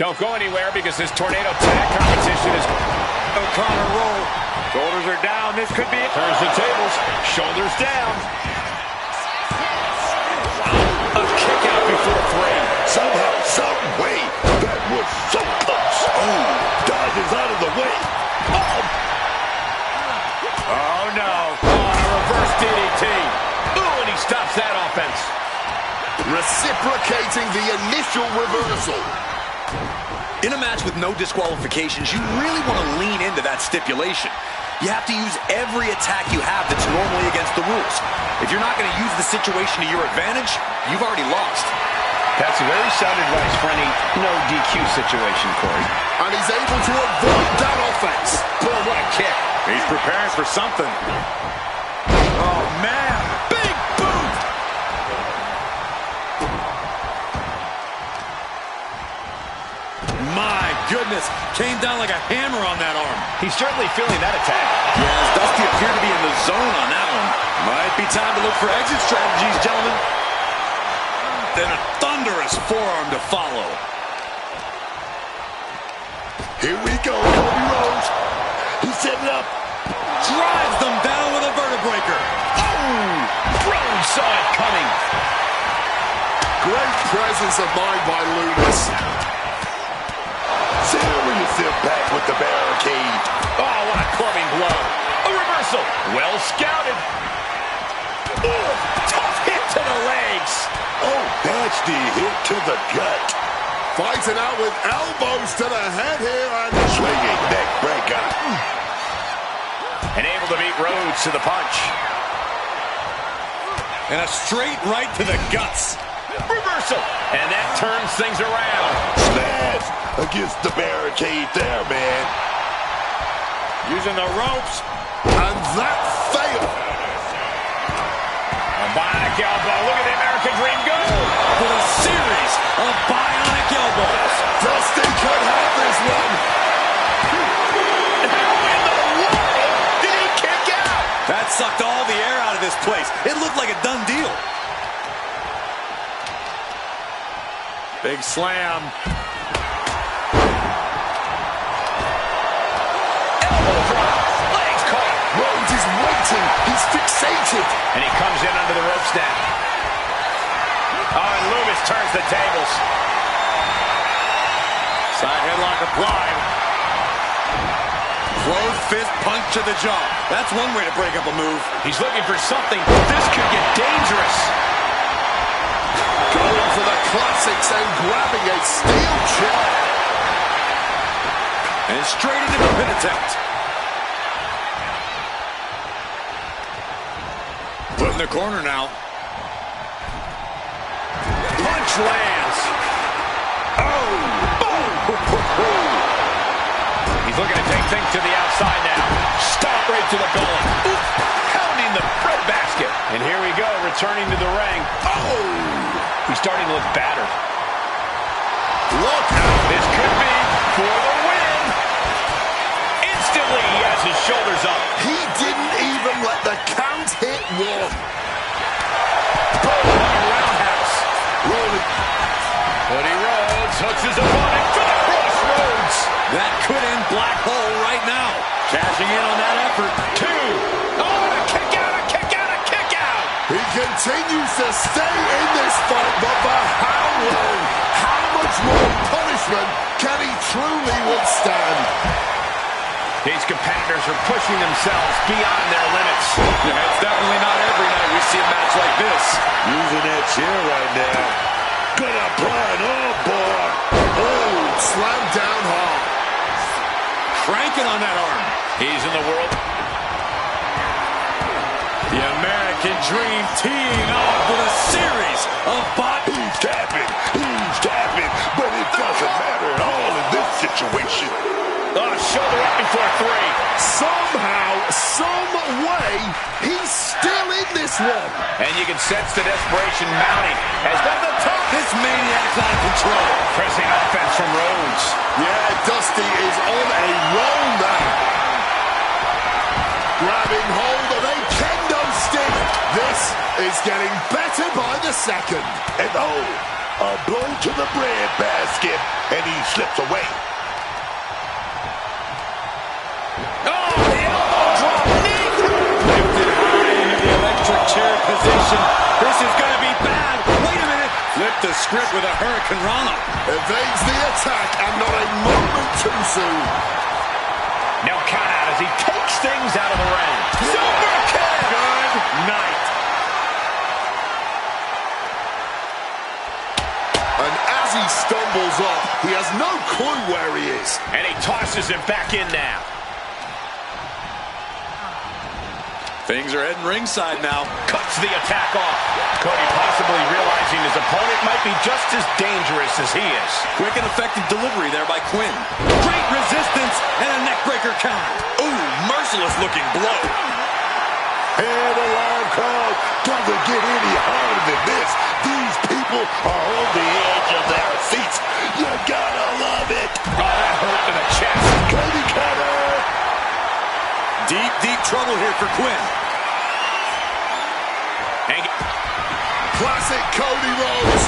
Don't go anywhere because this tornado tag competition is O'Connor roll. Shoulders are down. This could be it. Turns the tables. Shoulders down. A kick out before three. Somehow, some way, that was so close. Oh, dodges out of the way. Oh no. Oh, a reverse DDT. Ooh, and he stops that offense. Reciprocating the initial reversal. In a match with no disqualifications, you really want to lean into that stipulation. You have to use every attack you have that's normally against the rules. If you're not going to use the situation to your advantage, you've already lost. That's very sound advice for any no DQ situation, Corey. And he's able to avoid that offense. Boom, what a kick. He's preparing for something. Oh, man. Big boot. My goodness, came down like a hammer on that arm. He's certainly feeling that attack. Yes, Dusty appeared to be in the zone on that one. Might be time to look for exit strategies, gentlemen. Then a thunderous forearm to follow. Here we go, Cody Rhodes. He's setting up. Drives them down with a vertebreaker. Oh! Rhodes saw it coming. Great presence of mind by Lumis. Serious impact with the barricade. Oh, what a clubbing blow. A reversal. Well scouted. Ooh, tough hit to the legs. Oh, that's the hit to the gut. Fighting out with elbows to the head here and swinging neck breaker. And able to beat Rhodes to the punch. And a straight right to the guts. Reversal. And that turns things around. Smash against the barricade there, man. Using the ropes. And that failed. A bionic elbow. Look at the American Dream go. With a series of bionic elbows. Dusty could have this one. How in the world did he kick out? That sucked all the air out of this place. It looked like a done deal. Big slam. Elbow drop. Legs caught. Rhodes is waiting. He's fixated. And he comes in under the ropes now. Oh, and Lumis turns the tables. Side headlock applied. Closed fist punch to the jaw. That's one way to break up a move. He's looking for something. This could get dangerous. Going for the classics and grabbing a steel chair. And straight into the pin attempt. Put in the corner now. Punch lands. Oh! Boom! He's looking to take things to the outside now. Stomp right to the belly. Oof. Pounding the breadbasket. And here we go, returning to the ring. Oh! He's starting to look battered. Look out. This could be for the win. Instant shoulders up. He didn't even let the count hit one. Roundhouse. Rolling. Cody Rhodes hooks his opponent to the crossroads. That could end Black Hole right now. Cashing in on that effort. 2. Oh, and a kick out, a kick out, a kick out. He continues to stay in this fight, but for how long? How much more punishment can he truly withstand? These competitors are pushing themselves beyond their limits. Yeah, it's definitely not every night we see a match like this. Using that chair right now. Gonna apply an boy. Oh, slammed down hard. Cranking on that arm. He's in the world. The American Dream teeing off with a series of He's tapping, but it doesn't matter at all in this situation. Oh, shoulder up before 3. Somehow, some way, he's still in this one. And you can sense the desperation mounting as at the top. This maniac's out of control. Pressing offense from Rhodes. Yeah, Dusty is on a roll now. Grabbing hold of a kendo stick. This is getting better by the second. And a blow to the bread basket, and he slips away. Oh, the elbow drop knee. Lifted high into the electric chair position. This is going to be bad. Wait a minute. Flip the script with a Hurricane Rana. Evades the attack, and not a moment too soon. Now count out as he takes things out of the ring. Super kick. Good night. And as he stumbles up, he has no clue where he is. And he tosses him back in now. Things are heading ringside now. Cuts the attack off. Cody possibly realizing his opponent might be just as dangerous as he is. Quick and effective delivery there by Quinn. Great resistance and a neckbreaker counter. Ooh, merciless looking blow. And a live crowd doesn't get any harder than this. These people are on the edge of their seats. You gotta love it. Oh, that hurt to the chest. Cody cutter. Deep, deep trouble here for Quinn. Classic Cody Rhodes.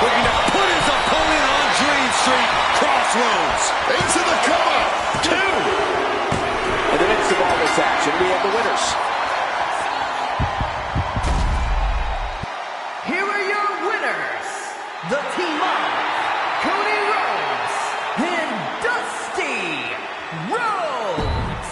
Looking to put his opponent on Dream Street. Crossroads. Into the cover. 2. In the midst of all this action, we have the winners. Here are your winners. The team of Cody Rhodes and Dusty Rhodes.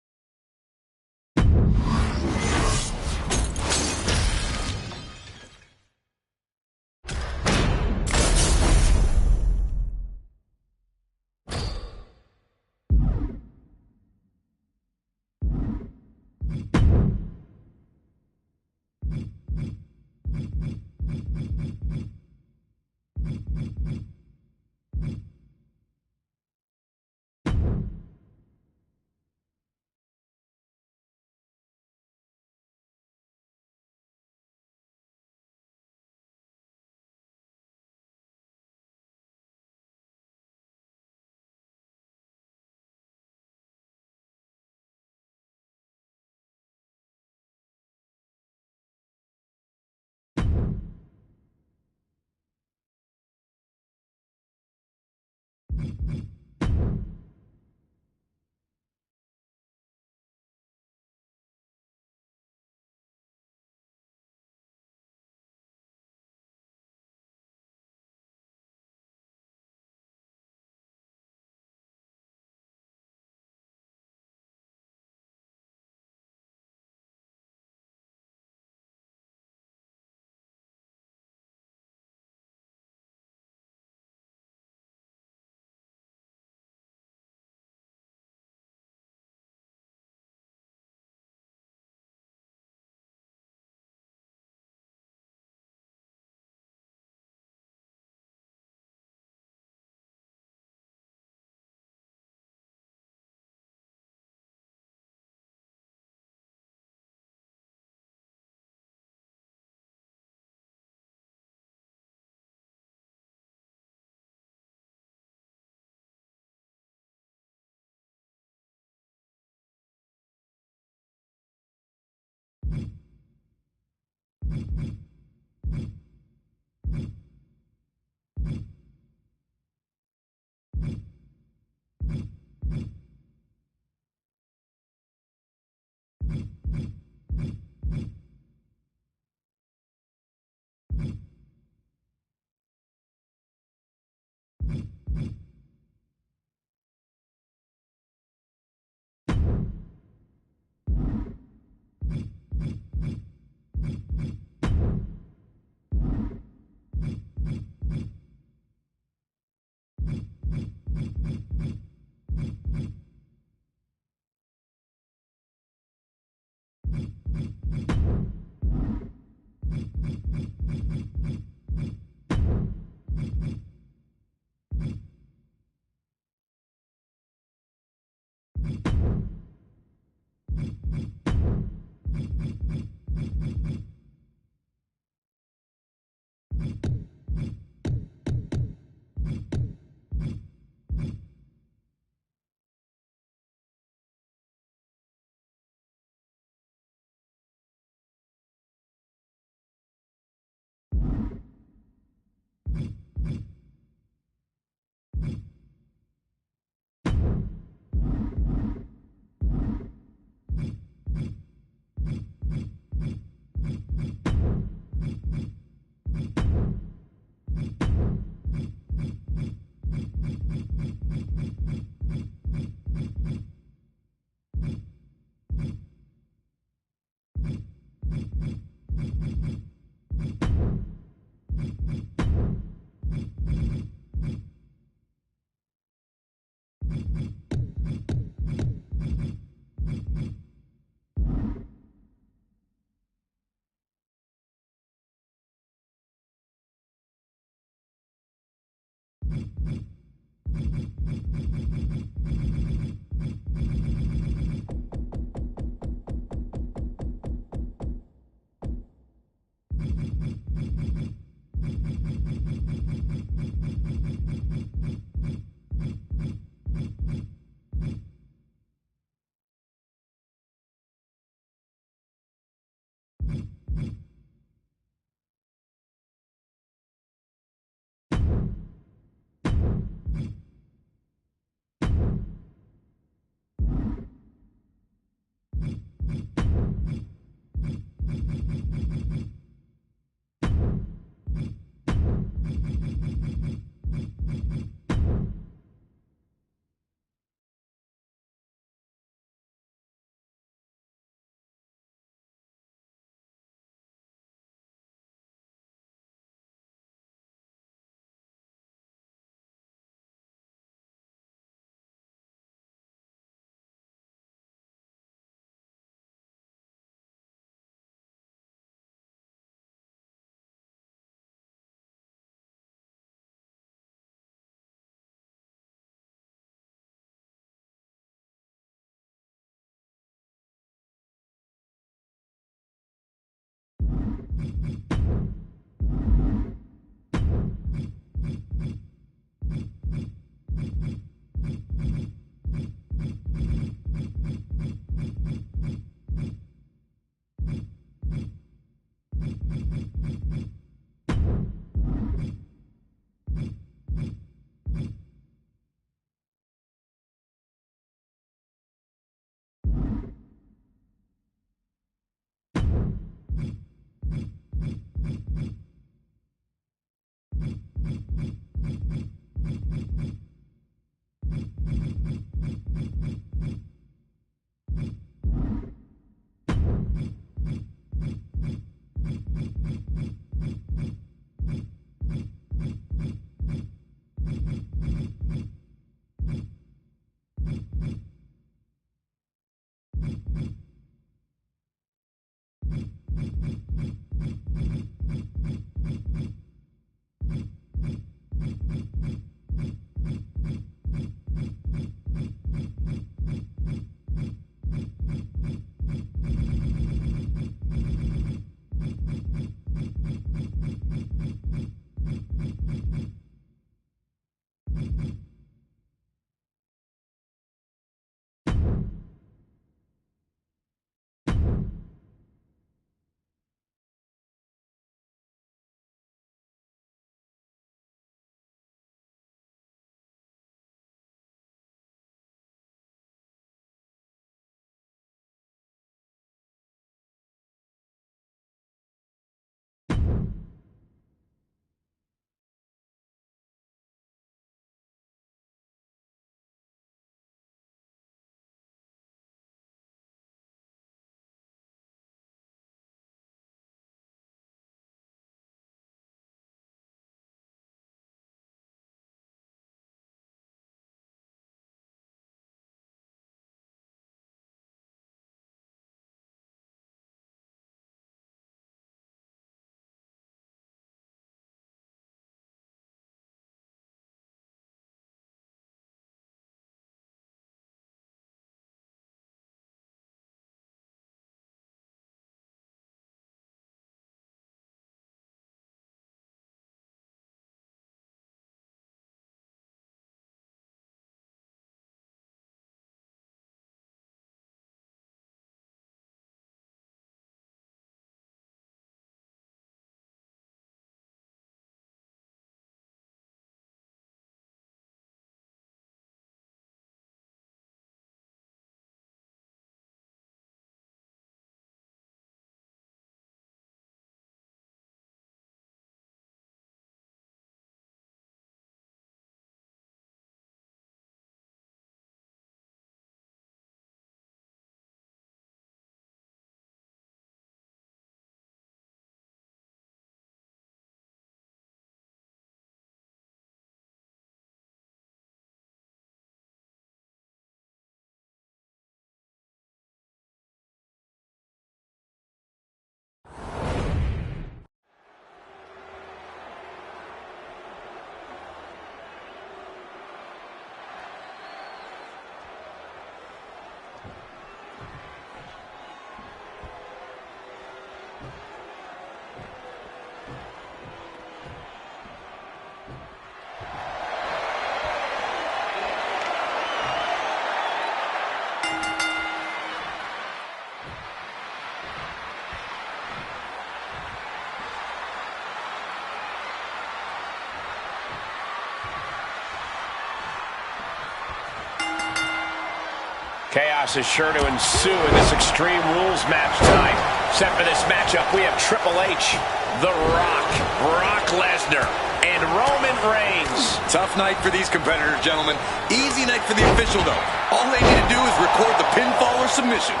Chaos is sure to ensue in this Extreme Rules match tonight. Set for this matchup, we have Triple H, The Rock, Brock Lesnar, and Roman Reigns. Tough night for these competitors, gentlemen. Easy night for the official, though. All they need to do is record the pinfall or submission.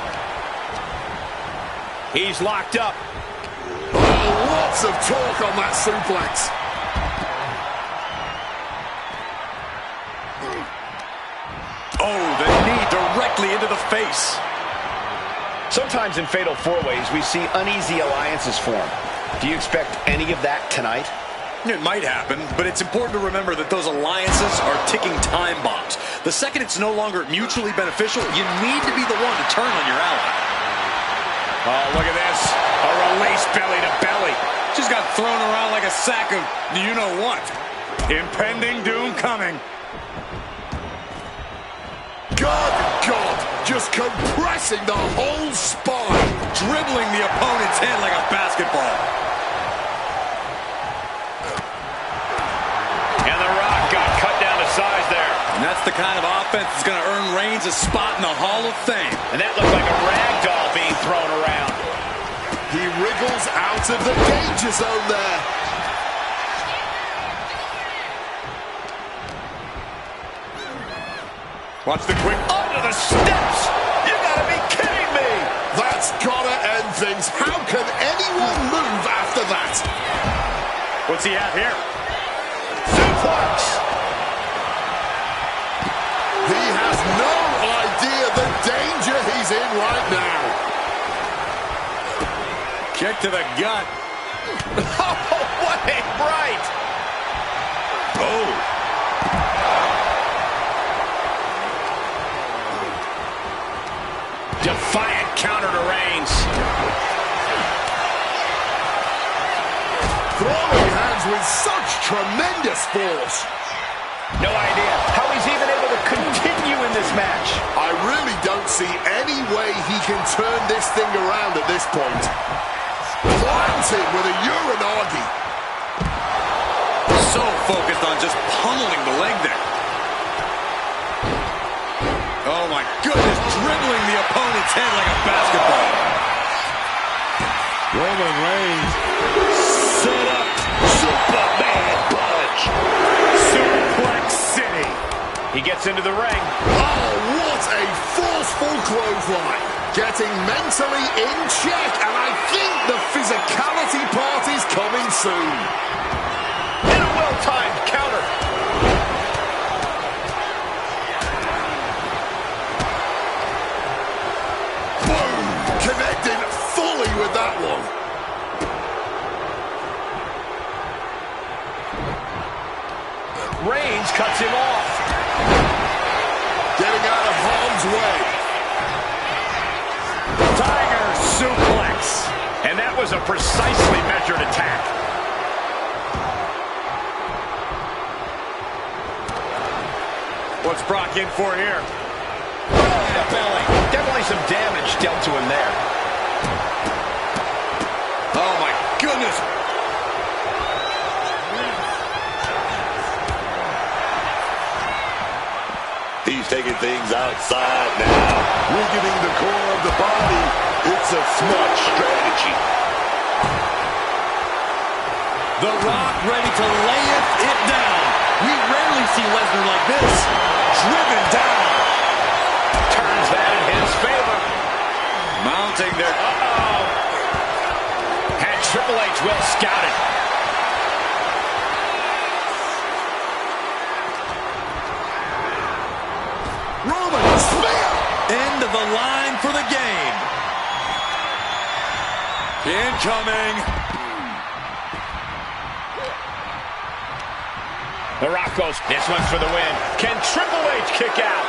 He's locked up. Oh, lots of talk on that suplex. Oh, the knee directly into the face. Sometimes in Fatal 4-Ways, we see uneasy alliances form. Do you expect any of that tonight? It might happen, but it's important to remember that those alliances are ticking time bombs. The second it's no longer mutually beneficial, you need to be the one to turn on your ally. Oh, look at this. A release belly to belly. Just got thrown around like a sack of you-know-what. Impending doom coming. God, just compressing the whole spine. Dribbling the opponent's head like a basketball. And The Rock got cut down to size there. And that's the kind of offense that's going to earn Reigns a spot in the Hall of Fame. And that looked like a rag doll being thrown around. He wriggles out of the danger zone there. Watch the quick... Under the steps! You gotta be kidding me! That's gotta end things. How can anyone move after that? What's he at here? Suplex! He has no idea the danger he's in right now. Kick to the gut. Oh, what a right! Oh. Defiant counter to Reigns. Throwing hands with such tremendous force. No idea how he's even able to continue in this match. I really don't see any way he can turn this thing around at this point. Planted with a Uranagi. So focused on just pummeling the leg there. Oh my goodness, dribbling the opponent's head like a basketball. Roman Reigns set up Superman punch. Suplex City. He gets into the ring. Oh, what a forceful clothesline. Getting mentally in check, and I think the physicality part is coming soon. And a well-timed counter. Boom! Connecting fully with that one. Reigns cuts him off. Getting out of harm's way. Tiger suplex. And that was a precisely measured attack. What's Brock in for here? The belly. Definitely some damage dealt to him there. Oh my goodness. He's taking things outside now. Weakening the core of the body. It's a smart strategy. The Rock ready to lay it down. We rarely see Lesnar like this. Driven down. Turns that in his favor. Mounting there. Uh-oh. Had Triple H well scouted. Roman spear. End of the line for the game. Incoming. The Rock goes, this one's for the win. Can Triple H kick out?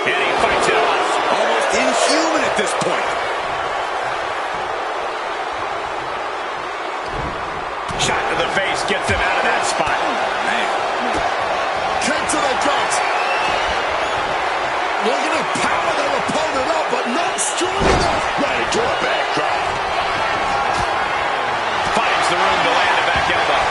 And he fights it off. Almost inhuman at this point. Shot to the face gets him out of that spot. Kick to the gut. Looking to power their opponent up, but not strong enough. Right to a backdrop. Finds the room to land a back elbow.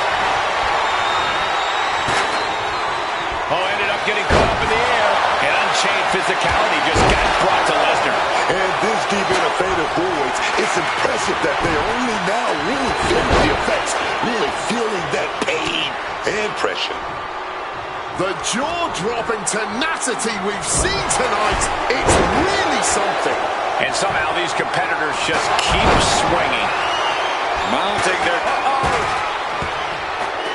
Oh, ended up getting caught up in the air. And Unchained physicality just got brought to Lesnar. And this deep in a fatal voids, it's impressive that they're only now really feeling the effects, really feeling that pain and pressure. The jaw-dropping tenacity we've seen tonight, it's really something. And somehow these competitors just keep swinging. Mounting their...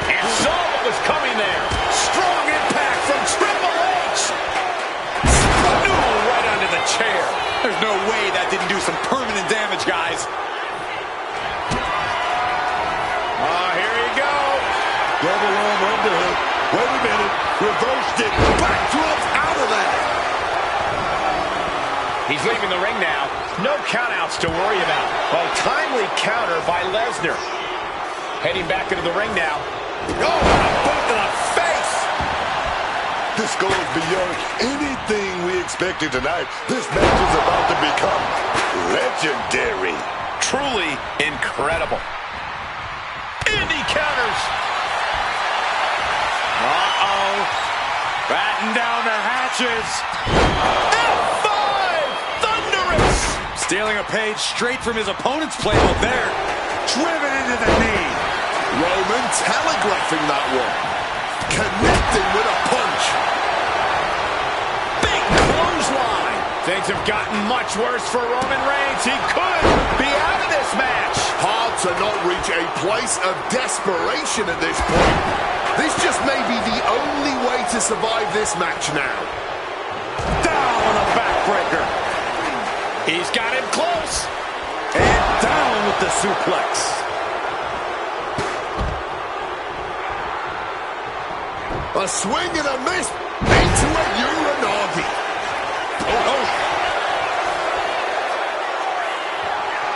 And saw what was coming there. Strong impact from Triple H. Right onto the chair. There's no way that didn't do some permanent damage, guys. Here you go. Double arm underhook. Wait a minute. Reversed it. Backdrop out of that. He's leaving the ring now. No countouts to worry about. A timely counter by Lesnar. Heading back into the ring now. Oh, a boot to the face. This goes beyond anything we expected tonight. This match is about to become legendary. Truly incredible. Indy counters. Batten down the hatches. F5! Thunderous! Stealing a page straight from his opponent's playbook there. Driven into the knee. Roman telegraphing that one. Connecting with a punch. Big clothesline. Things have gotten much worse for Roman Reigns. He could be out of this match. Hard to not reach a place of desperation at this point. This just may be the only way to survive this match now. Down with a backbreaker. He's got him close. And down with the suplex. A swing and a miss into a Uranagi. Oh.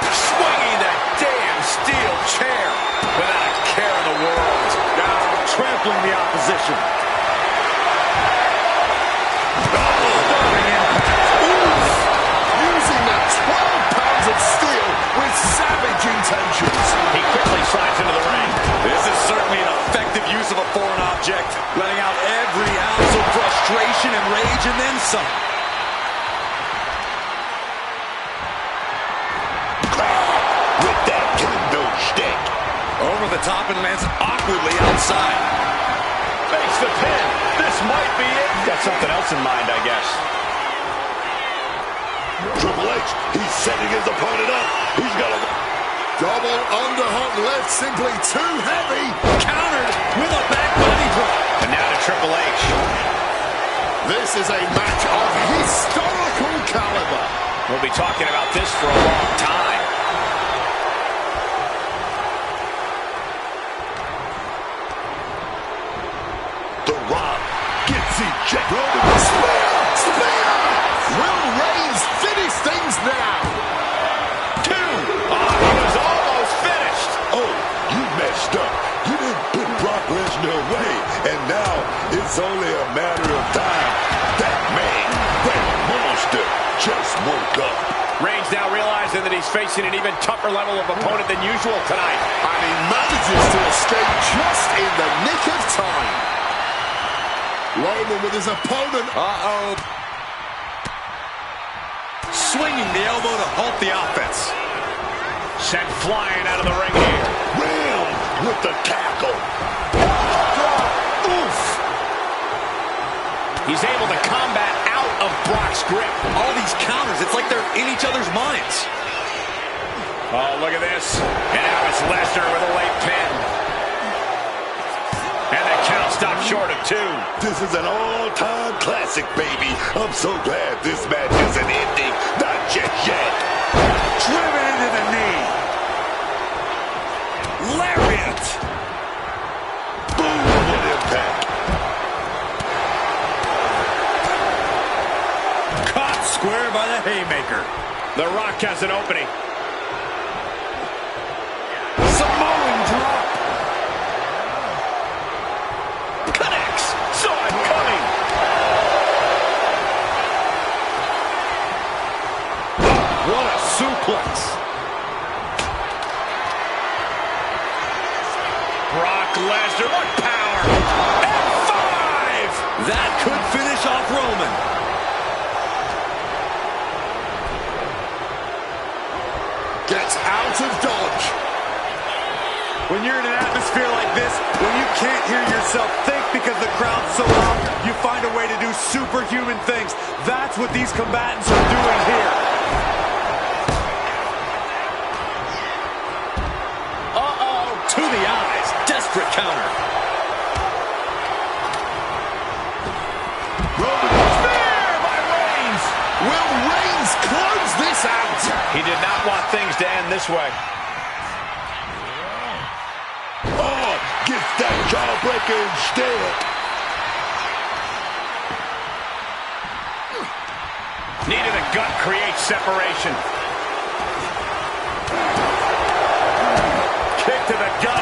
Swinging that damn steel chair without a care in the world. Now trampling the opposition. Using that 12 pounds of steel with savage intentions. He quickly slides into the ring. This is certainly an effective use of a foreign object, letting out every ounce of frustration and rage and then some. With that kendo stick. Over the top and lands awkwardly outside. Makes the pin. This might be it. Got something else in mind, I guess. Triple H, he's setting his opponent up. He's got a... Double underhook left, simply too heavy. Countered with a back body drop. And now to Triple H. This is a match of historical caliber. We'll be talking about this for a long time. The Rock gets ejected. Spear! Will Reigns finish things now? He was almost finished. Oh, you messed up. You didn't put Brock Lesnar away. And now it's only a matter of time. That man, that monster, just woke up. Reigns now realizing that he's facing an even tougher level of opponent than usual tonight. And he manages to escape just in the nick of time. Roman with his opponent. Swinging the elbow to halt the offense. Sent flying out of the ring here. Ram with the tackle. Oof. He's able to combat out of Brock's grip. All these counters, it's like they're in each other's minds. Oh, look at this. And now it's Lesnar with a late pin. And the count stopped short of 2. This is an all-time classic, baby. I'm so glad this match isn't ending. Not just yet. Driven into the knee. Lariat. Boom, what impact. Caught square by the haymaker. The Rock has an opening. Samoan drop. Connects. Saw it coming. What a suplex. Brock Lesnar, what power. F5. That could finish off Roman. When you're in an atmosphere like this, when you can't hear yourself think because the crowd's so loud, you find a way to do superhuman things. That's what these combatants are doing here. Uh-oh, to the eyes. Desperate counter. Will Reigns close this out? He did not want things to end this way. Oh, gets that jawbreaker instead. Knee to the gut creates separation. Kick to the gut.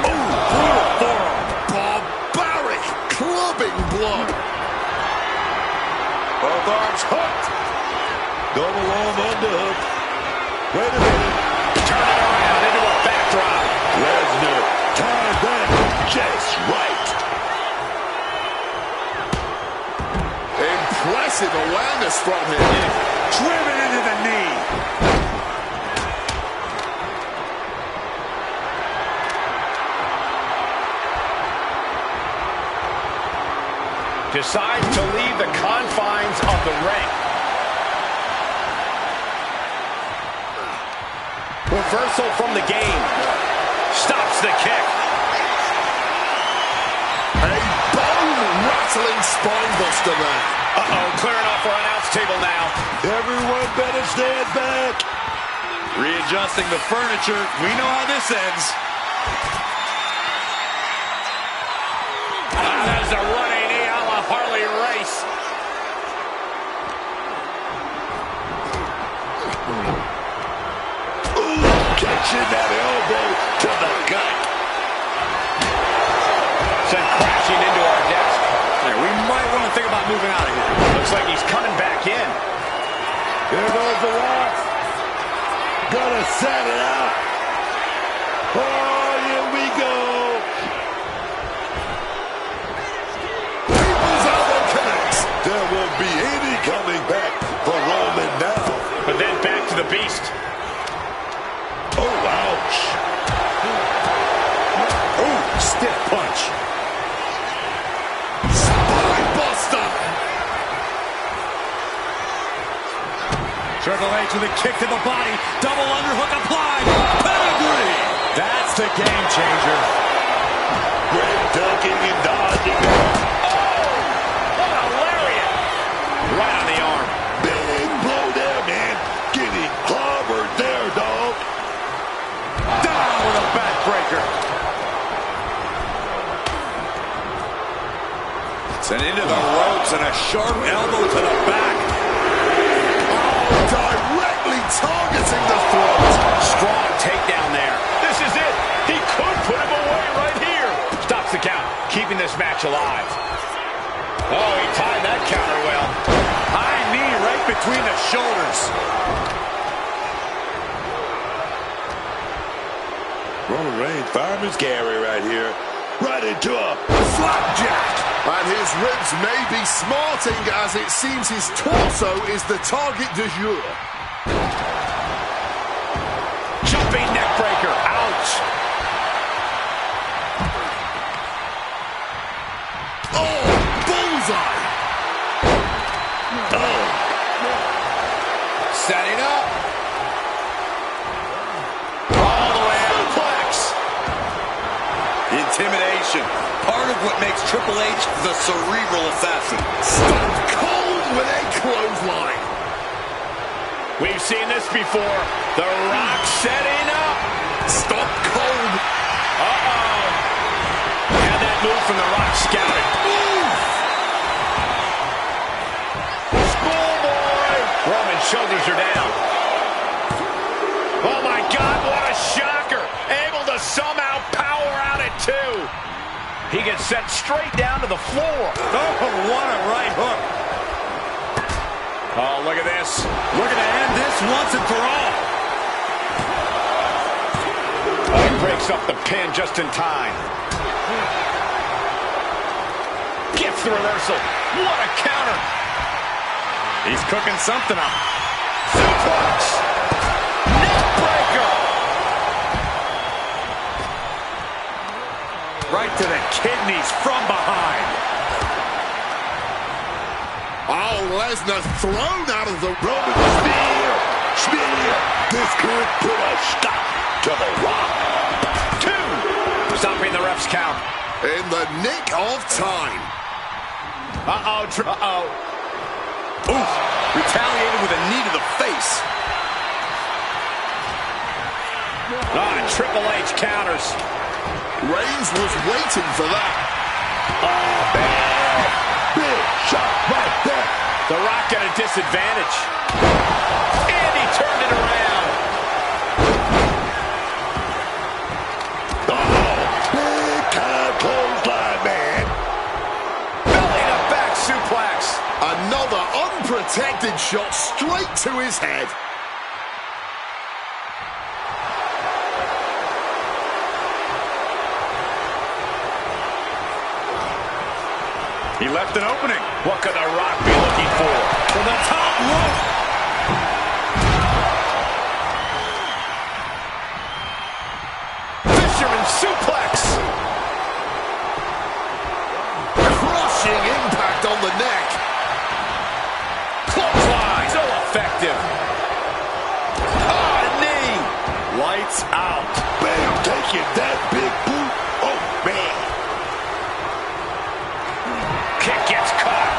Oh, brutal forearm. Barbaric clubbing blow. Both arms hooked. Double arm underhook. Wait a minute. Turn it around into a backdrop. Lesnar timed that just right. Impressive awareness from him. Driven into the knee. Decides to leave the confines of the ring. Reversal from the game. Stops the kick. A bone-rattling spinebuster there. Uh-oh, clearing off our announce table now. Everyone better stand back. Readjusting the furniture. We know how this ends. There's a running knee a la Harley Race. Catching that elbow to the gut. Sent crashing into our desk. There, we might want to think about moving out of here. Looks like he's coming back in. There goes the Rock. Gonna set it up. Oh, here we go. People's elbow connects. There won't be any coming back for Roman now. But then back to the Beast. Oh, ouch. Oh, stiff punch. Spinebuster. Triple H with a kick to the body. Double underhook applied. Pedigree. That's the game changer. Great ducking and dodging. What a lariat. Right on the arm. Big blow there, man. Getting clobbered there, dog. Down with a backbreaker. Sent into the ropes and a sharp elbow to the back. Directly targeting the throat. Strong takedown there. This is it. He could put him away right here. Stops the count, keeping this match alive. Oh, he timed that counter well. High knee right between the shoulders. Roman Reigns, fireman's carry right here. Right into a Flapjack. And his ribs may be smarting as it seems his torso is the target du jour. Jumping neck breaker. Ouch. Oh, bullseye. oh. Setting up. All the way out. Suplex. Intimidation. Part of what makes Triple H the cerebral assassin. Stone Cold with a clothesline. We've seen this before. The Rock setting up. Stone Cold. Uh-oh. Had that move from the Rock scouted. Schoolboy. Roman's shoulders are down. Oh, my God, what a shocker. Able to somehow power out at 2. He gets sent straight down to the floor. Oh, what a right hook. Oh, look at this. Looking to end this once and for all. Oh, he breaks up the pin just in time. Gets the reversal. What a counter. He's cooking something up. Suplex. Neck breaker. to the kidneys from behind. Oh, Lesnar's thrown out of the Roman spear. This could put a stop to the Rock. 2. Stopping the ref's count. in the nick of time. Oof. Retaliated with a knee to the face. Triple H counters. Reigns was waiting for that. Big shot right there. The Rock at a disadvantage. And he turned it around. Big time clothesline, man. Belly to back suplex. Another unprotected shot straight to his head. He left an opening. What could The Rock be looking for? To the top rope. Fisherman suplex. Crushing impact on the neck. Clothesline. So effective. Knee. Lights out. Bam, taking that big boot. Oh, man. Kick gets caught.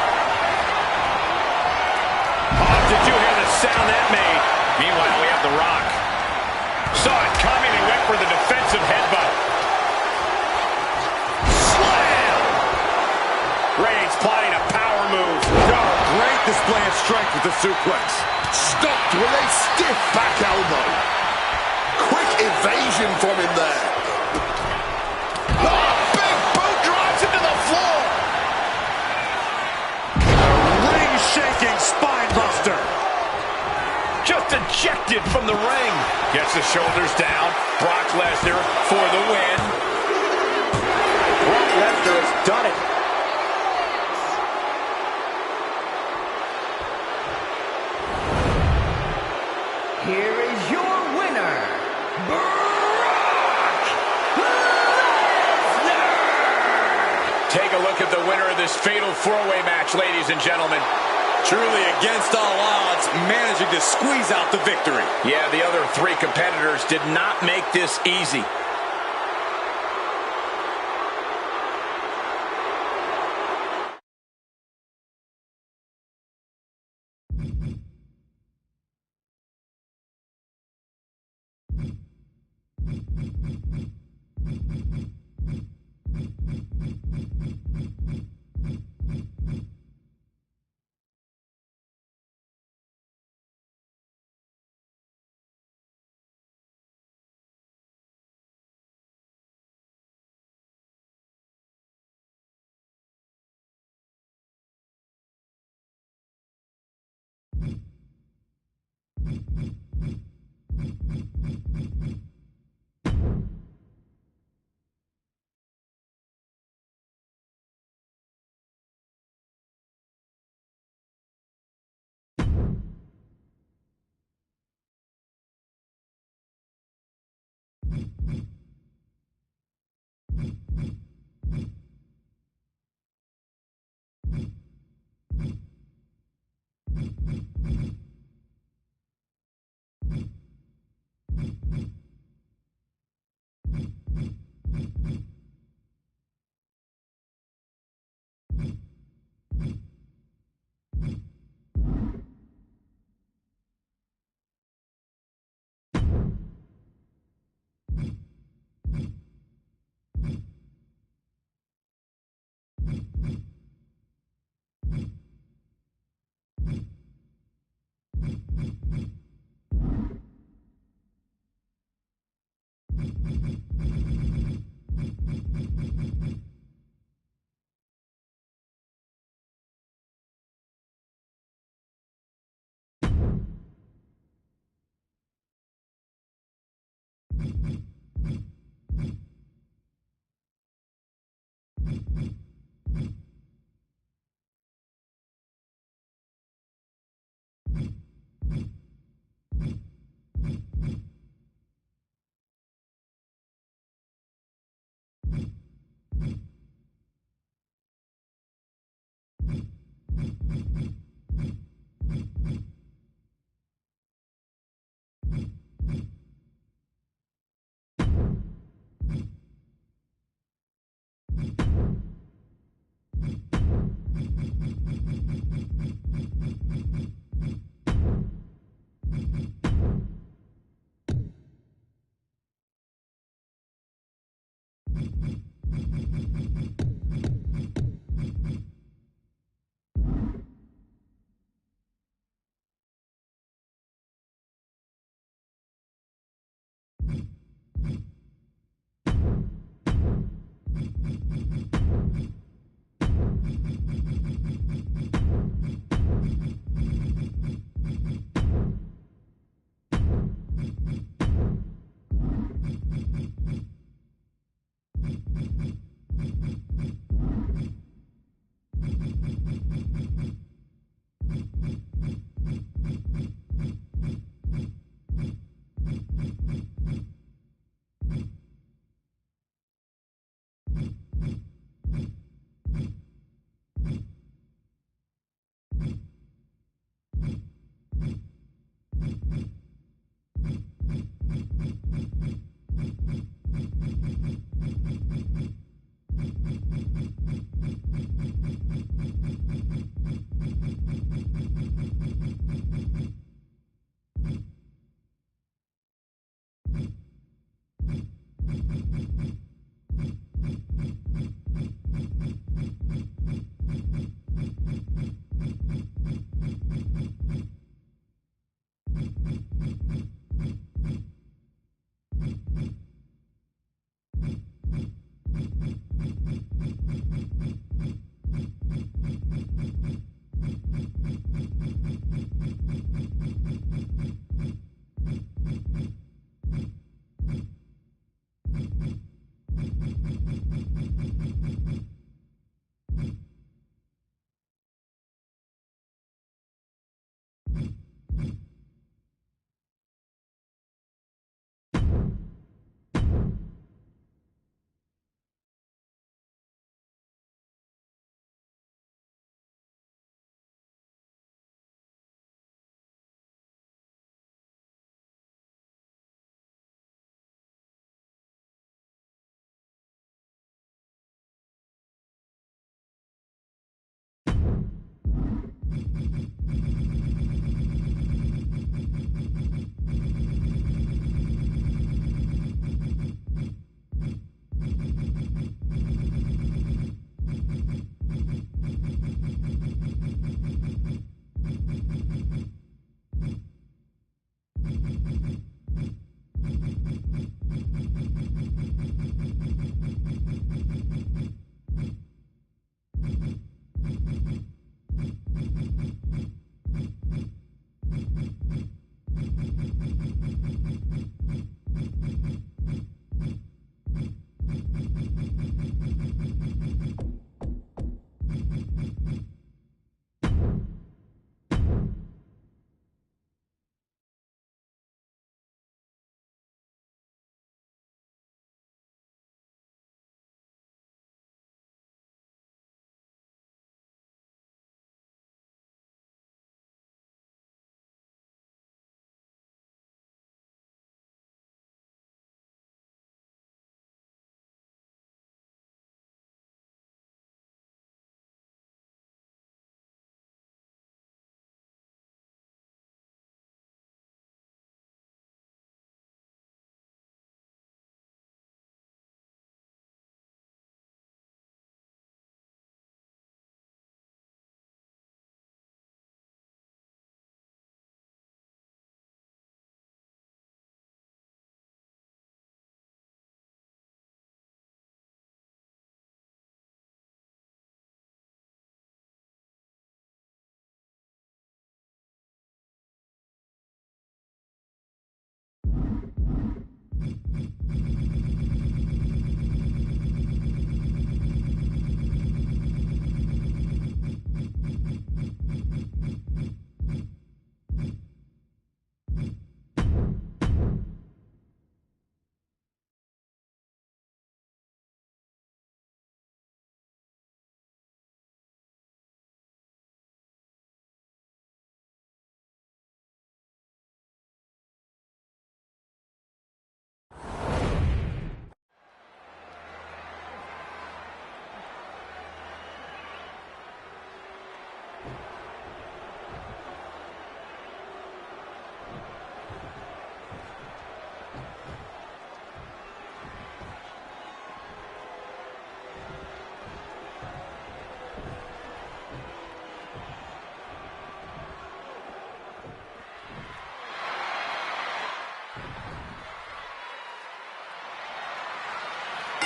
Oh, did you hear the sound that made? Meanwhile, we have The Rock. Saw it coming and went for the defensive headbutt. Slam! Reigns plotting a power move. Oh, great display of strength with the suplex. Stopped with a stiff back elbow. Quick evasion from him there. Oh, big boot drives into the floor. Ring-shaking spine buster. Just ejected from the ring. Gets the shoulders down. Brock Lesnar for the win. Brock Lesnar has done it. Here is your winner, Brock Lesnar! Take a look at the winner of this fatal four-way match, ladies and gentlemen. Truly against all odds, managing to squeeze out the victory. Yeah, the other three competitors did not make this easy.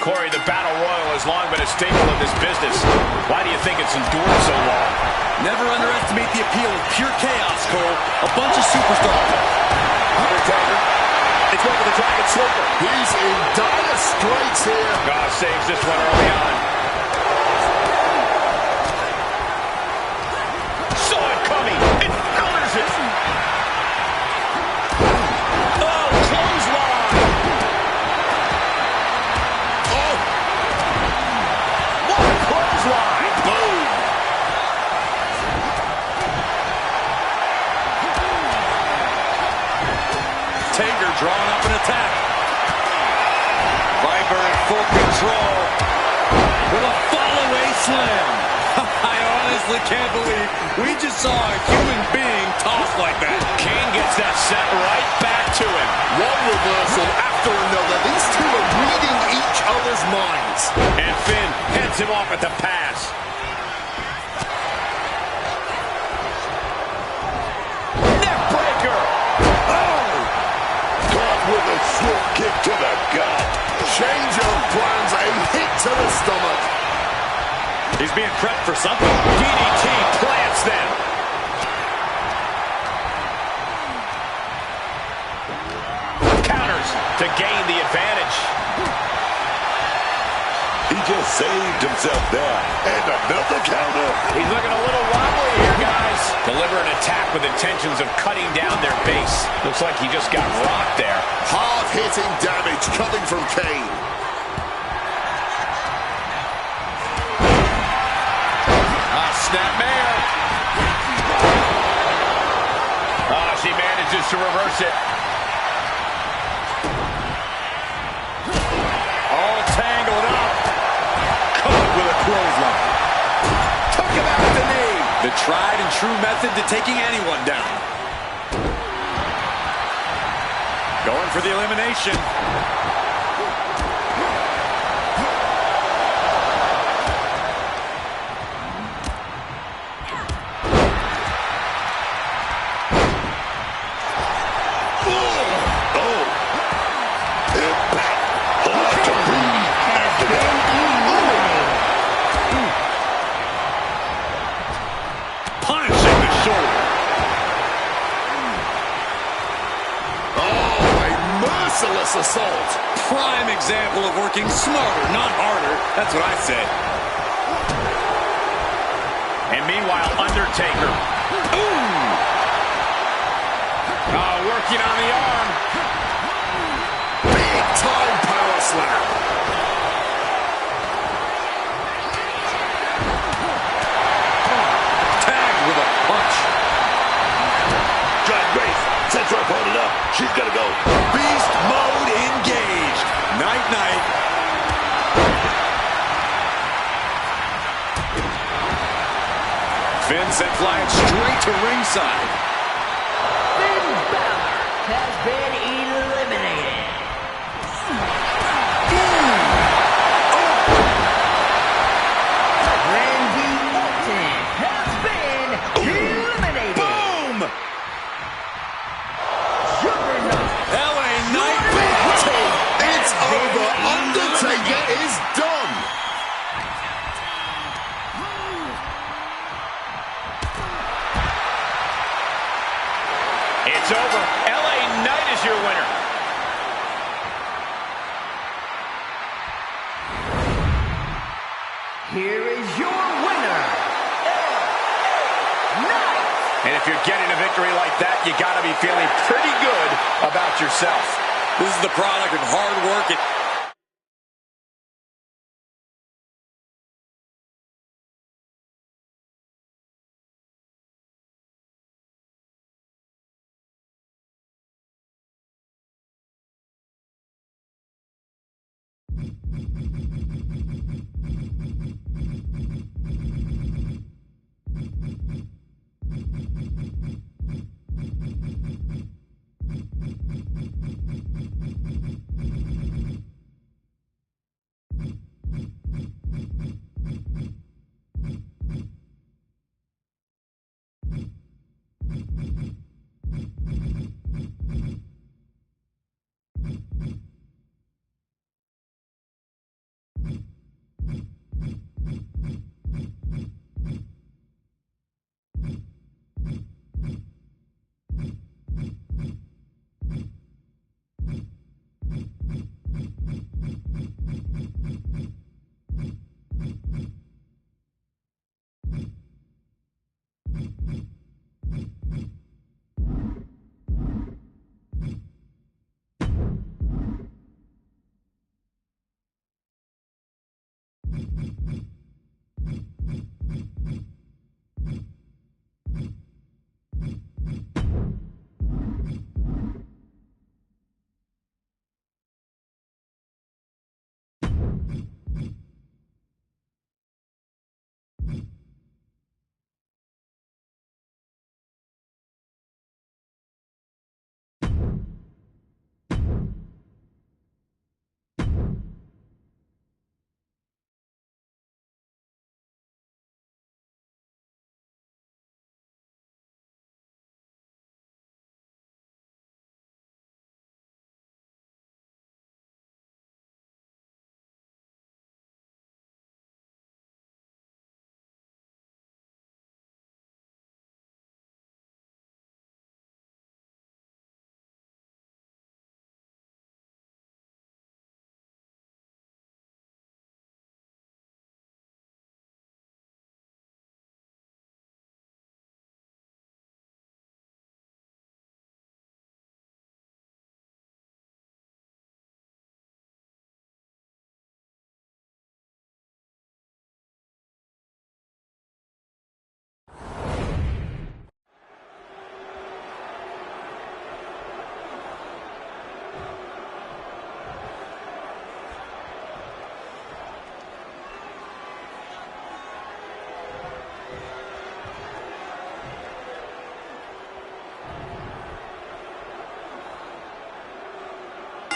Corey, the Battle Royal has long been a staple of this business. Why do you think it's endured so long? Never underestimate the appeal of pure chaos, Cole. A bunch of superstars. Undertaker. It's going for the Dragon Sleeper. He's in dire straits here. Saves this one early on. Saw it coming. It counters it. Oh, clothesline. Oh, What a clothesline. boom. Taker drawing up an attack. Viper in full control with a fall-away slam. I honestly can't believe we just saw a human being tossed like that. King gets that set right back to him. One reversal after another. These two are reading each other's minds. And Finn heads him off at the pass. Neck breaker. Oh! Caught with a short kick to the gut. Change of plans, a hit to the stomach. He's being prepped for something. DDT plants them. Counters to gain the advantage. He just saved himself there. And another counter. He's looking a little wobbly here, guys. Deliver an attack with intentions of cutting down their base. Looks like he just got rocked there. Hard-hitting damage coming from Kane. Snapmare. She manages to reverse it. All tangled up. Caught with a clothesline. Took him out the knee. The The tried and true method to taking anyone down. Going for the elimination. Assault. Prime example of working smarter, not harder. That's what I said. And meanwhile, Undertaker. Ooh! Oh, working on the arm. Big time power slam. Tagged with a punch. John Grace sets her opponent up. She's gonna go. Beast mode engaged. Night-night. Finn sent flying straight to ringside. Finn Balor has been eliminated. Randy Orton has been eliminated. Boom! Juggernaut. LA Knight. It's over. Undertaker is done. It's over. LA Knight is your winner. Here is your winner, LA Knight. And if you're getting a victory like that, you got to be feeling pretty good about yourself. This is the product of hard work and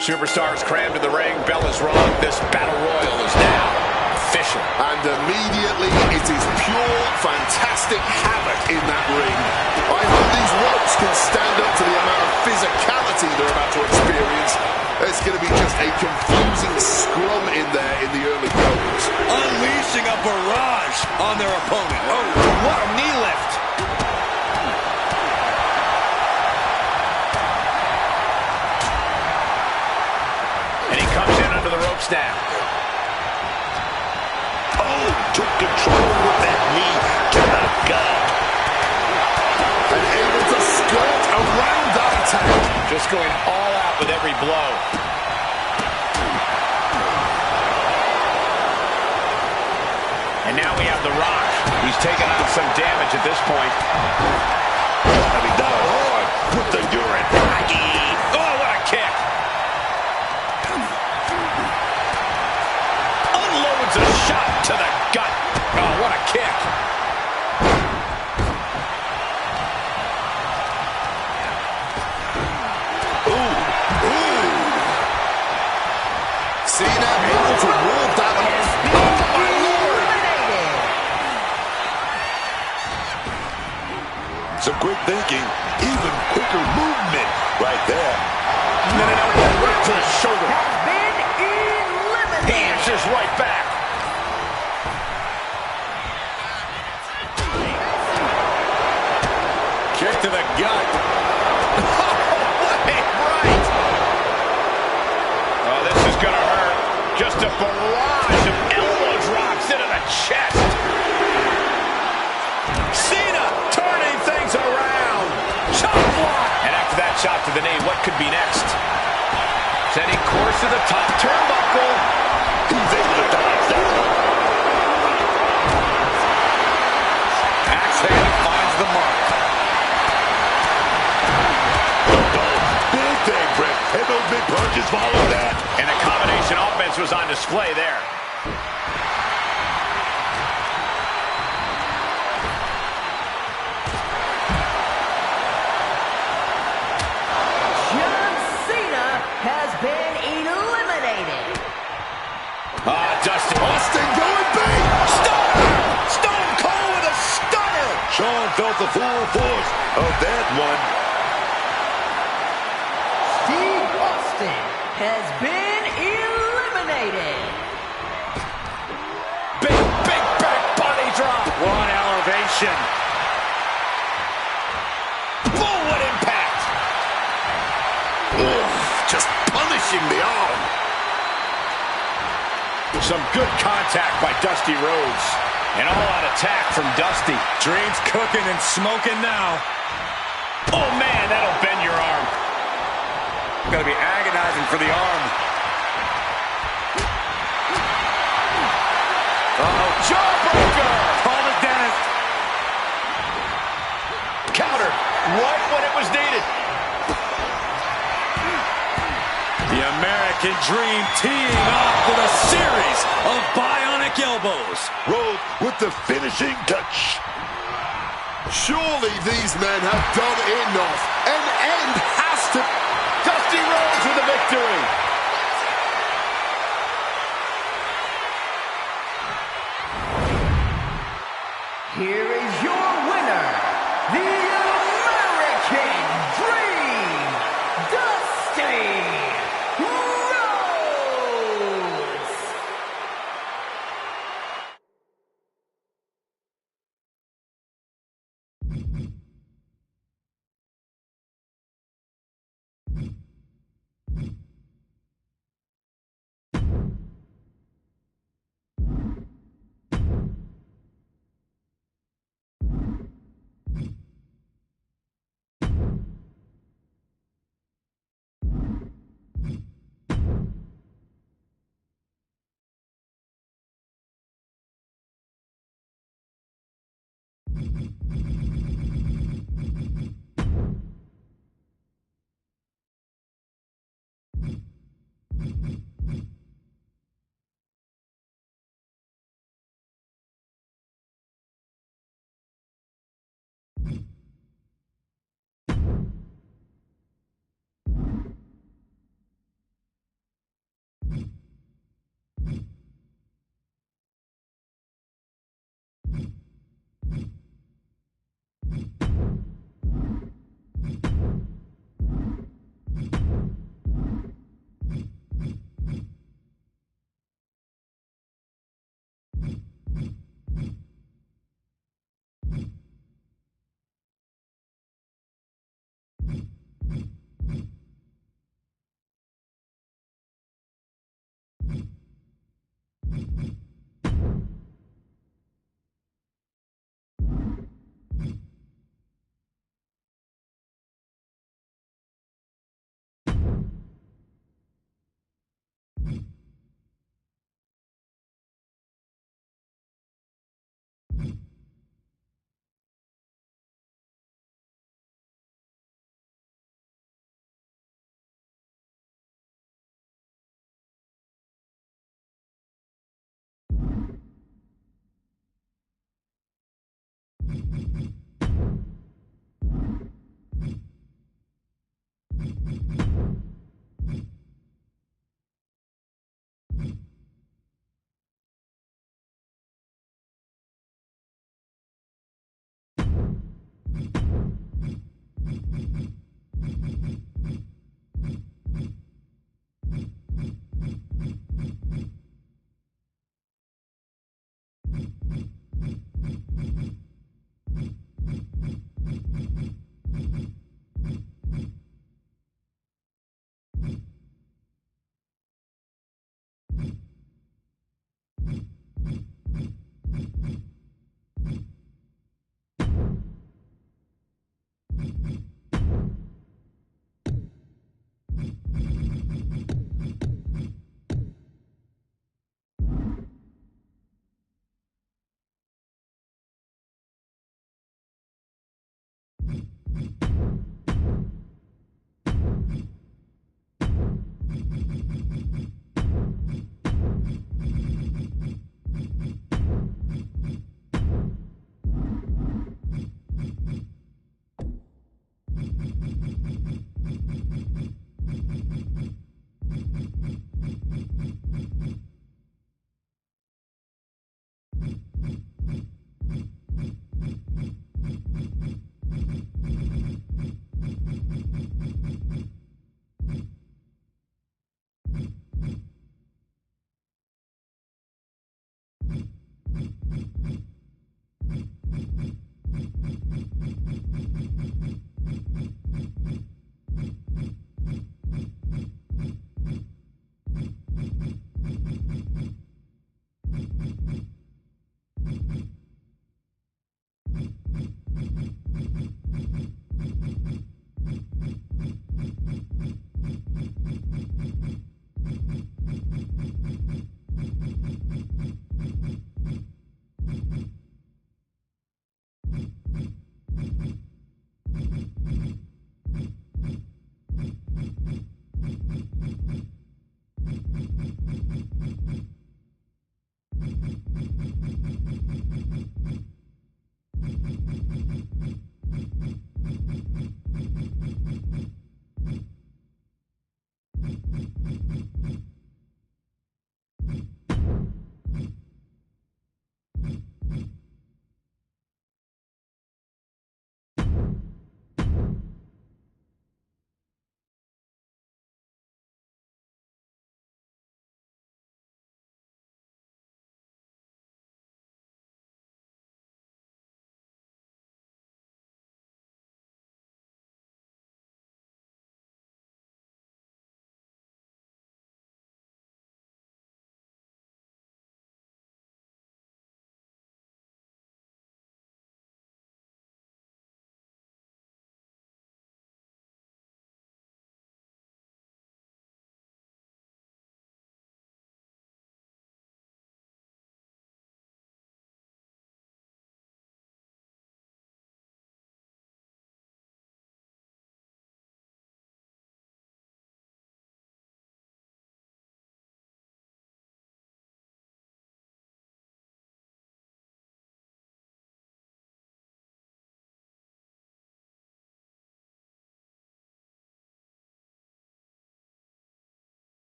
Superstars crammed in the ring. Bell is rung. This battle royal is now official. And immediately it is pure, fantastic havoc in that ring. I hope these ropes can stand up to the amount of physicality they're about to experience. It's going to be just a confusing scrum in there in the early goings. Unleashing a barrage on their opponent. Oh, what a knee lift. And he comes in under the ropes now. Oh, took control with that knee to the gut. And able to skirt around that attack. Just going all out with every blow. And now we have The Rock. He's taken on some damage at this point. Coming down hard with the urinagi. Oh, what a kick. Unloads a shot to the gut. Oh, what a kick. Cena able to ward that off. Oh, my Lord. Some quick thinking, even quicker movement right there. And then an elbow right to the shoulder. Been He eliminated. answers right back. Kick to the gut. Right. Oh, this is going to hurt. Just a barrage of elbow drops into the chest. Cena turning things around. Chop block. And after that shot to the knee, what could be next? Sending course to the top turnbuckle. He's able to dodge that one. Axe hand finds the mark. Big thing, Brett. And those big punches follow that. And the combination offense was on display there. John Cena has been eliminated. Dustin. Austin going big. Stunner! Stone Cold with a stunner! Sean felt the full force of that one. Steve Austin has been eliminated. Big back body drop. One elevation. Boom, what impact. Ugh, just punishing the arm. Some good contact by Dusty Rhodes. An all-out attack from Dusty. Dreams cooking and smoking now. Oh, man, that'll bend your arm. Gonna be agonizing for the arm. Uh-oh, jawbreaker! Call the dentist. Counter right when it was needed. The American Dream teeing off with a series of bionic elbows. Rhodes with the finishing touch. Surely these men have done enough. An end has to... Dusty Rhodes with the victory. Here is your winner, the American Dream, Dusty Rhodes.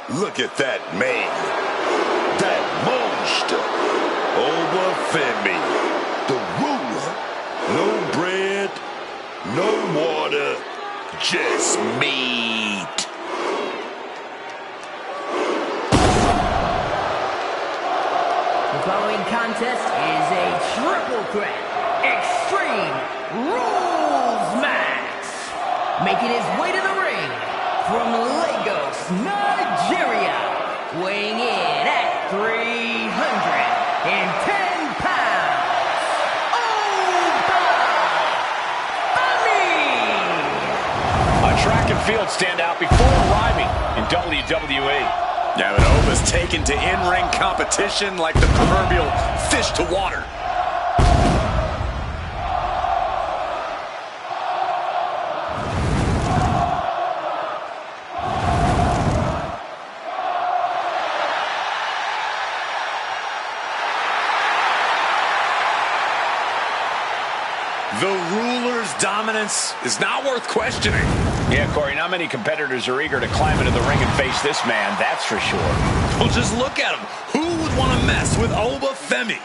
Look at that man. That monster. Obafemi. The ruler. No bread, no water, just meat. The following contest is a triple threat Extreme Rules match. Making his way to the ring from Lagos, Nigeria, weighing in at 310 pounds. A track and field standout before arriving in WWE. Yeah, but Oba's taken to in-ring competition like the proverbial fish to water. The ruler's dominance is not worth questioning. Yeah, Corey, not many competitors are eager to climb into the ring and face this man, that's for sure. Well, just look at him. Who would want to mess with Obafemi?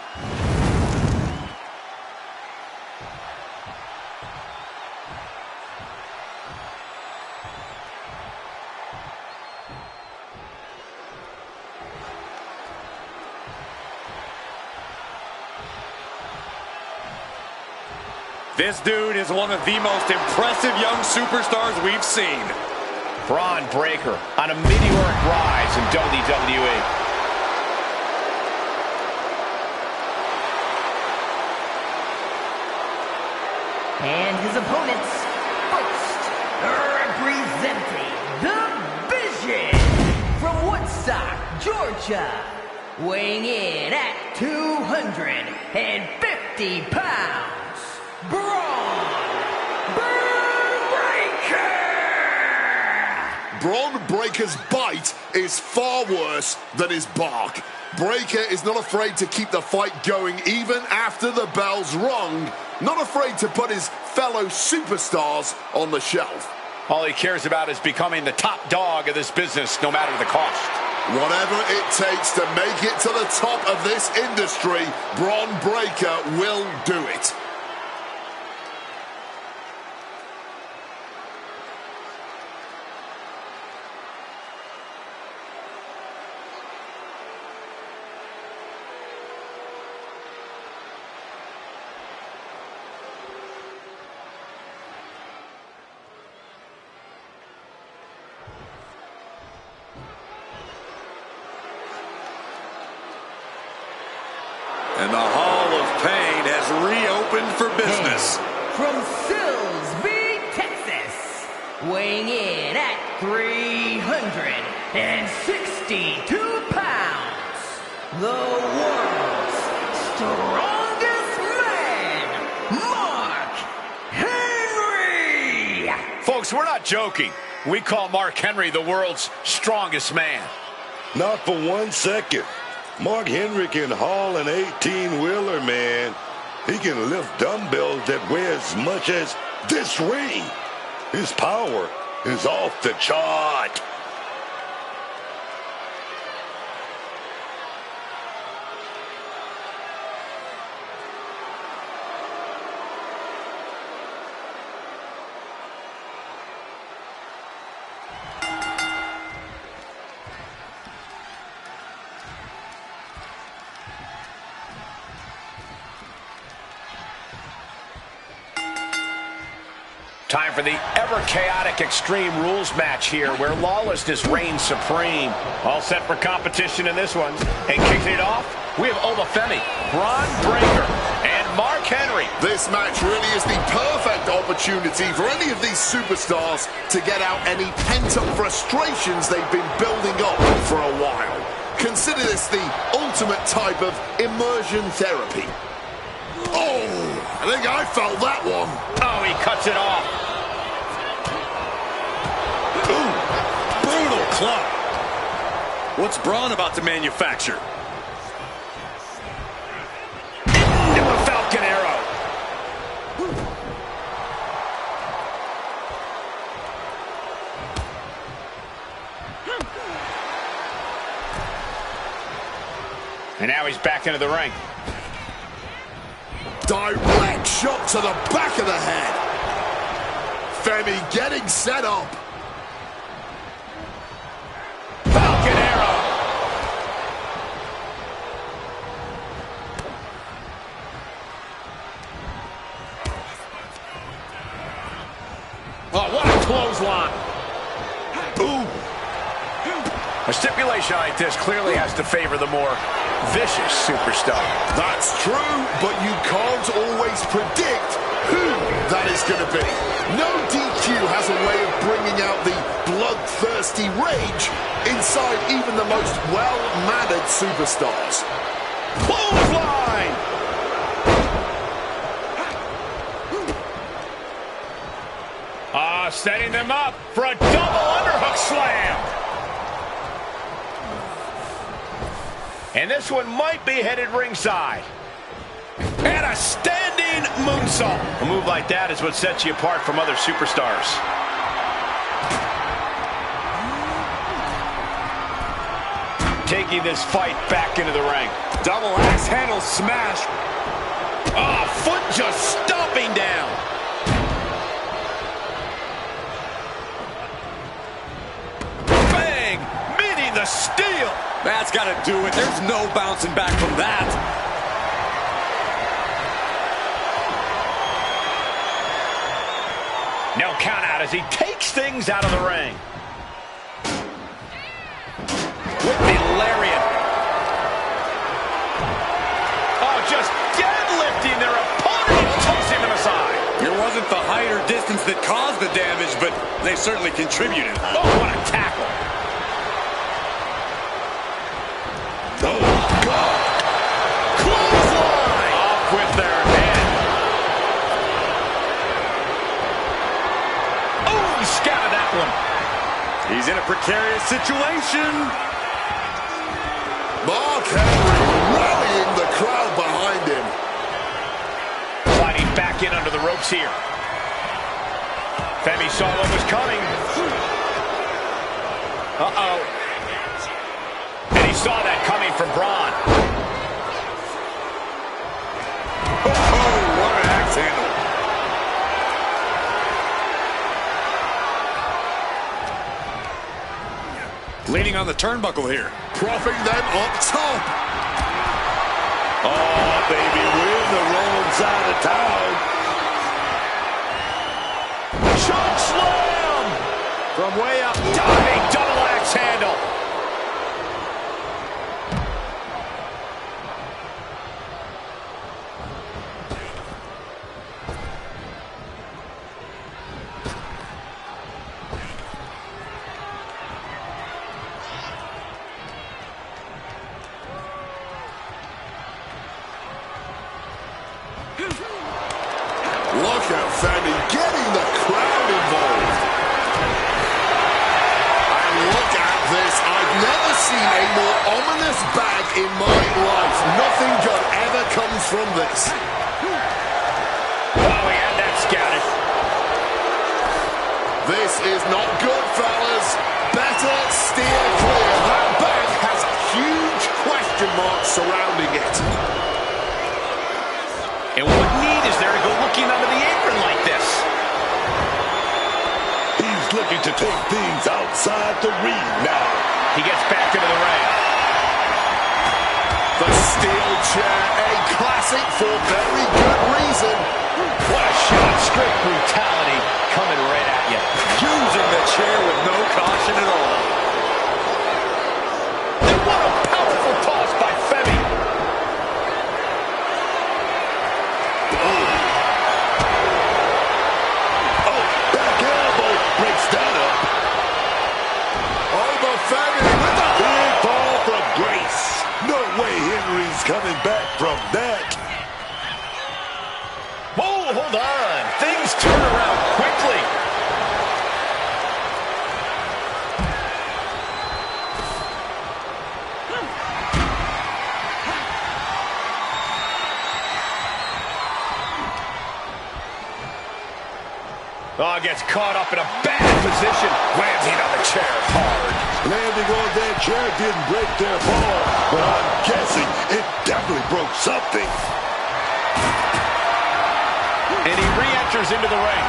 This dude is one of the most impressive young superstars we've seen. Braun Breaker on a meteoric rise in WWE. And his opponents, first, representing the Vision from Woodstock, Georgia, weighing in at 250 pounds. Braun Breaker! Braun Breaker's bite is far worse than his bark. Breaker is not afraid to keep the fight going even after the bell's rung. Not afraid to put his fellow superstars on the shelf. All he cares about is becoming the top dog of this business, no matter the cost. Whatever it takes to make it to the top of this industry, Braun Breaker will do it. And the Hall of Pain has reopened for business. From Silsbee, Texas, weighing in at 362 pounds, the world's strongest man, Mark Henry! Folks, we're not joking. We call Mark Henry the world's strongest man. Not for 1 second. Mark Henry can haul an 18-wheeler, man. He can lift dumbbells that weigh as much as this ring. His power is off the chart. Time for the ever-chaotic Extreme Rules match here, where lawlessness reigns supreme. All set for competition in this one. And kicking it off, we have Obafemi, Braun Breaker, and Mark Henry. This match really is the perfect opportunity for any of these superstars to get out any pent-up frustrations they've been building up for a while. Consider this the ultimate type of immersion therapy. Oh, I think I felt that one. Oh, he cuts it off. Ooh, brutal club. What's Braun about to manufacture? Into a Falcon Arrow. And now he's back into the ring. Direct shot to the back of the head. Femi getting set up. Falcon arrow. Oh, what a clothesline. Ooh. A stipulation like this clearly has to favor the more vicious superstar. That's true, but you can't always predict who that is going to be. No DQ has a way of bringing out the bloodthirsty rage inside even the most well-mannered superstars. Clothesline! Setting them up for a double underhook slam. And this one might be headed ringside. And a standing moonsault. A move like that is what sets you apart from other superstars. Taking this fight back into the ring. Double axe handle smash. Oh, foot just stomping down. Bang! Meeting the steel. That's got to do it. There's no bouncing back from that. No count out as he takes things out of the ring. With the lariat. Oh, just deadlifting their opponent and tossing them aside. It wasn't the height or distance that caused the damage, but they certainly contributed. Oh, what a tackle. Oh, God. Clothesline. Off with their head. Oh, he scattered that one. He's in a precarious situation. Mark Henry rallying the crowd behind him. Sliding back in under the ropes here. Femi saw what was coming. Uh-oh. And he saw that coming from Braun. Oh, what an axe handle. Leaning on the turnbuckle here. Propping them up top. Oh, baby, we're in the wrong side of town. Choke slam! From way up, diving double axe handle. Look at Femi getting the crowd involved. And look at this. I've never seen a more ominous bag in my life. Nothing good ever comes from this. Oh, we had that scouted. This is not good, fellas. Better steer clear. That bag has huge question marks surrounding it. And what need is there to go looking under the apron like this? He's looking to take things outside the ring now. He gets back into the ring. The steel chair, a classic for very good reason. What a shot, straight brutality coming right at you. Using the chair with no caution at all. And what a powerful toss by Femi. Oh, back elbow breaks that up. Over Femi with the Big fall from Grace. No way Henry's coming back from that. Whoa, hold on. Things turn around quickly. Oh, gets caught up in a bad position. Landing on the chair hard. Landing on that chair didn't break their fall, but I'm guessing it definitely broke something. And he re-enters into the ring.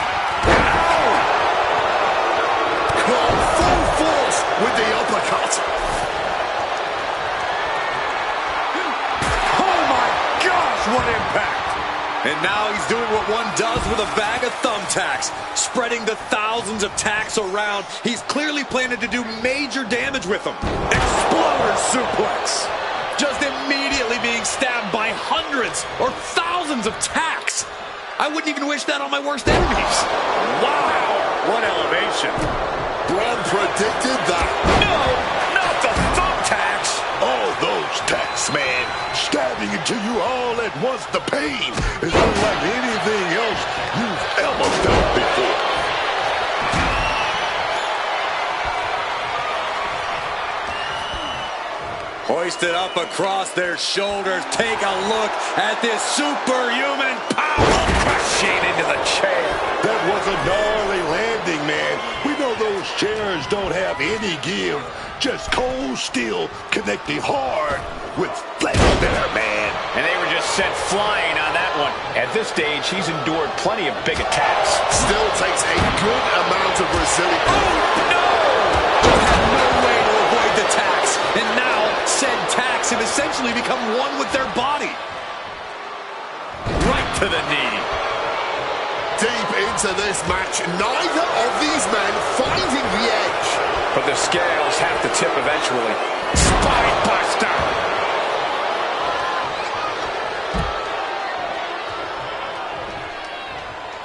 Gone full force with the uppercut. Oh my gosh, what impact! And now he's doing what one does with a bag of thumbtacks, spreading the thousands of tacks around. He's clearly planning to do major damage with them. Exploder suplex. Just immediately being stabbed by hundreds or thousands of tacks. I wouldn't even wish that on my worst enemies. Wow, what elevation. Braun predicted that. No, not the thumbtacks. All those tacks, man, stabbing into you all at once. The pain is unlike anything else you've ever felt before. Hoisted up across their shoulders. Take a look at this superhuman power. Crashing into the chair. That was a gnarly landing, man. We know those chairs don't have any give. Just cold steel connecting hard with flesh there, man. And they were just sent flying on that one. At this stage, he's endured plenty of big attacks. Still takes a good amount of resilience. Oh, no! Just had no way to avoid the tacks. And now, said tacks have essentially become one with their body. Right to the knee. Deep into this match, neither of these men finding the edge. But the scales have to tip eventually. Spine buster.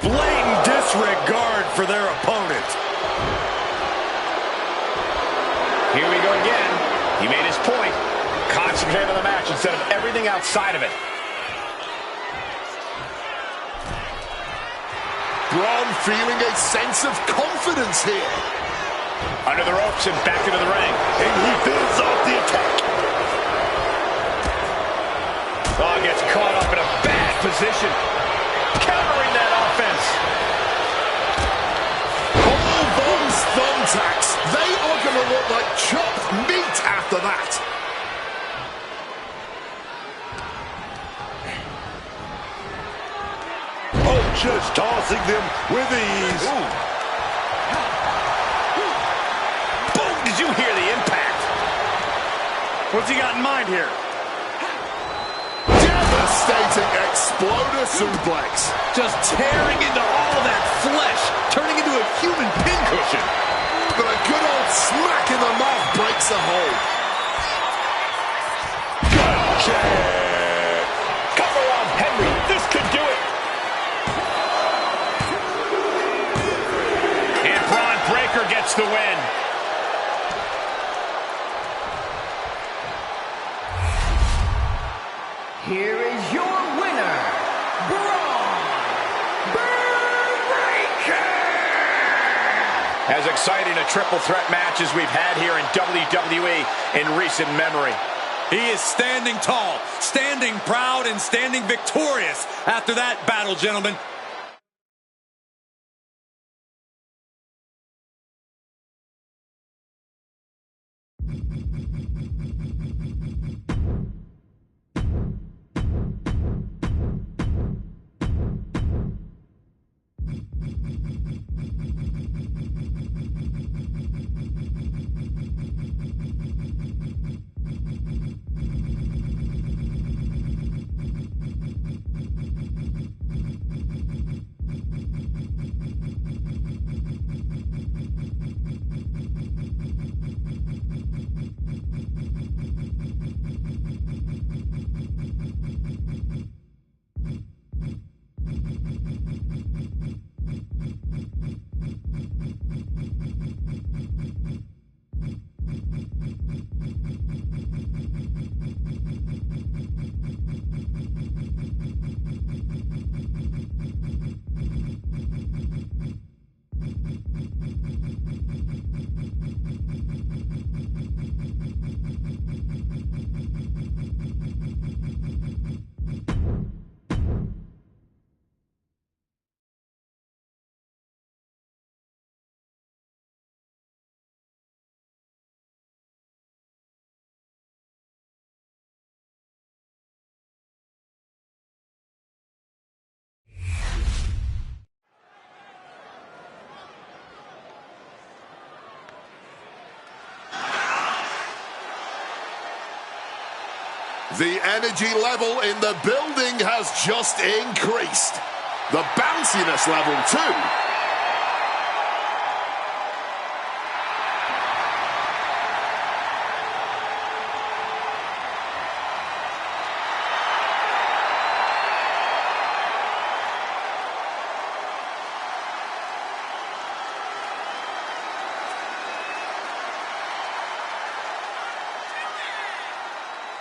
Blatant disregard for their opponent. Here we go again. He made his point. Concentrate on the match instead of everything outside of it. Braun feeling a sense of confidence here. Under the ropes and back into the ring. And he fends off the attack. Oh, gets caught up in a bad position. Countering that offense. All those thumbtacks, they are going to look like chopped meat after that. Oh, just tossing them with ease. Boom! Did you hear the impact? What's he got in mind here? Devastating exploder suplex. Just tearing into all of that flesh, turning into a human pincushion. But a good old smack in the mouth breaks the hold. Gotcha! Cover on Henry. This could do it. And Braun Breaker gets the win. Here is your winner, Braun Breaker! As exciting a triple threat match as we've had here in WWE in recent memory. He is standing tall, standing proud, and standing victorious after that battle, gentlemen. The energy level in the building has just increased. The bounciness level too.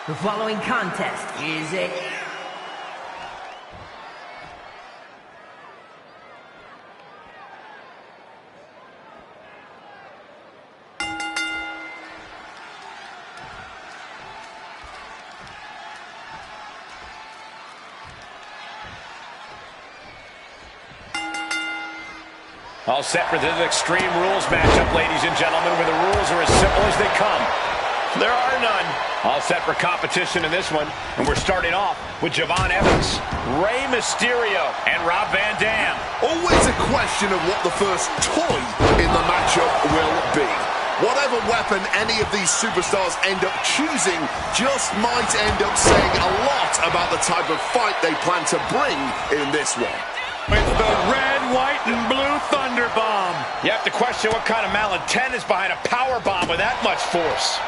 The following contest is a... All set for this Extreme Rules matchup, ladies and gentlemen, where the rules are as simple as they come. There are none. All set for competition in this one, and we're starting off with Javon Evans, Rey Mysterio, and Rob Van Dam. Always a question of what the first toy in the matchup will be. Whatever weapon any of these superstars end up choosing just might end up saying a lot about the type of fight they plan to bring in this one. With the red, white, and blue Thunder Bomb. You have to question what kind of malintent is behind a power bomb with that much force.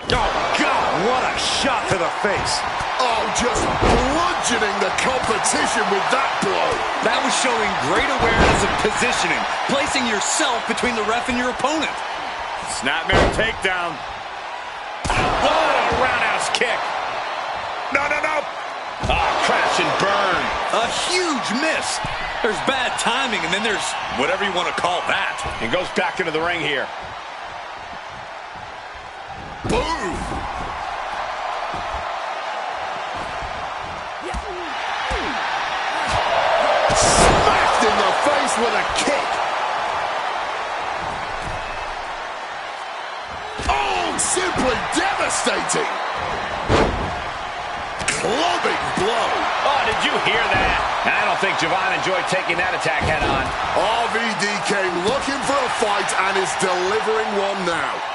Oh, God, what a shot to the face. Oh, just bludgeoning the competition with that blow. That was showing great awareness of positioning, placing yourself between the ref and your opponent. Snapmare takedown. What a roundhouse kick. No. Crash and burn. A huge miss. There's bad timing, and then there's whatever you want to call that. And goes back into the ring here. Boom! Smacked in the face with a kick. Oh, simply devastating. Clubbing blow. Oh, did you hear that? I don't think Javon enjoyed taking that attack head on. RVD came looking for a fight and is delivering one now.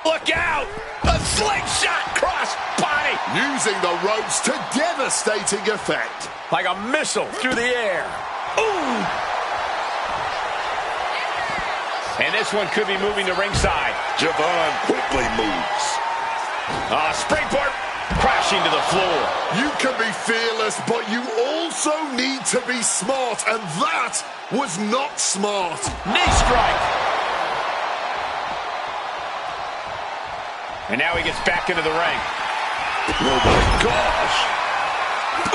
Look out! A slingshot cross body! Using the ropes to devastating effect. Like a missile through the air. Ooh! And this one could be moving to ringside. Javon quickly moves. Springboard crashing to the floor. You can be fearless, but you also need to be smart, and that was not smart. Knee strike. And now he gets back into the ring. Oh, my gosh.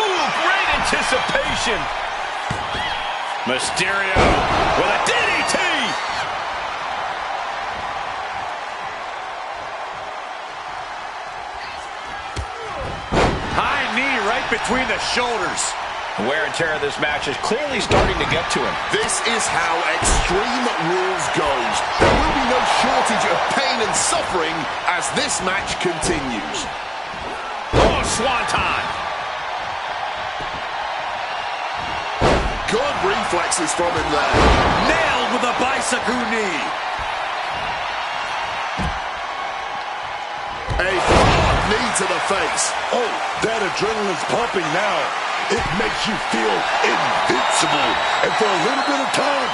Ooh, great anticipation. Mysterio with a DDT. High knee right between the shoulders. The wear and tear of this match is clearly starting to get to him. This is how Extreme Rules goes. There will be no shortage of pain and suffering as this match continues. Oh, swanton. Good reflexes from him there. Nailed with a bicycle knee. A hard knee to the face. Oh, that adrenaline's pumping now. It makes you feel invincible. And for a little bit of time.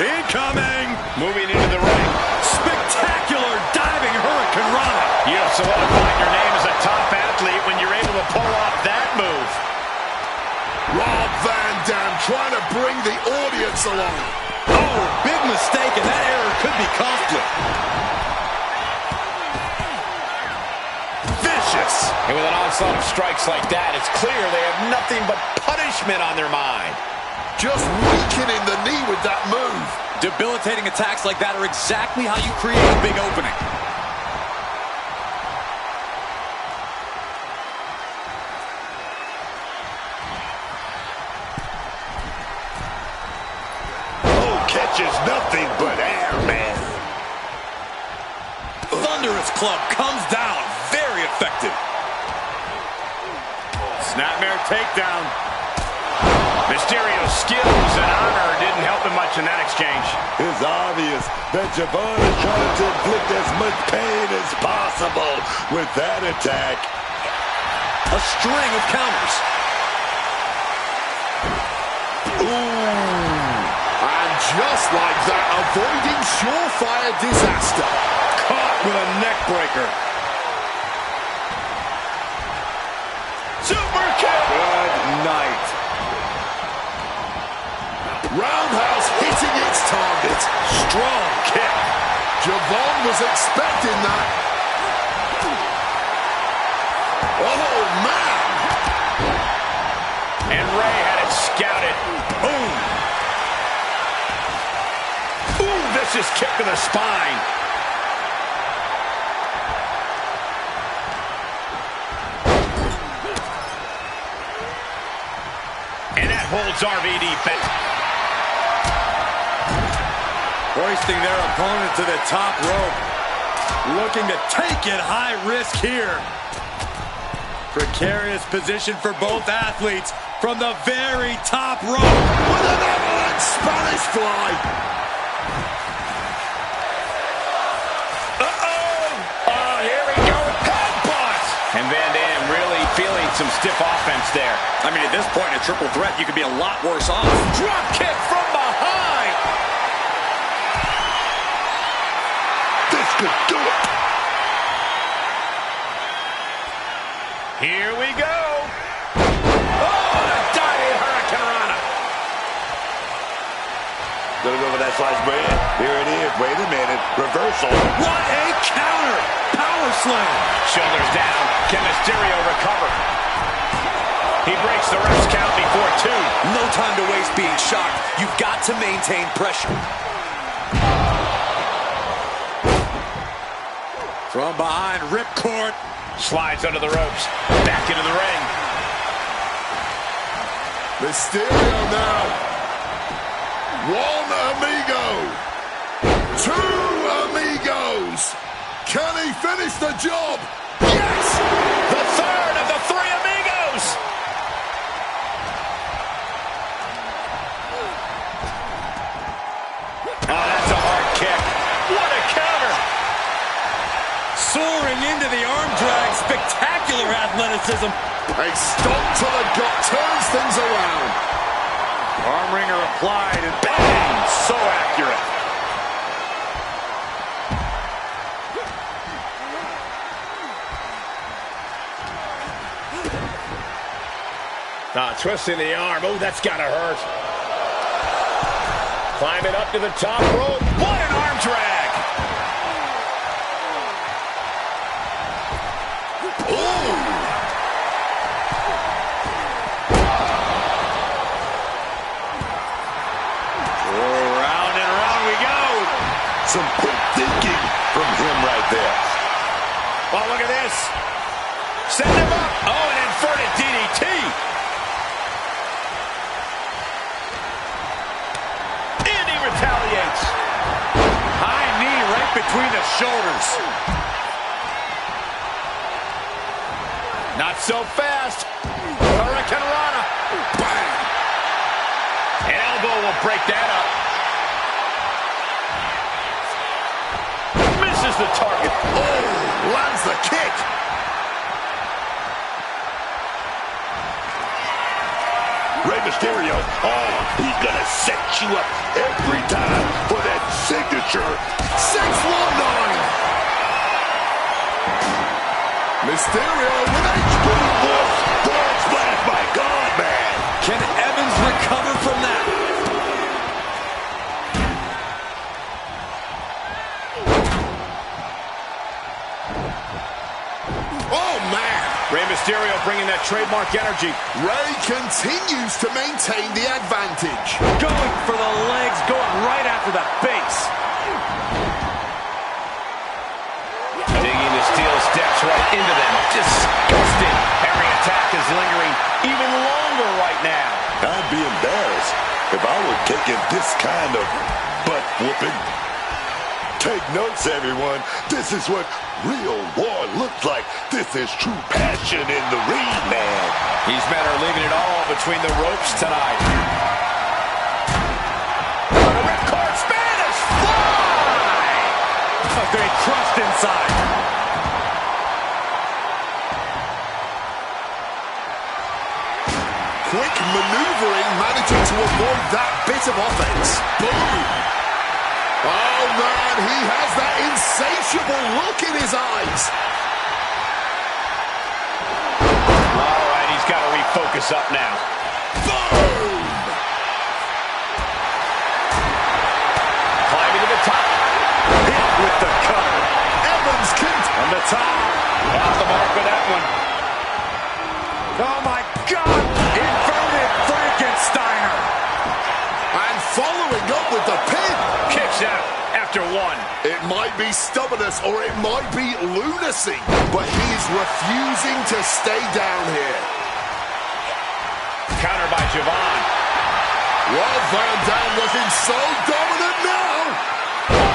Incoming. Moving into the ring. Spectacular diving Hurricane Rana. You have solidified your name as a top athlete when you're able to pull off that move. Rob Van Dam trying to bring the audience along. Oh, big mistake, and that error could be costly. Vicious. And with an onslaught of strikes like that, it's clear they have nothing but punishment on their mind. Just weakening the knee with that move. Debilitating attacks like that are exactly how you create a big opening. Oh, catches nothing but air, man. Thunderous club comes down. Very effective. Snapmare takedown. Mysterio's skills and honor didn't help him much in that exchange. It's obvious that Javon is trying to inflict as much pain as possible with that attack. A string of counters. And just like that, avoiding surefire disaster. Caught with a neck breaker. Super kick! Good night. Roundhouse hitting its target. Strong kick. Javon was expecting that. Oh, man! And Ray had it scouted. Boom! Ooh, vicious kick to the spine. And that holds RVD back. Hoisting their opponent to the top rope. Looking to take it high risk here. Precarious position for both athletes from the very top rope. With an avalanche Spanish fly. Oh, here we go. Headbutt. And Van Dam really feeling some stiff offense there. I mean, at this point, a triple threat, you could be a lot worse off. Drop kick from behind. This could do it. Here we go. Oh, a diving hurricanrana. Gonna go for that sliced bread. Here it is. Wait a minute. Reversal. What a counter! Power slam! Shoulders down. Can Mysterio recover? He breaks the ref's count before 2. No time to waste being shocked. You've got to maintain pressure. From behind, ripcord. Slides under the ropes. Back into the ring. Mysterio now. One amigo. Two amigos. Can he finish the job? Yes! The third of the 3 amigos! Oh, that's a hard kick. What a counter! Soaring into the arm drag. Spectacular athleticism. A stomp to the gut turns things around. Arm wringer applied and bang! So accurate. Twisting the arm. Oh, that's gotta hurt. Climbing up to the top rope. What an arm drag! Ooh! Round and round we go. Some quick thinking from him right there. Oh, look at this. Send him up. Oh, an inverted DDT. And he retaliates. High knee right between the shoulders. Not so fast. Hurricanrana. Bang. An elbow will break that up. Misses the target. Oh, lands the kick. Rey Mysterio. Oh, he's gonna set you up every time for that signature. 619. Mysterio with HP. Forward splash, my God, man. Can Evans recover from that? Oh, man. Rey Mysterio bringing that trademark energy. Rey continues to maintain the advantage. Going for the legs, going right after the base. Digging the steel steps right into them. Disgusting. Every attack is lingering even longer right now. I'd be embarrassed if I were taking this kind of butt whooping. Take notes, everyone. This is what real war looks like. This is true passion in the ring, man. These men are leaving it all between the ropes tonight. The ripcord Spanish fly! A great thrust inside. Quick maneuvering, managing to avoid that bit of offense. Boom! Oh, man, he has that insatiable look in his eyes. All right, he's got to refocus up now. Boom! Climbing to the top. Hit with the cover. Evans can... On the top. Off the mark with that one. Oh, my God. Inverted Frankensteiner. And following up with the pin. Kicks out after one. It might be stubbornness or it might be lunacy, but he's refusing to stay down here. Counter by Javon. Rob Van Dam looking so dominant now.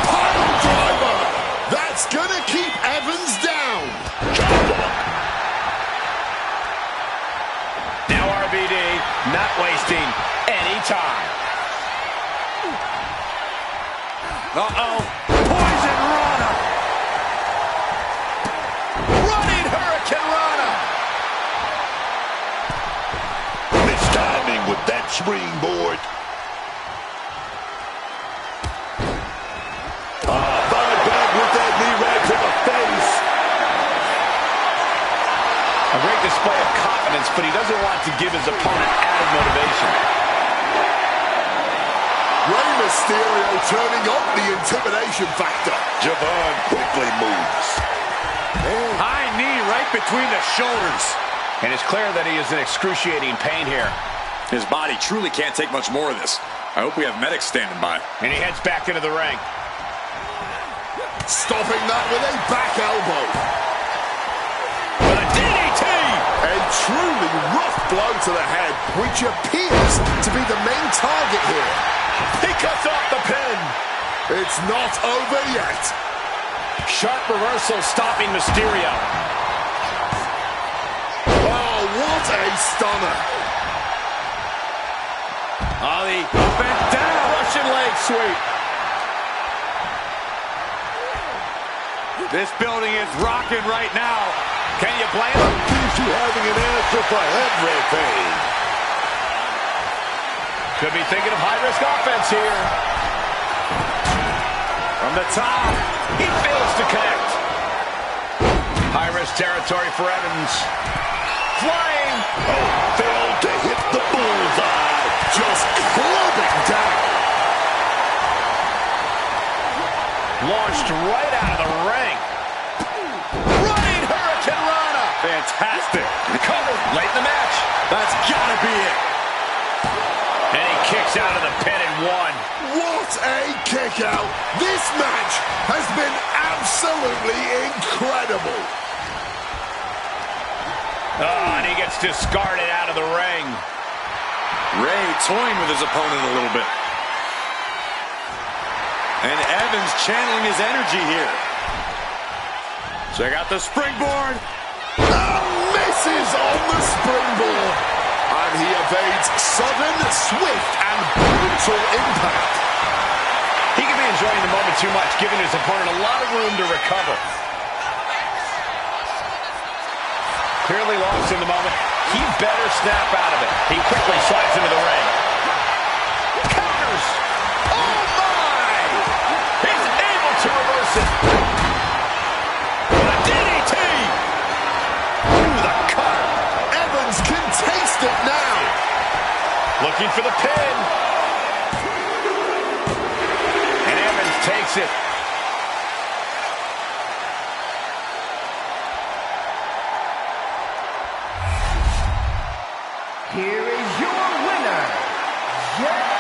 Pile driver. That's gonna keep Evans down. Now RVD not wasting any time. Uh-oh. Poison Rana. Running Hurricane Rana. Mistiming with that springboard. Fired back with that knee right to the face. A great display of confidence, but he doesn't want to give his opponent added motivation. Rey Mysterio turning up the intimidation factor. Javon quickly moves. High knee right between the shoulders. And it's clear that he is in excruciating pain here. His body truly can't take much more of this. I hope we have medics standing by. And he heads back into the ring. Stopping that with a back elbow. With a DDT! A truly rough blow to the head, which appears to be the main target here. He cuts off the pin. It's not over yet. Sharp reversal stopping Mysterio. Oh, what a stunner. The up and down Russian leg sweep. This building is rocking right now. Can you blame him? Seems to having an answer for everything. Could be thinking of high-risk offense here. From the top. He fails to connect. High-risk territory for Evans. Flying. Oh, failed to hit the bullseye. Just clubbing down. Launched right out of the ring. Running Hurricane Rana. Fantastic. Covered late in the match. That's gotta be it. And he kicks out of the pin and one. What a kick out. This match has been absolutely incredible. Oh, and he gets discarded out of the ring. Rey toying with his opponent a little bit. And Evans channeling his energy here. Check out the springboard. Misses on the springboard. And he evades sudden, swift, and brutal impact. He could be enjoying the moment too much, giving his opponent a lot of room to recover. Clearly lost in the moment. He better snap out of it. He quickly slides into the ring. Counters! Oh, my! He's able to reverse it. With a DDT! Ooh, the cut. Evans can taste it now. Looking for the pin. And Evans takes it. Here is your winner, Evans.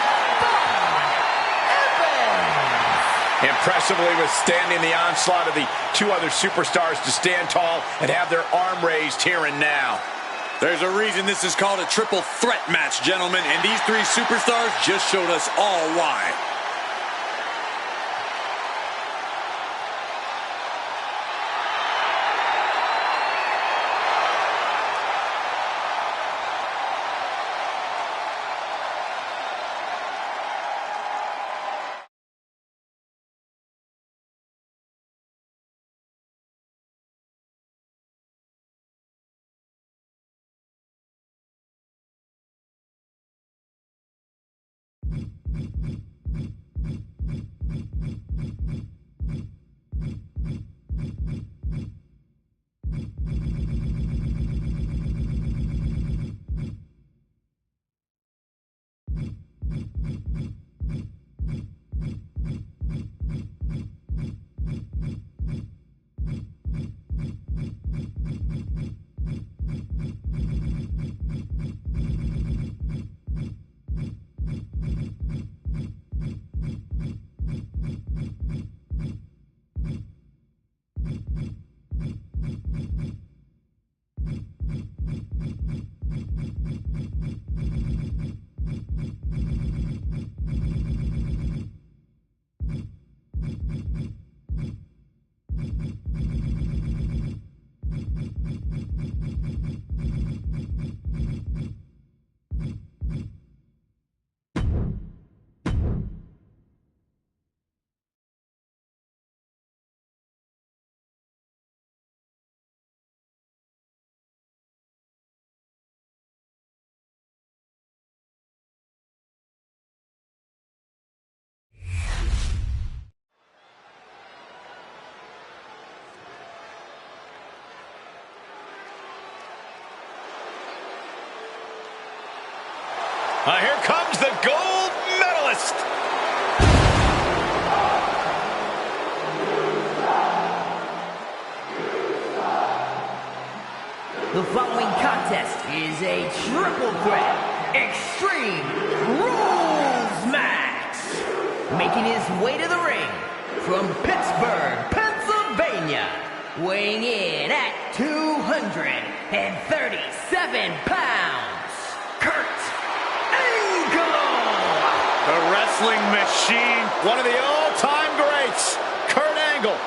Impressively withstanding the onslaught of the two other superstars to stand tall and have their arm raised here and now. There's a reason this is called a triple threat match, gentlemen, and these three superstars just showed us all why. Here comes the gold medalist. The following contest is a triple threat Extreme Rules match. Making his way to the ring from Pittsburgh, Pennsylvania, weighing in at 237 pounds, Kurt Angle. The wrestling machine, one of the all-time greats, Kurt Angle.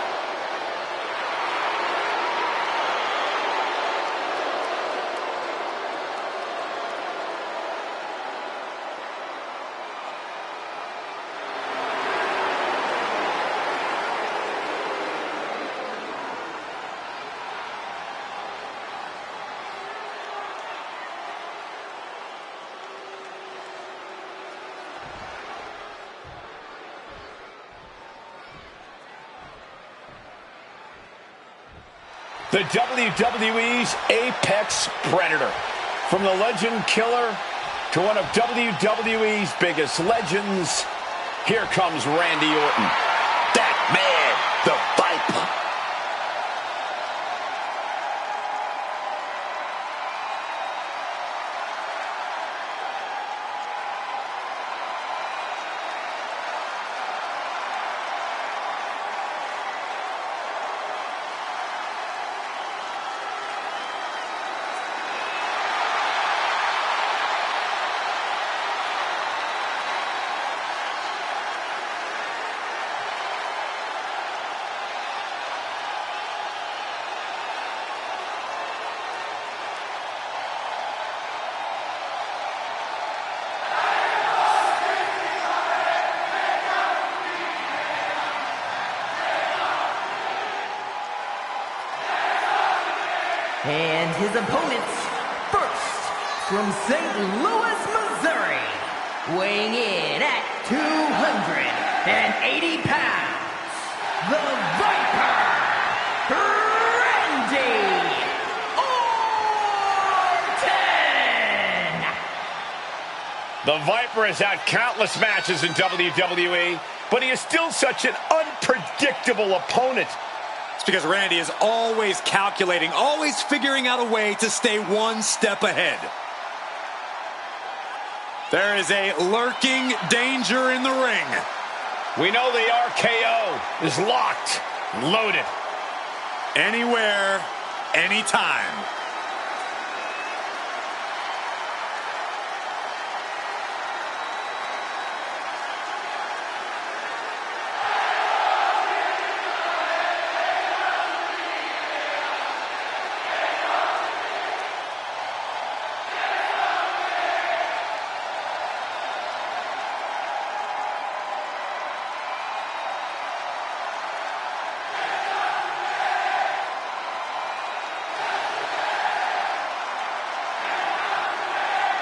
The WWE's apex predator. From the legend killer to one of WWE's biggest legends, here comes Randy Orton. That man, the Viper. And his opponents, first, from St. Louis, Missouri, weighing in at 280 pounds, the Viper, Randy Orton! The Viper has had countless matches in WWE, but he is still such an unpredictable opponent. It's because Randy is always calculating, always figuring out a way to stay one step ahead. There is a lurking danger in the ring. We know the RKO is locked, loaded. Anywhere, anytime.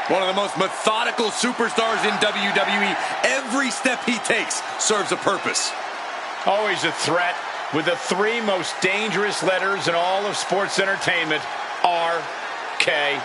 One of the most methodical superstars in WWE. Every step he takes serves a purpose. Always a threat with the three most dangerous letters in all of sports entertainment, RKO.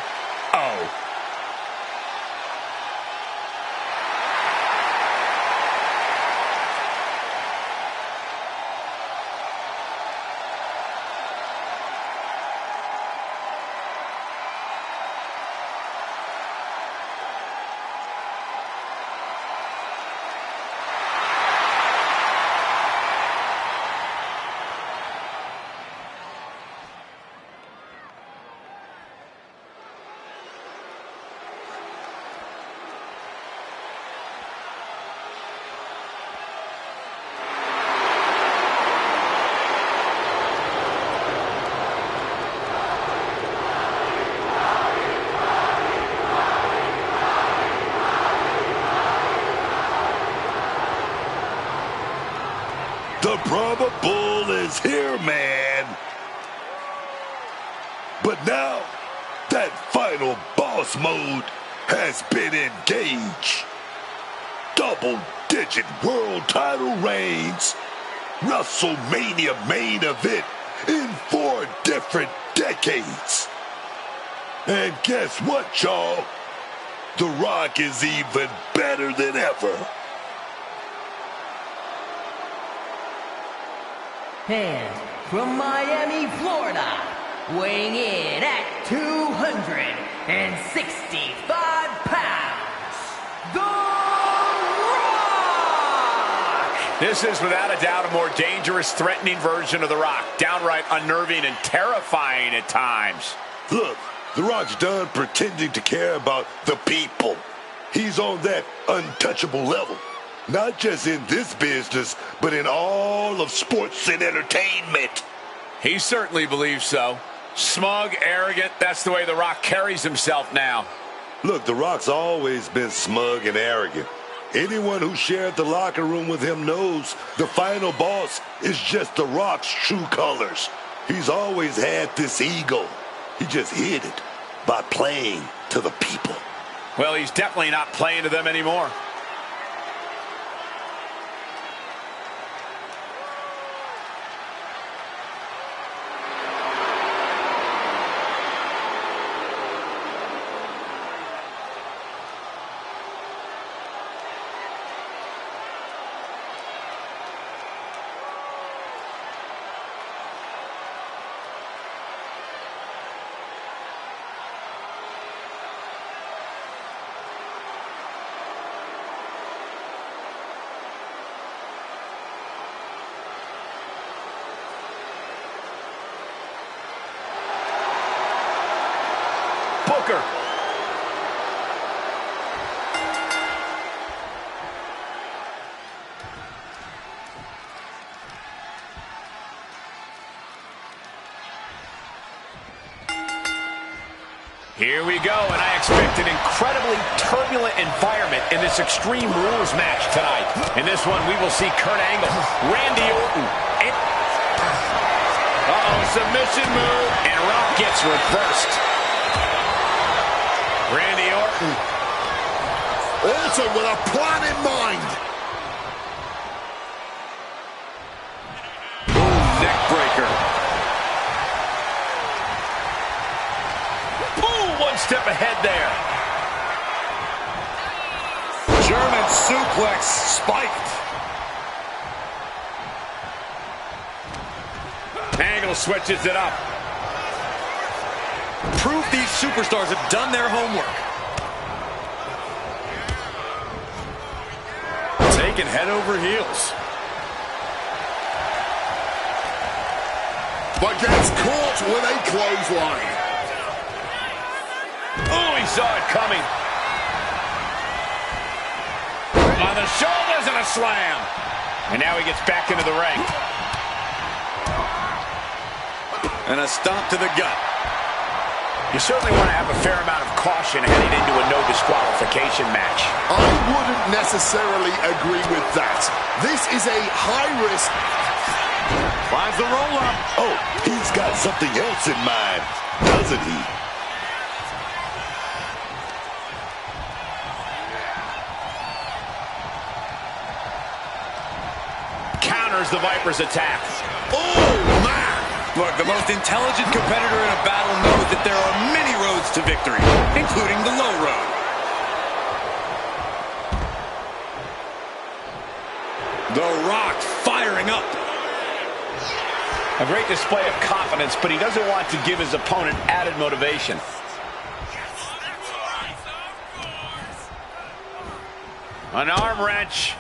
The probable is here, man. But now, that final boss mode has been engaged. Double-digit world title reigns. WrestleMania main event in 4 different decades. And guess what, y'all? The Rock is even better than ever. And from Miami, Florida, weighing in at 265 pounds, The Rock! This is without a doubt a more dangerous, threatening version of The Rock. Downright unnerving and terrifying at times. Look, The Rock's done pretending to care about the people. He's on that untouchable level. Not just in this business, but in all of sports and entertainment. He certainly believes so. Smug, arrogant, that's the way The Rock carries himself now. Look, The Rock's always been smug and arrogant. Anyone who shared the locker room with him knows the final boss is just The Rock's true colors. He's always had this ego. He just hid it by playing to the people. Well, he's definitely not playing to them anymore. Booker. Here we go, and I expect an incredibly turbulent environment in this Extreme Rules match tonight. In this one, we will see Kurt Angle, Randy Orton, and... submission move, and Rock gets reversed. Randy Orton. Orton with a plan in mind. Ooh, neck breaker. Ooh, one step ahead there. German suplex spiked. Angle switches it up. Proof these superstars have done their homework. Taking head over heels. But gets caught with a clothesline. Oh, he saw it coming. On the shoulders and a slam. And now he gets back into the ring. And a stomp to the gut. You certainly want to have a fair amount of caution heading into a no disqualification match. I wouldn't necessarily agree with that. This is a high risk. Finds the roll-up. Oh, he's got something else in mind, doesn't he? the Viper's attack. Oh, man! Look, the most intelligent competitor in a battle knows that there are many roads to victory, including the low road. The Rock firing up. A great display of confidence, but he doesn't want to give his opponent added motivation. An arm wrench.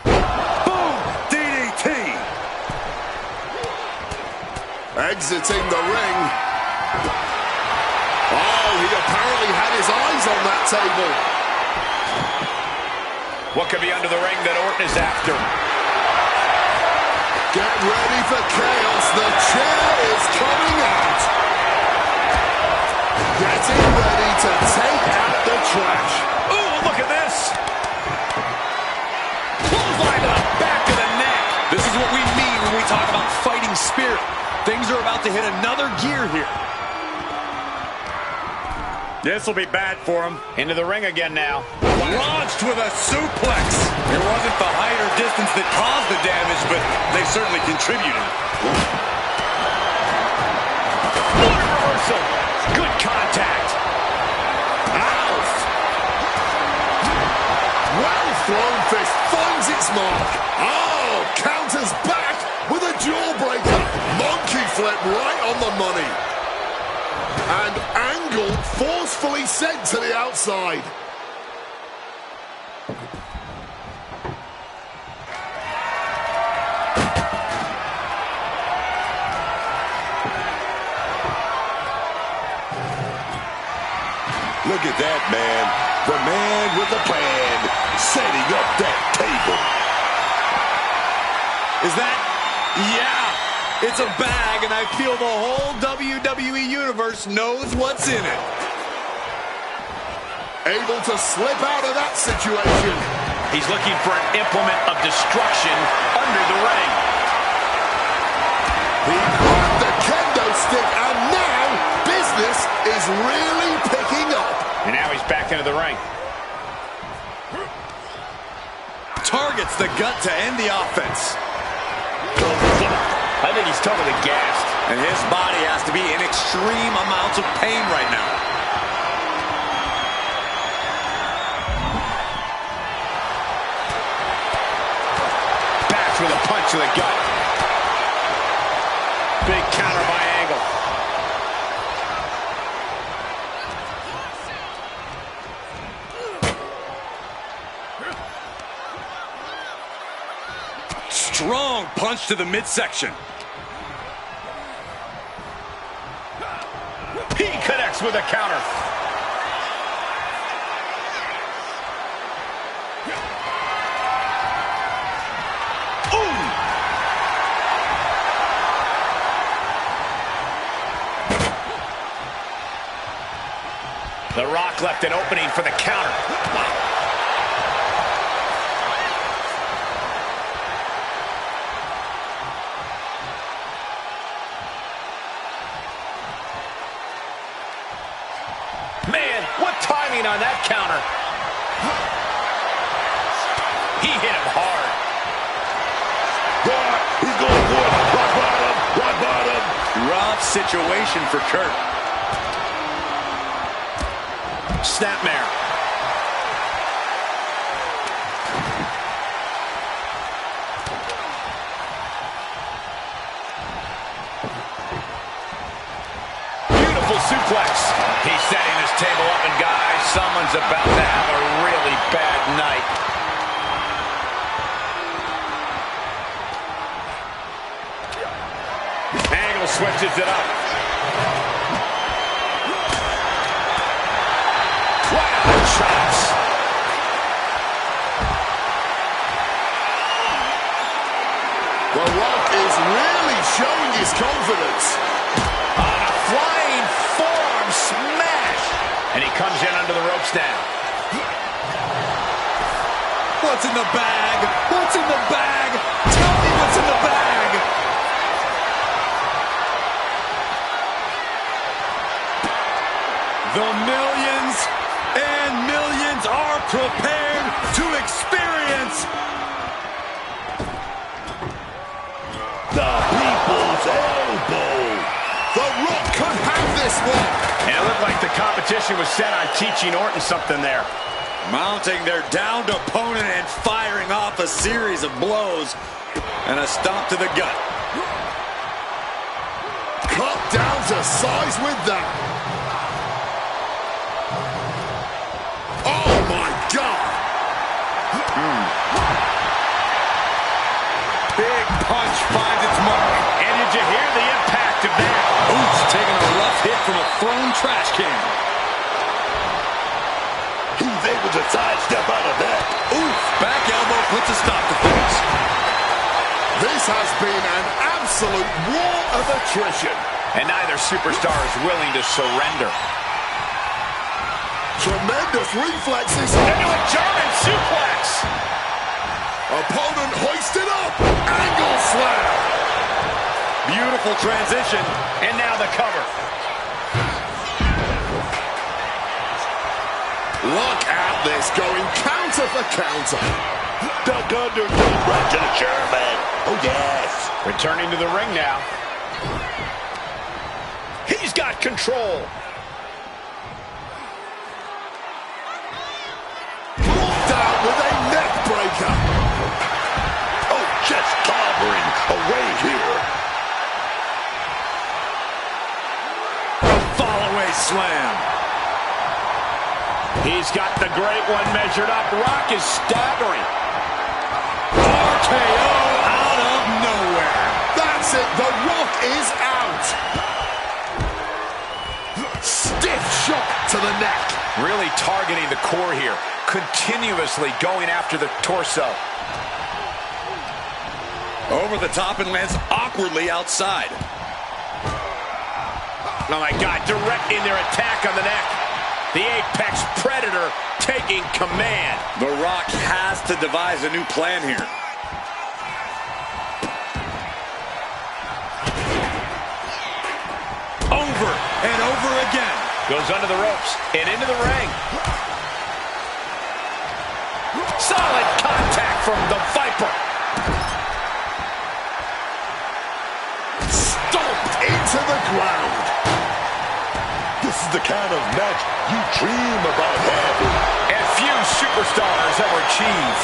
Boom! DDT. Exiting the ring. Oh, he apparently had his eyes on that table. What could be under the ring that Orton is after? Get ready for chaos. The chair is coming out. Getting ready to take out the trash. Ooh, look at this. Clothesline to the back of the neck. This is what we mean when we talk about fighting spirit. Things are about to hit another gear here. This will be bad for him. Into the ring again now. Launched with a suplex. It wasn't the height or distance that caused the damage, but they certainly contributed. What a reversal. Good contact. Ow! Well-thrown fist finds its mark. Oh, counters back with a jawbreaker. Monkey flip right on the money. And Angle forcefully sent to the outside. Look at that, man. The man with the plan, setting up that table. Is that? Yeah! It's a bag, and I feel the whole WWE Universe knows what's in it. Able to slip out of that situation. He's looking for an implement of destruction under the ring. He grabbed the kendo stick, and now business is really picking up. And now he's back into the ring. Targets the gut to end the offense. I think he's totally gassed. And his body has to be in extreme amounts of pain right now. Backs with a punch to the gut. Big counter by Angle. Strong punch to the midsection. He connects with a counter. Ooh! The Rock left an opening for the counter. Man, what timing on that counter. He hit him hard. He's going for it. Rock bottom. Rock bottom. Rough situation for Kurt. Snapmare. Beautiful suplex. He's setting this table up, and guys, someone's about to have a really bad night. Angle switches it up. Wow, chops. The Rock is really showing his confidence. On a flying forearm smash. And he comes in under the ropes now. What's in the bag? What's in the bag? Tell me what's in the bag. The millions and millions are prepared to experience competition was set on teaching Orton something there. Mounting their downed opponent and firing off a series of blows. And a stomp to the gut. Cut down to size with that. Oh, my God. Big punch finds its mark. And did you hear the impact of that? Oops, taking a rough hit from a thrown trash can. He's able to sidestep out of that. Oof, back elbow puts a stop to things. This has been an absolute war of attrition. And neither superstar is willing to surrender. Tremendous reflexes. Into a German suplex. Opponent hoisted up. Angle slam. Beautiful transition. And now the cover. Look at this, going counter for counter. Duck under, right to the German. Oh, yes. Returning to the ring now. He's got control. Brought down with a neck breaker. Oh, just clobbering away here. Fall-away slam. He's got the great one measured up. Rock is staggering. RKO out of nowhere. That's it. The Rock is out. Stiff shot to the neck. Really targeting the core here. Continuously going after the torso. Over the top and lands awkwardly outside. Oh my God, directing their attack on the neck. The Apex Predator taking command. The Rock has to devise a new plan here. Over and over again. Goes under the ropes and into the ring. Solid contact from the Viper. Stomped into the ground. This is the kind of match you dream about having. And few superstars ever achieve.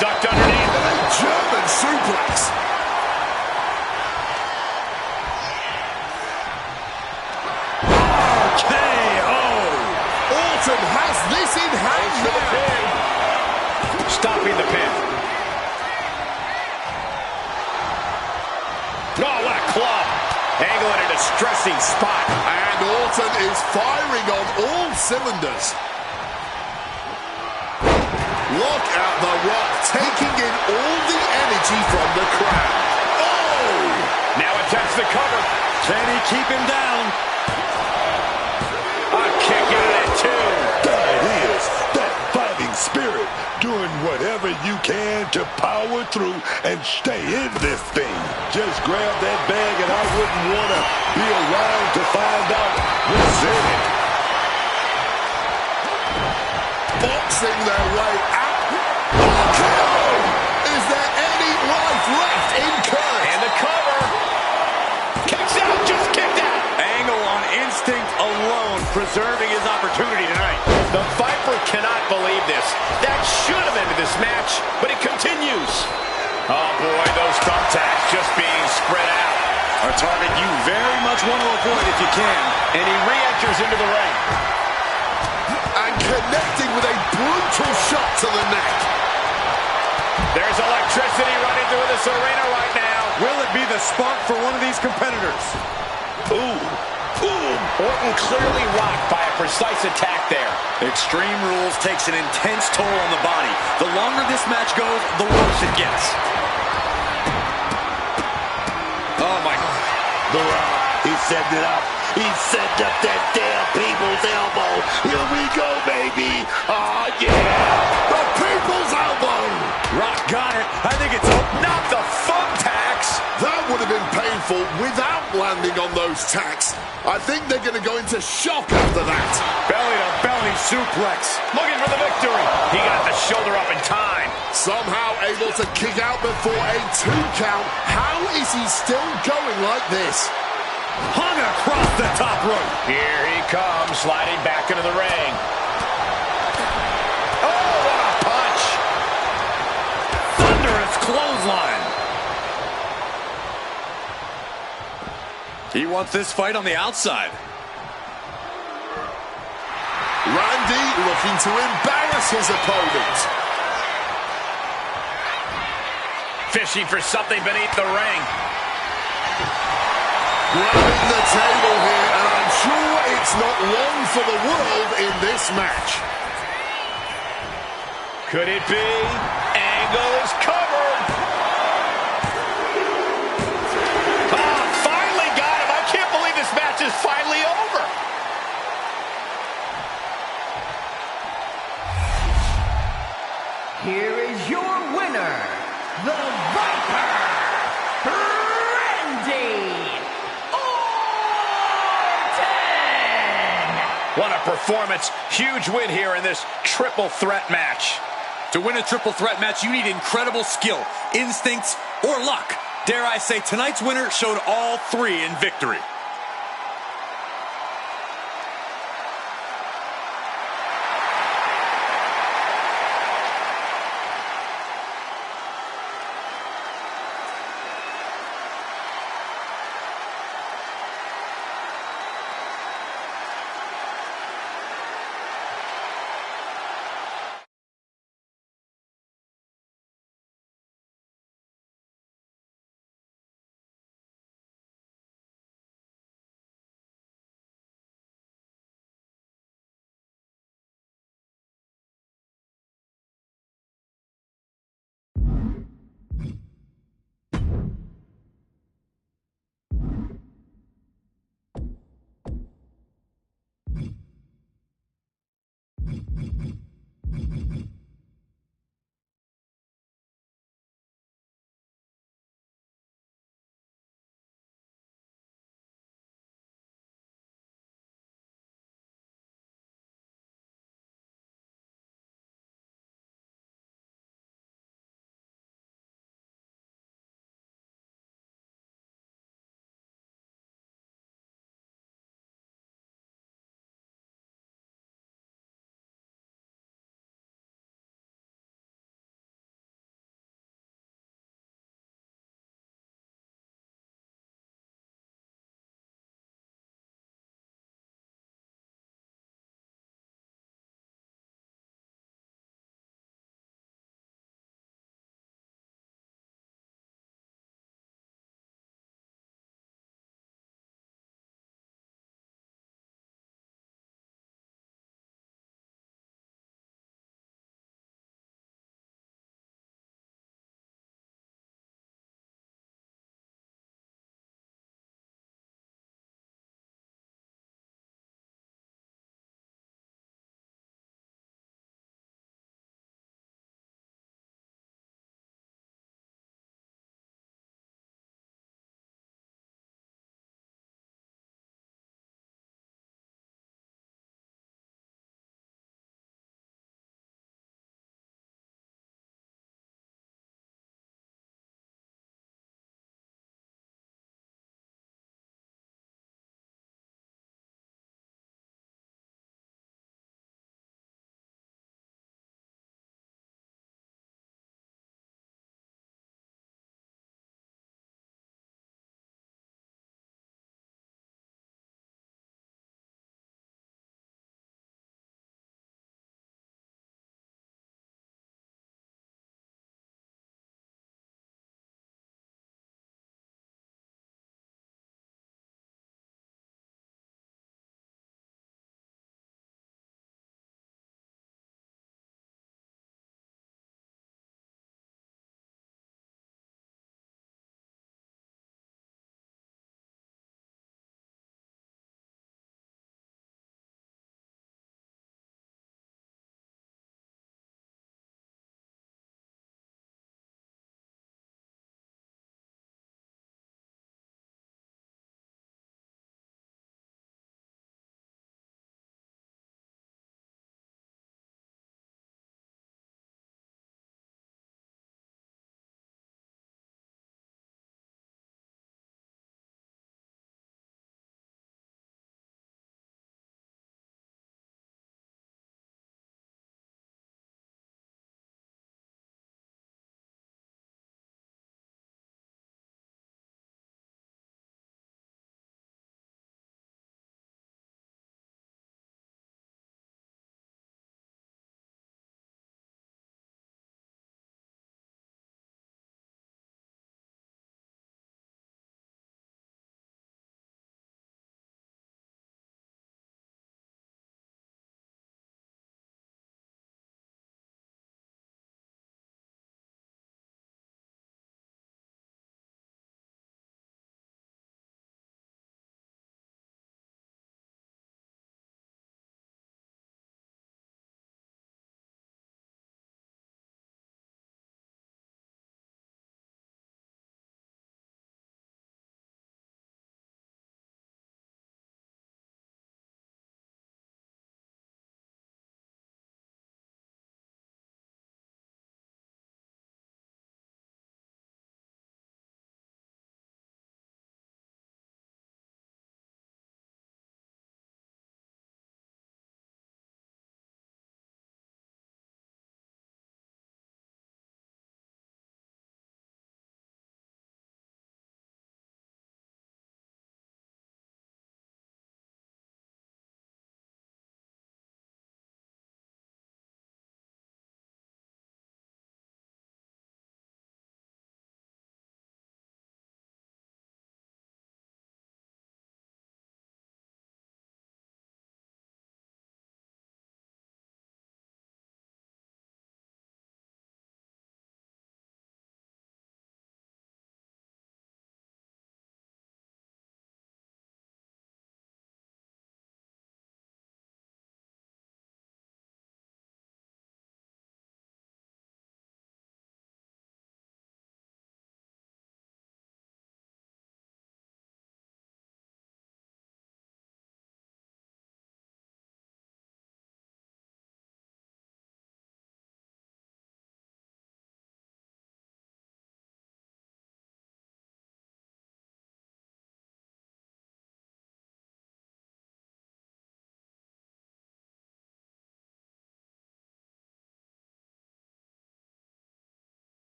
Ducked underneath. And a German suplex. RKO. Orton has this in hand now. Stopping the pin. Oh, what a club. Angle in a distressing spot. And Orton is firing on all cylinders. Look at The Rock taking in all the energy from the crowd. Oh! Now attempts the cover. Can he keep him down? A kick out at two. There it is. That fighting spirit. Doing whatever you can to power through and stay in this thing. Just grab that bag and I wouldn't want to be around to find out what's in it. Boxing their way out. RKO! Is there any life left in Kurt? And the cover. Kicks out, just kicked out. Angle on instinct alone, preserving his opportunity tonight. The Viper cannot believe this. That should have ended this match, but it continues. Oh boy, those thumbtacks just being spread out. A target you very much want to avoid if you can. And he re-enters into the ring. And connecting with a brutal shot to the neck. There's electricity running through this arena right now. Will it be the spark for one of these competitors? Ooh. Boom! Orton clearly rocked by a precise attack there. Extreme Rules takes an intense toll on the body. The longer this match goes, the worse it gets. Oh, my God. The Rock, he set it up. He set up that damn people's elbow. Here we go, baby. Oh, yeah. The people's elbow. Rock got it. I think it's over. Not the thumbtacks. That would have been painful without landing on those tacks. I think they're going to go into shock after that. Belly-to-belly suplex. Looking for the victory. He got the shoulder up in time. Somehow able to kick out before a 2 count. How is he still going like this? Hung across the top rope. Here he comes, sliding back into the ring. Oh, what a punch! Thunderous clothesline. He wants this fight on the outside. Randy looking to embarrass his opponent. Fishing for something beneath the ring. Grabbing the table here, and I'm sure it's not one for the world in this match. Could it be? Angle is covered. Ah, finally got him. I can't believe this match is finally over. Here is your winner, the Viper, Randy Orton! What a performance. Huge win here in this triple threat match. To win a triple threat match, you need incredible skill, instincts, or luck. Dare I say, tonight's winner showed all three in victory.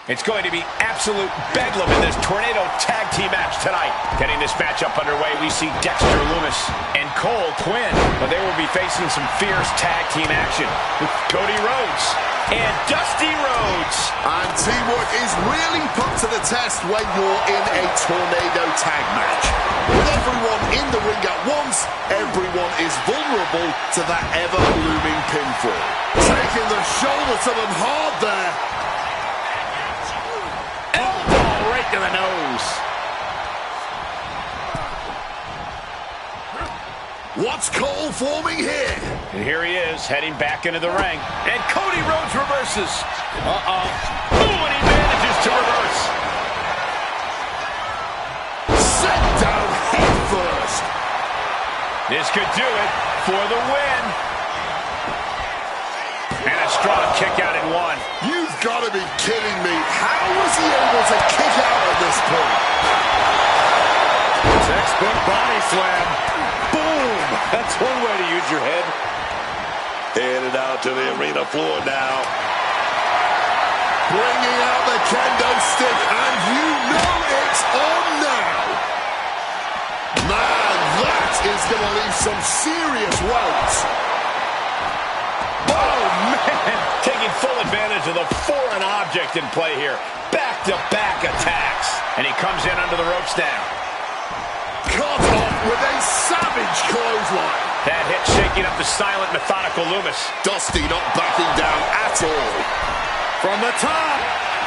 It's going to be absolute bedlam in this tornado tag team match tonight. Getting this matchup underway, we see Dexter Lumis and Cole Quinn. But they will be facing some fierce tag team action with Cody Rhodes and Dusty Rhodes. And teamwork is really put to the test when you're in a tornado tag match. With everyone in the ring at once, everyone is vulnerable to that ever-looming pinfall. Taking the shoulder to them hard there. Elbow right to the nose. What's Cole forming here? And here he is, heading back into the ring. And Cody Rhodes reverses. Ooh, and he manages to reverse. Set down head first. This could do it for the win. And a strong kick out in one. You've got to be kidding me. How was he able to kick out at this point? Textbook body slam. Boom! That's one way to use your head. Headed out to the arena floor now. Bringing out the kendo stick, and you know it's on now. Man, that is going to leave some serious welts. Oh, man! Taking full advantage of the foreign object in play here. Back-to-back attacks. And he comes in under the ropes now. Caught off with a savage clothesline. That hit shaking up the silent, methodical Lumis. Dusty not backing down at all. From the top.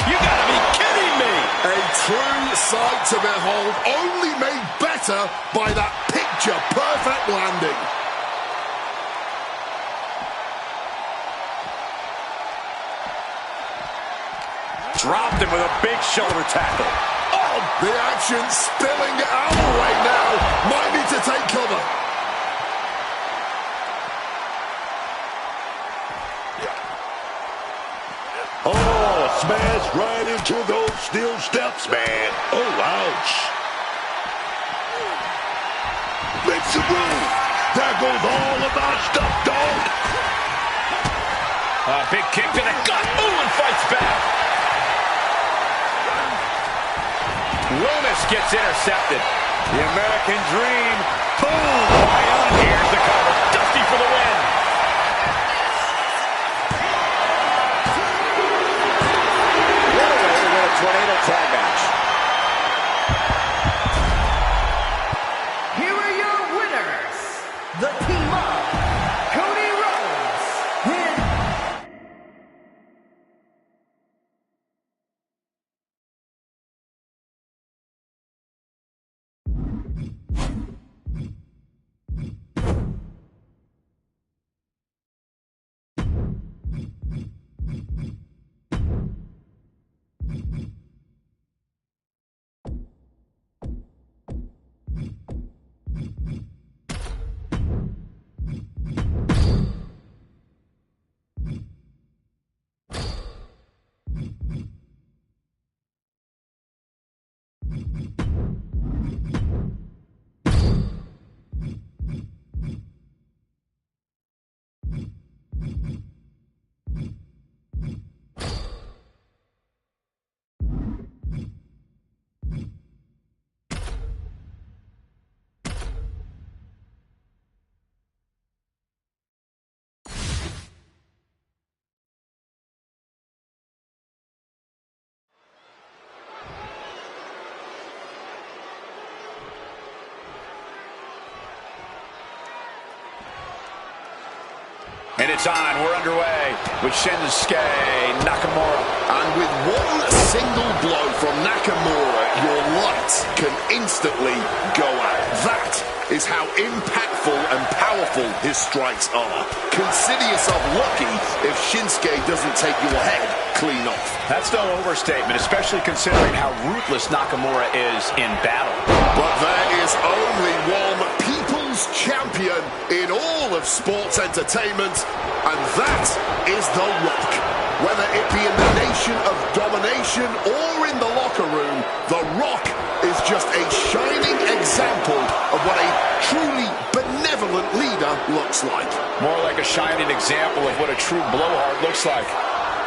You gotta be kidding me. A true sight to behold, only made better by that picture-perfect landing. Dropped him with a big shoulder tackle. Oh, the action spilling our way now. Might need to take cover. Oh, smash right into those steel steps, man. Oh, ouch. Makes a move. There goes all of our stuff, dog. Big kick to the gut. Ooh, and fights back. Lumis gets intercepted. The American Dream. Boom! Right on. Here's the cover. Dusty for the win. What a way to win a tornado tag match. Here are your winners. The team up. Cody Rhodes and And it's on. We're underway with Shinsuke Nakamura. And with one single blow from Nakamura, your lights can instantly go out. That is how impactful and powerful his strikes are. Consider yourself lucky if Shinsuke doesn't take your head clean off. That's no overstatement, especially considering how ruthless Nakamura is in battle. But there is only one people's champion in all of sports entertainment, and that is The Rock. Whether it be in the nation of domination or in the locker room, The Rock is just a shining example of what a truly benevolent leader looks like. More like a shining example of what a true blowhard looks like.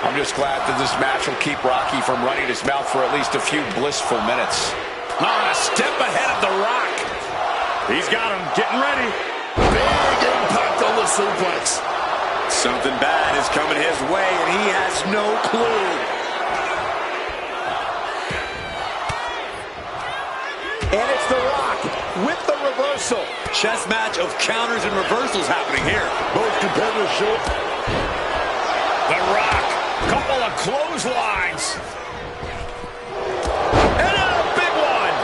I'm just glad that this match will keep Rocky from running his mouth for at least a few blissful minutes. A step ahead of The Rock. He's got him getting ready. Big impact on the suplex. Something bad is coming his way, and he has no clue. And it's The Rock with the reversal. Chess match of counters and reversals happening here. Both competitors show. The Rock, couple of clotheslines. And a big one.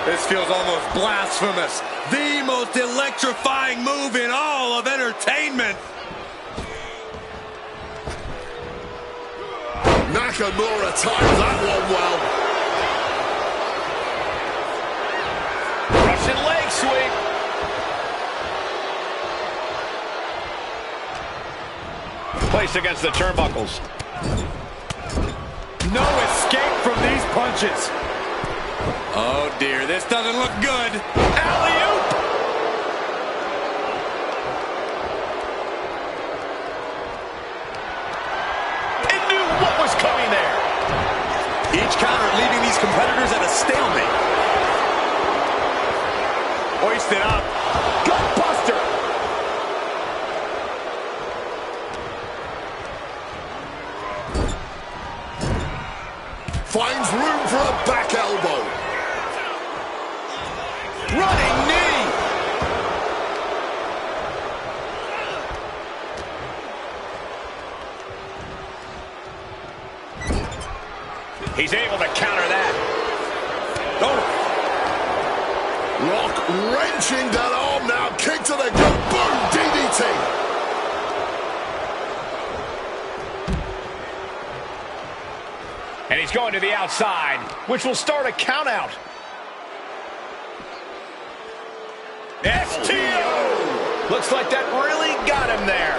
This feels almost blasphemous. The most electrifying move in all of entertainment. Nakamura timed that one well. Russian leg sweep. Placed against the turnbuckles. No escape from these punches. Oh dear, this doesn't look good. Alley-oop! It knew what was coming there. Each counter leaving these competitors at a stalemate. Hoisted up. Gutbuster. Finds room for a back elbow. Running knee. He's able to counter that. Oh. Rock wrenching that arm now. Kick to the gut. Boom. DDT. And he's going to the outside, which will start a count out. STO! Looks like that really got him there.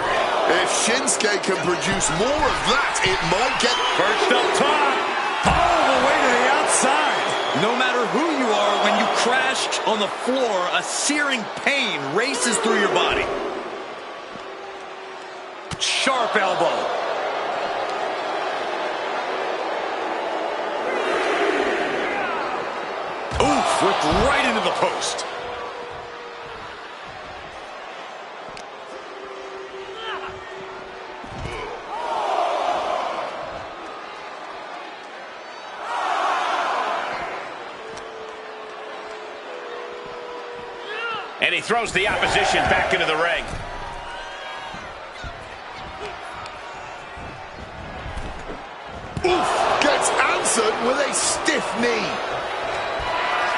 If Shinsuke can produce more of that, it might get... First up top, all the way to the outside. No matter who you are, when you crash on the floor, a searing pain races through your body. Sharp elbow. Oof, whipped right into the post. And he throws the opposition back into the ring. Oof! Gets answered with a stiff knee.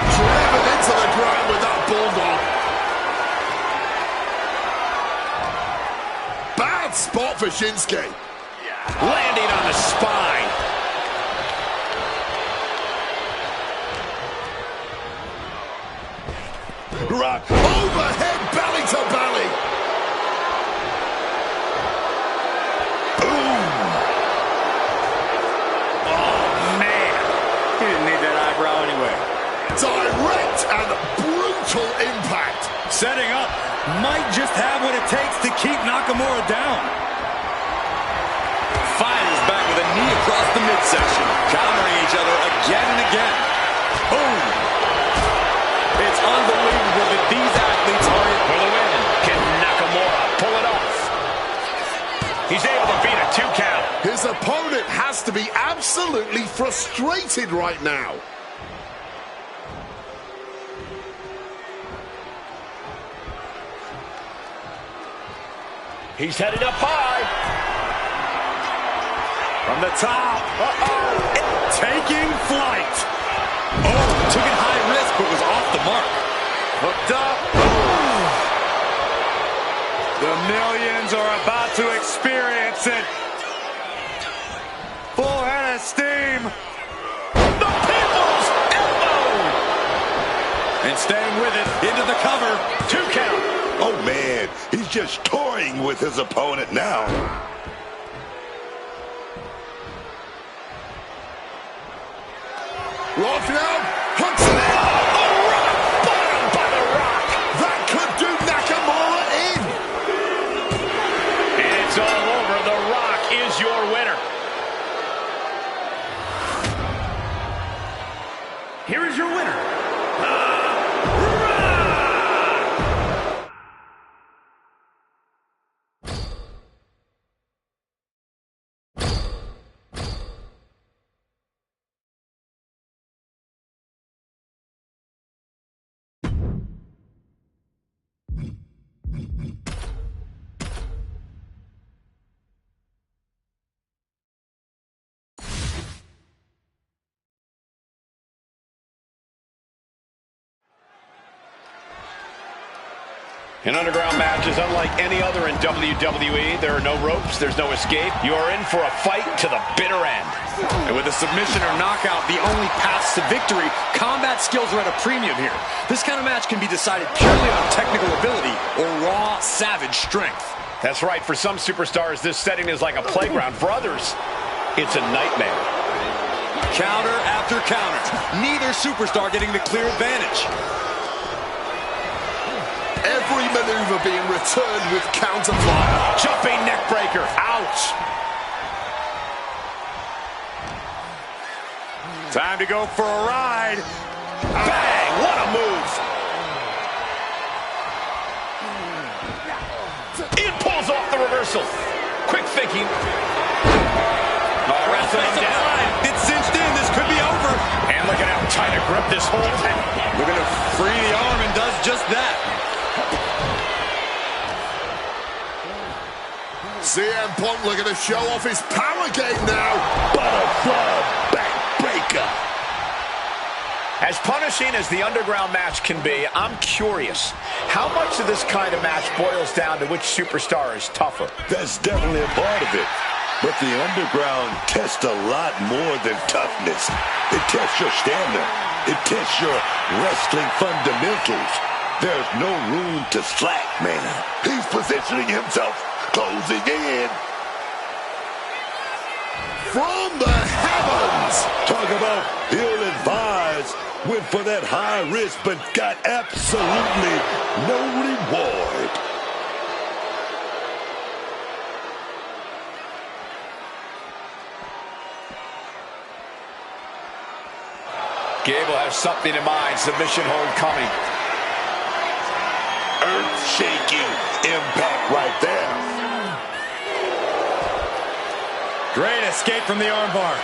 Driven into the ground with that bulldog. Bad spot for Shinsuke. Landing on the spine. Rock overhead belly to belly. Ooh. Oh, man. He didn't need that eyebrow anyway. Direct and brutal impact. Setting up, might just have what it takes to keep Nakamura down. Fires back with a knee across the midsection, countering each other again and again. Boom! It's unbelievable that these athletes are in For the win. Can Nakamura pull it off? He's able to beat a 2 count. His opponent has to be absolutely frustrated right now. He's headed up high. from the top. Taking flight. Oh, took it high risk, but was off the mark. Hooked up. The millions are about to experience it. Full head of steam. The people's elbow. And staying with it, into the cover. 2 count. Oh, man, he's just toying with his opponent now. Rock now, hooks it in. A rock bottom by the Rock. That could do Nakamura in. And it's An underground match is unlike any other in WWE. There are no ropes, there's no escape. You are in for a fight to the bitter end. And with a submission or knockout, the only paths to victory, combat skills are at a premium here. This kind of match can be decided purely on technical ability or raw, savage strength. That's right. For some superstars, this setting is like a playground. For others, it's a nightmare. Counter after counter. Neither superstar getting the clear advantage. Every maneuver being returned with counter fire. Jumping neck breaker. Ouch. Time to go for a ride. Bang! What a move. It pulls off the reversal. Quick thinking. Wrestling him down. It's cinched in. This could be over. And look at how tight a grip this holds. Looking to free the arm and does just that. CM Punk looking to show off his power game now. Butterfly backbreaker. As punishing as the underground match can be, I'm curious. How much of this kind of match boils down to which superstar is tougher? That's definitely a part of it. But the underground tests a lot more than toughness. It tests your stamina. It tests your wrestling fundamentals. There's no room to slack, man. He's positioning himself, closing in. From the heavens. Talk about ill-advised. Went for that high risk, but got absolutely no reward. Gable has something in mind. Submission hold coming. Earth-shaking impact right there. Great escape from the armbar.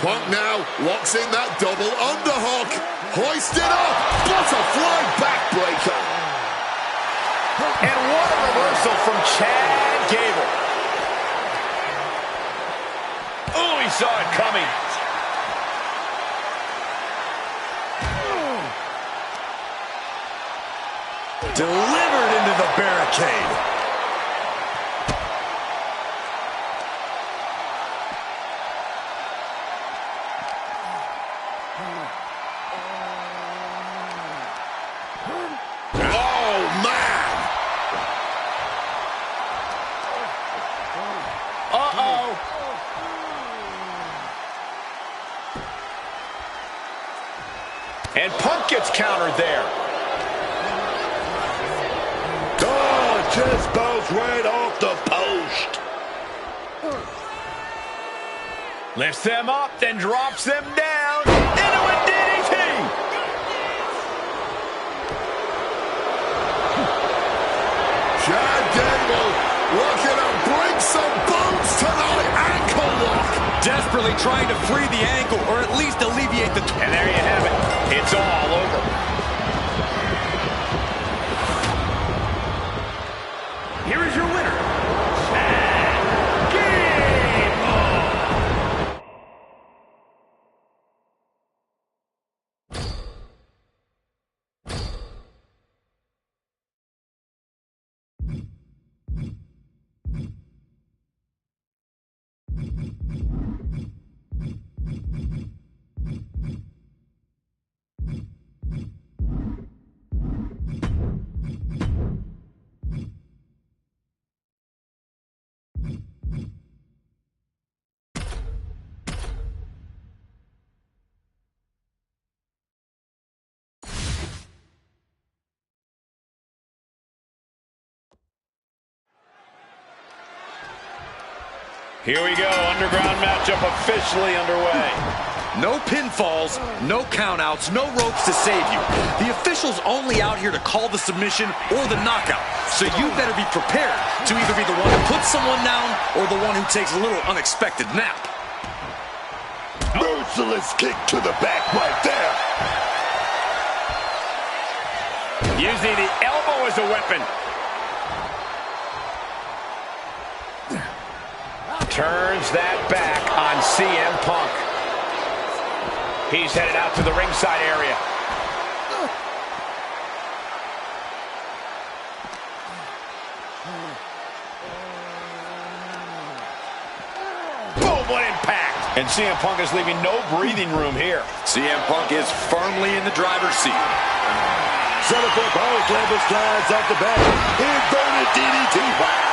Punk now locks in that double underhook. Hoisted up. Butterfly backbreaker. And what a reversal from Chad Gable. Oh, he saw it coming. Delivered into the barricade. Oh, man. Uh-oh. And Punk gets countered there. Oh, just bounced right off the post. Lifts them up, then drops them down into a DDT. Chad Gable looking to bring some bones tonight. Ankle lock. Desperately trying to free the ankle, or at least alleviate the... And there you have it. It's all over. Here is your winner, Chad Gable. Here we go, underground matchup officially underway. No pinfalls, no countouts, no ropes to save you. The official's only out here to call the submission or the knockout. So you better be prepared to either be the one who puts someone down or the one who takes a little unexpected nap. Merciless kick to the back right there. Using the elbow as a weapon. Turns that back on CM Punk. He's headed out to the ringside area. And CM Punk is leaving no breathing room here. CM Punk is firmly in the driver's seat. Set up for a power slam, but slides off the back. Inverted DDT. Wow!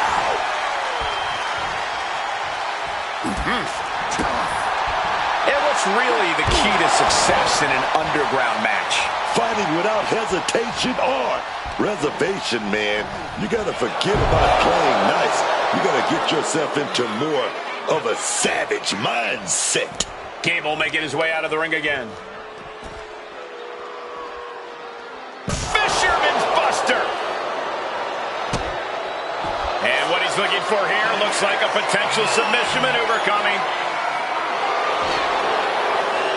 And what's really the key to success in an underground match? Fighting without hesitation or reservation, man. You got to forget about playing nice. You got to get yourself into more of a savage mindset. Gable making his way out of the ring again. Fisherman's Buster. And what he's looking for here looks like a potential submission maneuver coming.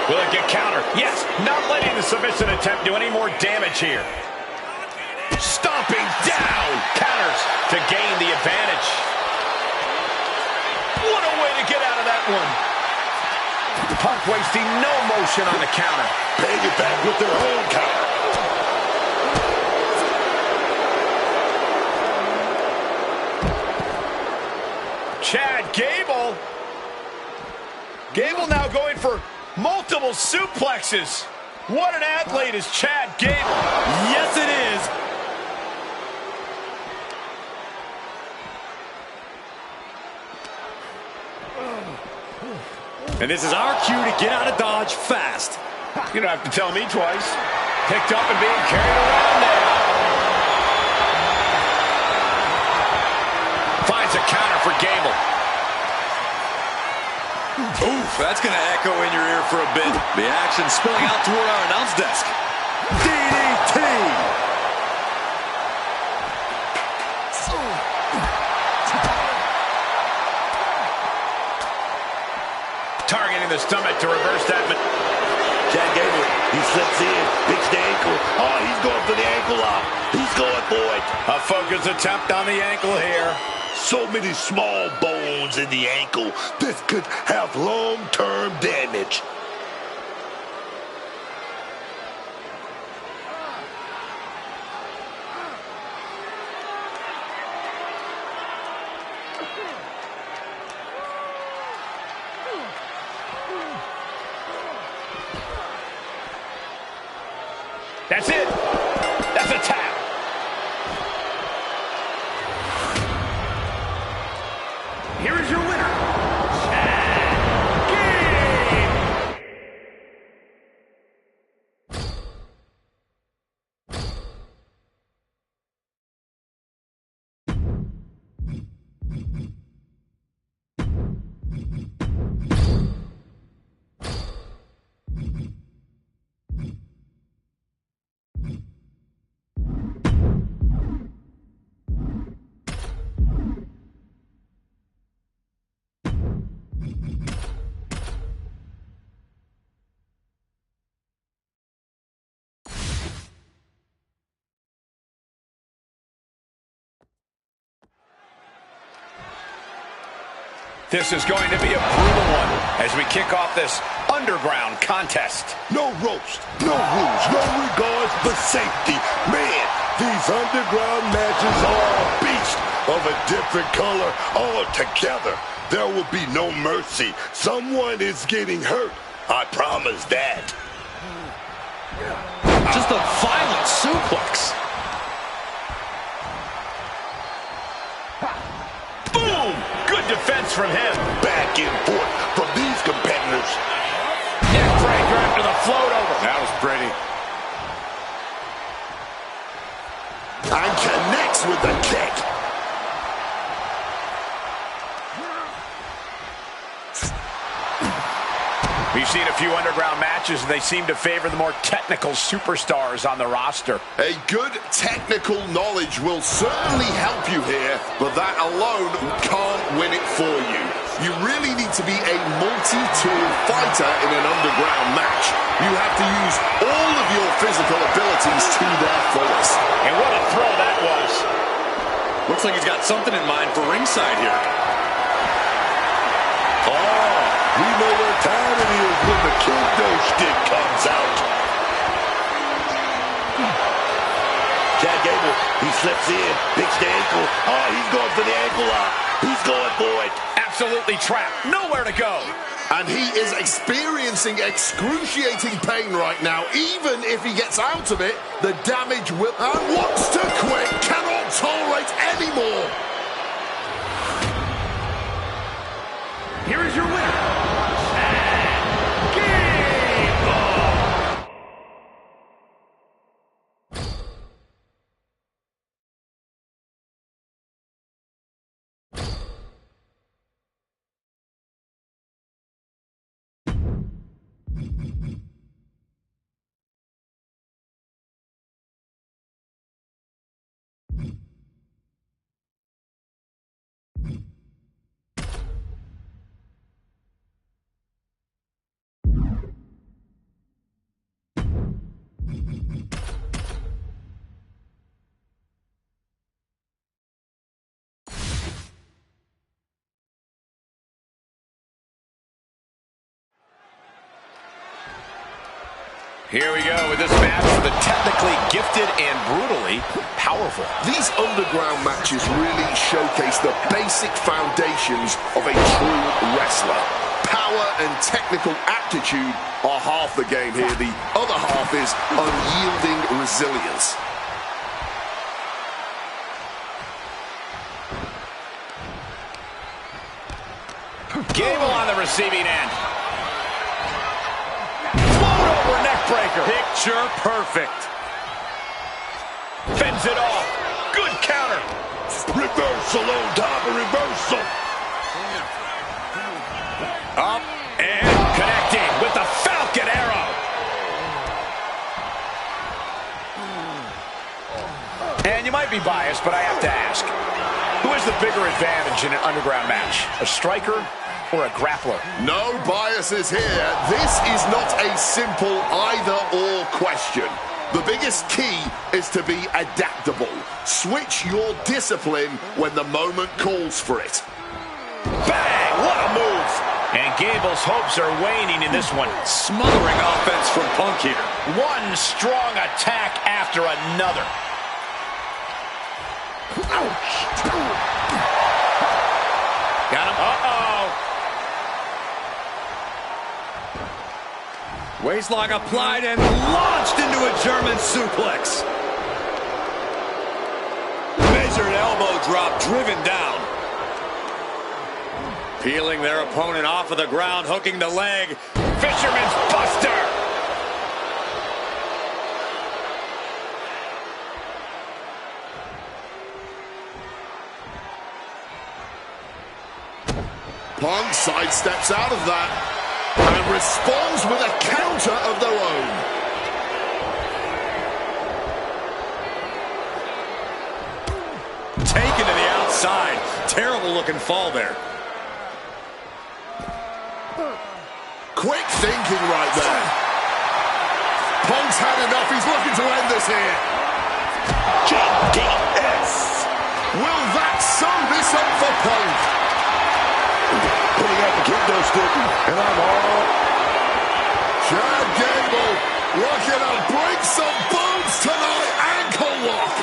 Will it get countered? Yes, not letting the submission attempt do any more damage here. Stomping down. Counters to gain the advantage. What a way to get out of that one. Punk wasting no motion on the counter. Paying it back with their own counter. Chad Gable. Gable now going for multiple suplexes. What an athlete is Chad Gable. Yes, it is. And this is our cue to get out of Dodge fast. You don't have to tell me twice. Picked up and being carried around now. Finds a counter for Gable. Oof, that's going to echo in your ear for a bit. The action spilling out toward our announce desk. DDT! Targeting the stomach to reverse that. Chad Gable, he slips in, picks the ankle. Oh, he's going for the ankle lock. He's going for it. A focused attempt on the ankle here. So many small bones in the ankle. This could have long-term damage. That's it. That's a tap. Here is your winner, Chad Gable. This is going to be a brutal one as we kick off this underground contest. No ropes, no rules, no regards for safety. Man, these underground matches are a beast of a different color altogether. There will be no mercy. Someone is getting hurt. I promise that. Just a violent suplex. Boom! Good defense from him. Back and forth from these competitors. Neck breaker after the float over. That was pretty. And connects with the kick. We've seen a few underground matches, and they seem to favor the more technical superstars on the roster. A good technical knowledge will certainly help you here, but that alone can't win it for you. You really need to be a multi-tool fighter in an underground match. You have to use all of your physical abilities to their fullest. And what a throw that was. Looks like he's got something in mind for ringside here. We know what time it is when the kendo stick comes out. Chad Gable, he slips in, picks the ankle. Oh, he's going for the ankle lock. He's going for it. absolutely trapped. Nowhere to go. And he is experiencing excruciating pain right now. Even if he gets out of it, the damage will... And wants to quit. Cannot tolerate anymore. Here is your winner. Here we go with this match for the technically gifted and brutally powerful. These underground matches really showcase the basic foundations of a true wrestler. Power and technical aptitude are half the game here. The other half is unyielding resilience. Gable on the receiving end. Breaker. Picture perfect. Fends it off. Good counter. Reversal on top of reversal. Up and connecting with the Falcon Arrow. And you might be biased, but I have to ask. Who has the bigger advantage in an underground match? A striker or a grappler? No biases here. This is not a simple either-or question. The biggest key is to be adaptable. Switch your discipline when the moment calls for it. Bang! What a move! And Gable's hopes are waning in this one. Smothering offense from Punk here. One strong attack after another. Got him. Uh-oh. Waistlock applied and launched into a German suplex. Measured elbow drop driven down. Peeling their opponent off of the ground, hooking the leg. Fisherman's Buster. Punk sidesteps out of that and responds with a counter of their own. Taken to the outside. Terrible looking fall there. Quick thinking right there. Punk's had enough. He's looking to end this here. GDS. Will that sew this up for Punk? Putting out the kendo stick, and I'm all... Chad Gable looking to break some bones tonight. Ankle lock.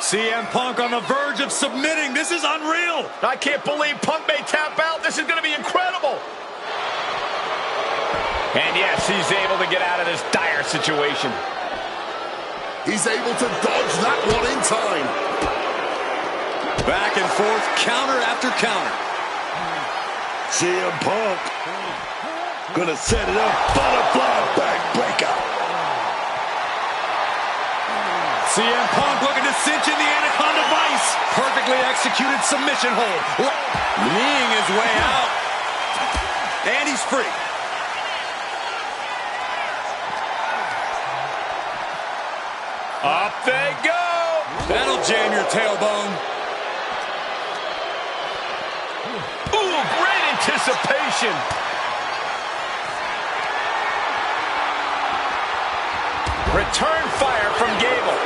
CM Punk on the verge of submitting. This is unreal. I can't believe Punk may tap out. This is going to be incredible. And yes, he's able to get out of this dire situation. He's able to dodge that one in time. Back and forth, counter after counter. CM Punk gonna set it up. Butterfly backbreaker. CM Punk looking to cinch in the Anaconda Vice. Perfectly executed submission hold. Kneeing his way out. And he's free. Up they go. That'll jam your tailbone. Ooh, great anticipation. Return fire from Gable.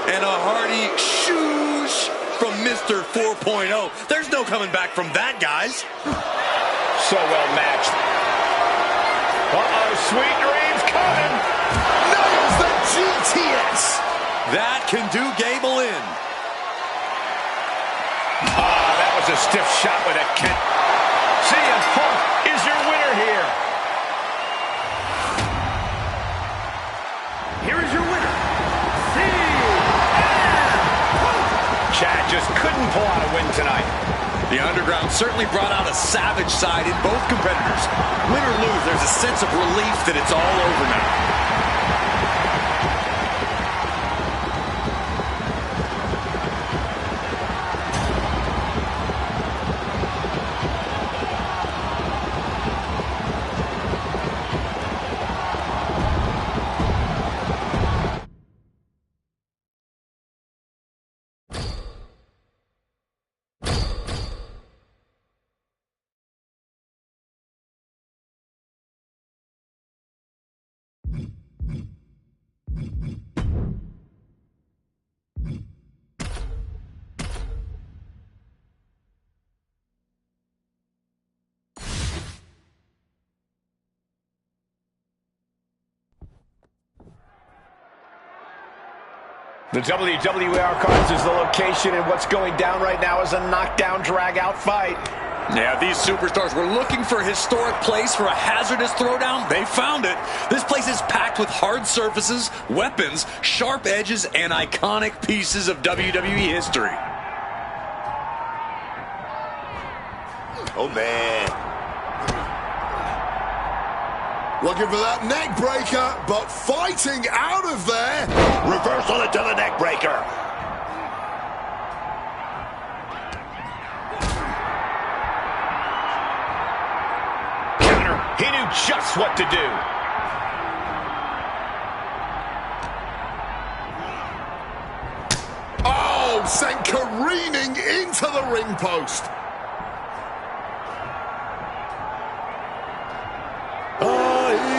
And a hearty shoosh from Mr. 4.0. There's no coming back from that, guys. So well matched. Uh-oh, sweet dreams coming. Nails the GTS. That can do Gable in. a stiff shot with a Kent. CM Punk is your winner here. Here is your winner, CM Punk. Chad just couldn't pull out a win tonight. The Underground certainly brought out a savage side in both competitors. Win or lose, there's a sense of relief that it's all over now. The WWE Archives is the location, and what's going down right now is a knockdown, drag-out fight. Yeah, these superstars were looking for a historic place for a hazardous throwdown. They found it. This place is packed with hard surfaces, weapons, sharp edges, and iconic pieces of WWE history. Oh, man. Looking for that neck breaker, but fighting out of there. Reversal into the neck breaker. Counter. He knew just what to do. Oh, sent careening into the ring post.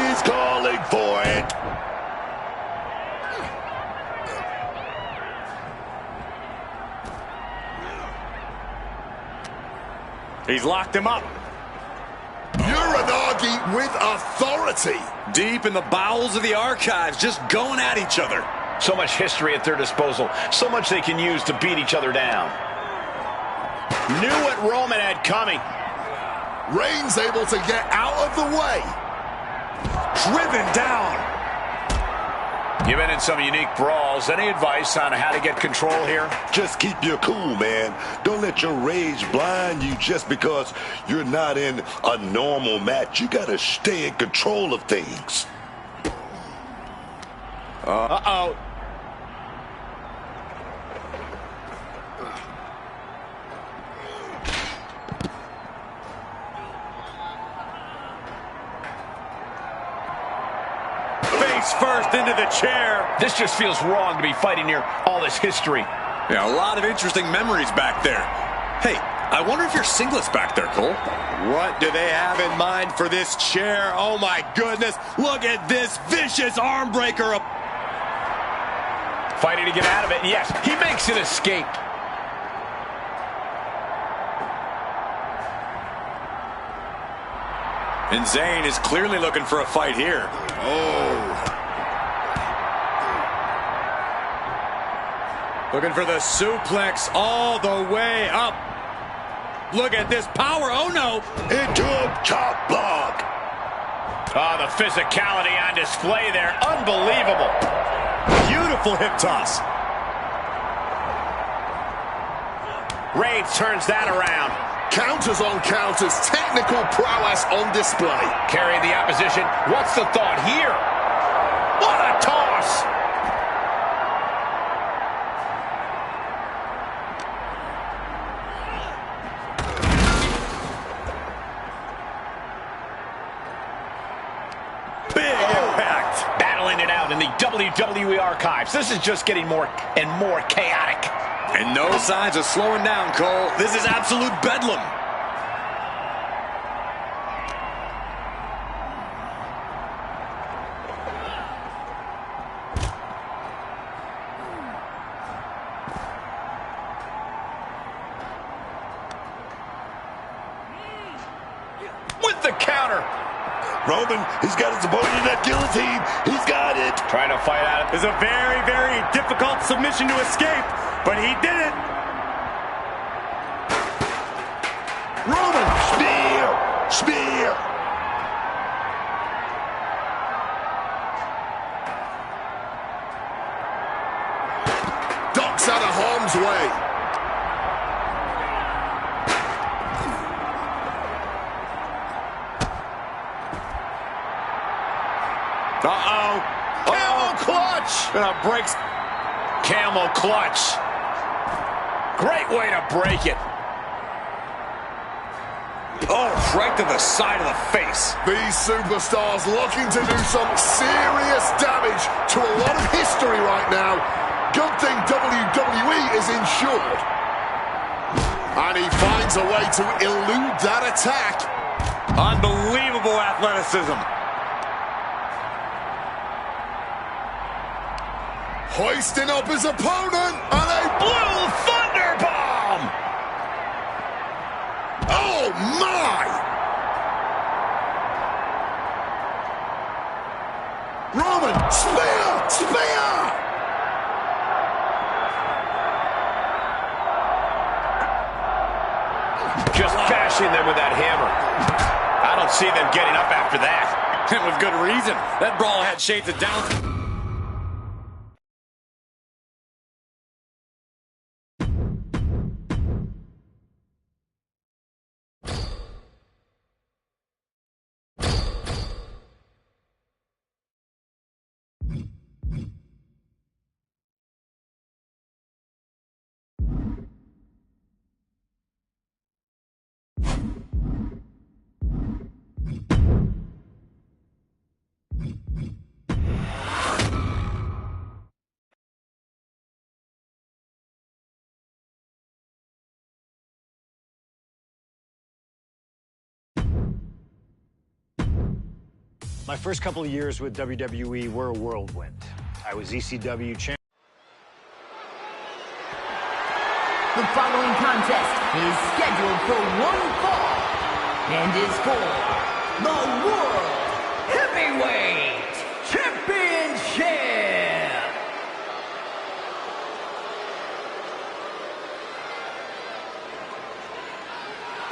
He's calling for it. He's locked him up. Uranagi with authority. Deep in the bowels of the Archives, just going at each other. So much history at their disposal. So much they can use to beat each other down. Knew what Roman had coming. Reigns able to get out of the way. Driven down. You've been in some unique brawls. Any advice on how to get control here? Just keep your cool, man. Don't let your rage blind you just because you're not in a normal match. You got to stay in control of things. Uh-oh. First into the chair. This just feels wrong to be fighting near all this history. Yeah, a lot of interesting memories back there. Hey, I wonder if you're singlets back there, Cole. What do they have in mind for this chair? Oh my goodness, look at this vicious arm breaker. Fighting to get out of it, yes, he makes an escape. And Zayn is clearly looking for a fight here. Oh. Looking for the suplex all the way up. Look at this power. Oh, no. Into a chop block. Oh, the physicality on display there. Unbelievable. Beautiful hip toss. Reigns turns that around. Counters on counters. Technical prowess on display. Carrying the opposition. What's the thought here? What a toss! Big impact. Battling it out in the WWE Archives. This is just getting more and more chaotic. And no signs of slowing down, Cole. This is absolute bedlam. With the counter. Roman, he's got his opponent in that guillotine. He's got it. Trying to fight out. It's a very, very difficult submission to escape, but he did it. out of harm's way. Uh-oh. Camel clutch. Gonna break. Camel clutch. Great way to break it. Oh, right to the side of the face. These superstars looking to do some serious damage to a lot of history right now. Good thing WWE is insured. And he finds a way to elude that attack. Unbelievable athleticism. Hoisting up his opponent, and a blue thunder bomb! Oh my! Roman, spear! Spear! Just bashing them with that hammer. I don't see them getting up after that. And with good reason. That brawl had shades of down. My first couple of years with WWE were a whirlwind. I was ECW champion. The following contest is scheduled for one fall and is for the World Heavyweight Championship.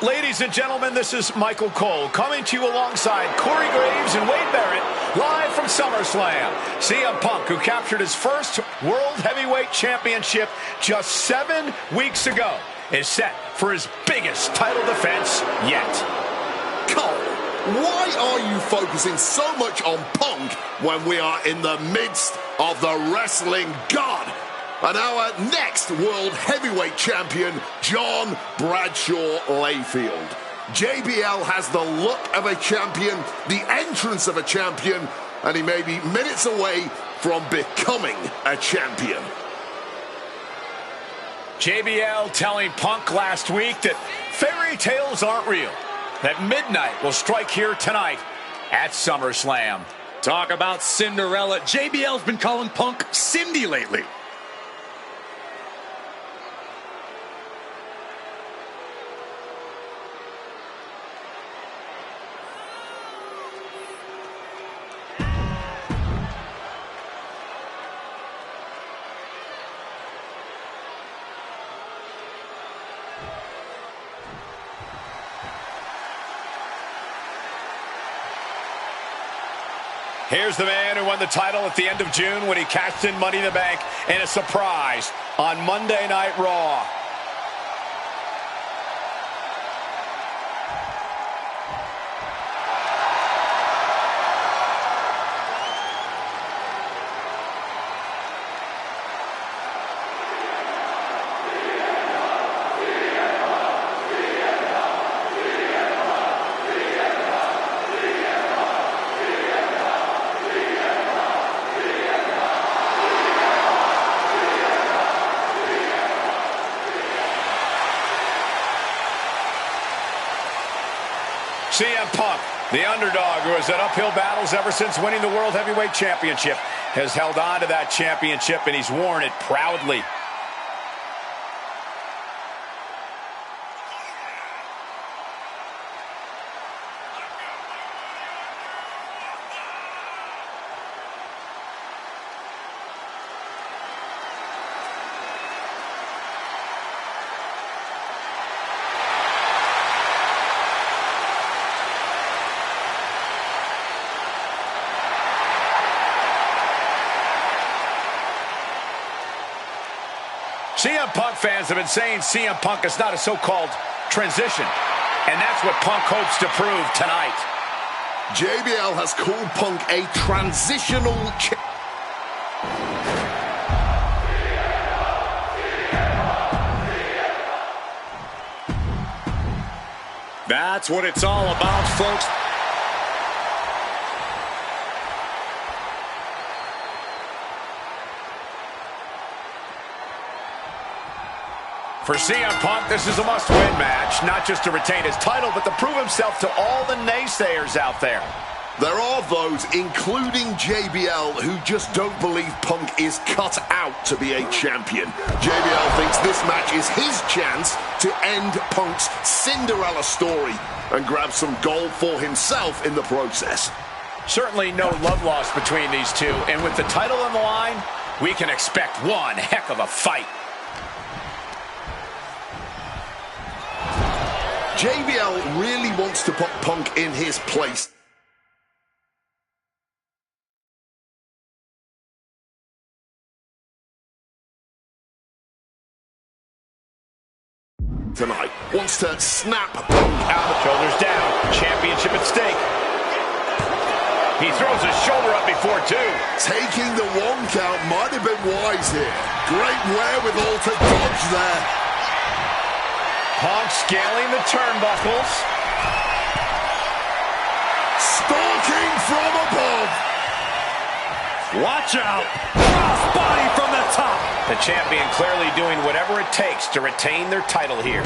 Ladies and gentlemen, this is Michael Cole coming to you alongside Corey Graves and Wade Barrett, live from SummerSlam. CM Punk, who captured his first World Heavyweight Championship just 7 weeks ago, is set for his biggest title defense yet. Cole, why are you focusing so much on Punk when we are in the midst of the wrestling god? And our next World Heavyweight Champion, John Bradshaw Layfield. JBL has the look of a champion, the entrance of a champion, and he may be minutes away from becoming a champion. JBL telling Punk last week that fairy tales aren't real, that midnight will strike here tonight at SummerSlam. Talk about Cinderella. JBL's been calling Punk Cindy lately. Here's the man who won the title at the end of June when he cashed in Money in the Bank in a surprise on Monday Night Raw. CM Punk, the underdog who has had uphill battles ever since winning the World Heavyweight Championship, has held on to that championship and he's worn it proudly. CM Punk fans have been saying CM Punk is not a so-called transition. And that's what Punk hopes to prove tonight. JBL has called Punk a transitional That's what it's all about, folks. For CM Punk, this is a must-win match, not just to retain his title, but to prove himself to all the naysayers out there. There are those, including JBL, who just don't believe Punk is cut out to be a champion. JBL thinks this match is his chance to end Punk's Cinderella story and grab some gold for himself in the process. Certainly no love lost between these two, and with the title on the line, we can expect one heck of a fight. JBL really wants to put Punk in his place tonight. Wants to snap Punk out. Shoulders down, championship at stake. He throws his shoulder up before two. Taking the 1 count might have been wise here. Great wherewithal to dodge there. Punk scaling the turnbuckles. Stalking from above. Watch out! Crossbody from the top! The champion clearly doing whatever it takes to retain their title here.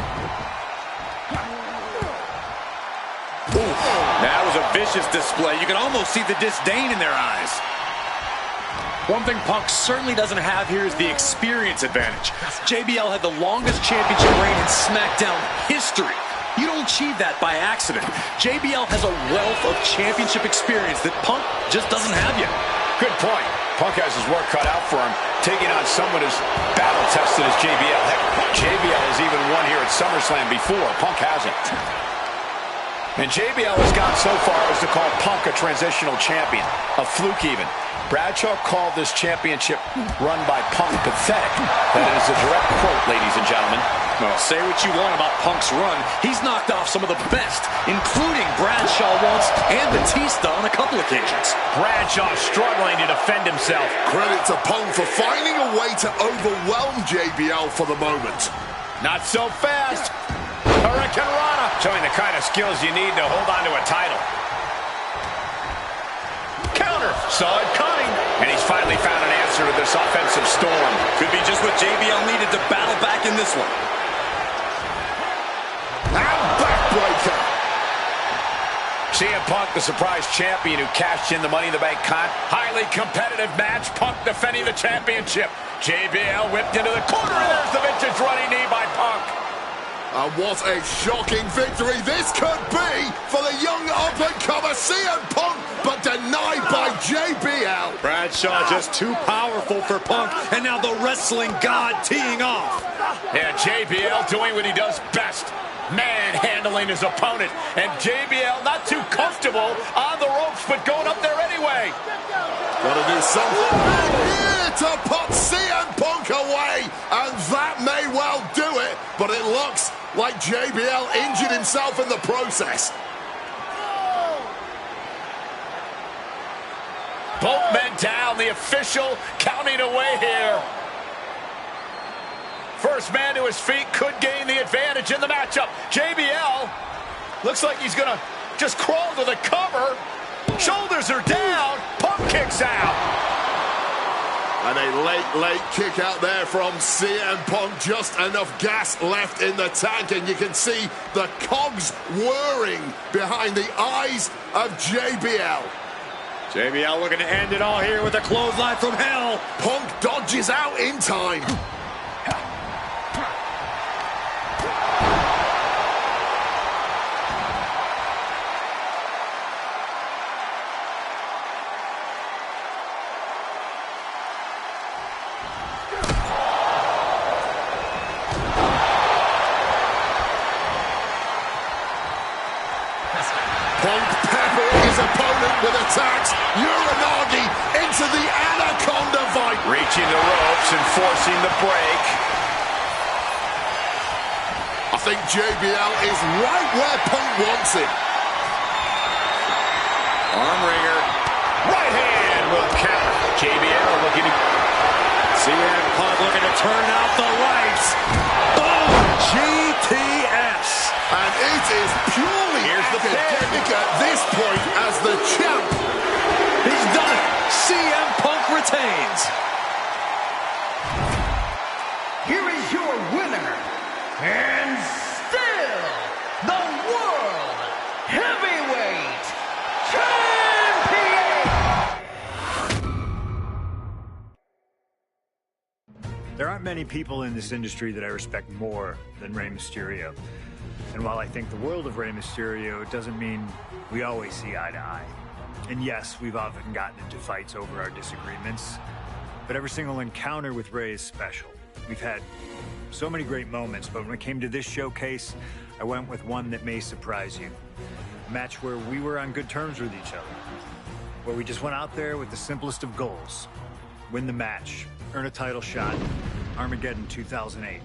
That was a vicious display. You can almost see the disdain in their eyes. One thing Punk certainly doesn't have here is the experience advantage. JBL had the longest championship reign in SmackDown history. You don't achieve that by accident. JBL has a wealth of championship experience that Punk just doesn't have yet. Good point. Punk has his work cut out for him, taking on someone as battle-tested as JBL. Heck, JBL has even won here at SummerSlam before. Punk hasn't. And JBL has gone so far as to call Punk a transitional champion, a fluke even. Bradshaw called this championship run by Punk pathetic. That is a direct quote, ladies and gentlemen. Well, say what you want about Punk's run. He's knocked off some of the best, including Bradshaw once and Batista on a couple occasions. Bradshaw struggling to defend himself. Credit to Punk for finding a way to overwhelm JBL for the moment. Not so fast. Hurricane Rana, showing the kind of skills you need to hold on to a title. Counter, saw it coming, and he's finally found an answer to this offensive storm. Could be just what JBL needed to battle back in this one. And backbreaker. CM Punk, the surprise champion who cashed in the Money in the Bank highly competitive match. Punk defending the championship. JBL whipped into the corner, and there's the vintage running knee by Punk. And what a shocking victory this could be for the young up-and-comer CM Punk, but denied by JBL. Bradshaw just too powerful for Punk, and now the wrestling god teeing off. Yeah, JBL doing what he does best, manhandling his opponent. And JBL not too comfortable on the ropes, but going up there anyway. Gotta do something here to put CM Punk away, and that may well do it, but it looks like JBL injured himself in the process. Both men down, the official counting away here. First man to his feet could gain the advantage in the matchup. JBL looks like he's gonna just crawl to the cover. Shoulders are down. Punk kicks out. And a late kick out there from CM Punk. Just enough gas left in the tank, and you can see the cogs whirring behind the eyes of JBL. JBL looking to end it all here with a clothesline from hell. Punk dodges out in time. Punk peppering his opponent with attacks. Uranagi into the Anaconda Viper. Reaching the ropes and forcing the break. think JBL is right where Punk wants him. Arm wringer. Right hand will count. JBL looking to... CM Punk looking to turn out the lights. Boom! GTS. And it is purely academic at this point as the champ. He's done it. CM Punk retains. Here is your winner, and still the World Heavyweight Champion! There aren't many people in this industry that I respect more than Rey Mysterio. And while I think the world of Rey Mysterio, it doesn't mean we always see eye to eye. And yes, we've often gotten into fights over our disagreements, but every single encounter with Rey is special. We've had so many great moments, but when it came to this showcase, I went with one that may surprise you. A match where we were on good terms with each other, where we just went out there with the simplest of goals. Win the match, earn a title shot, Armageddon 2008.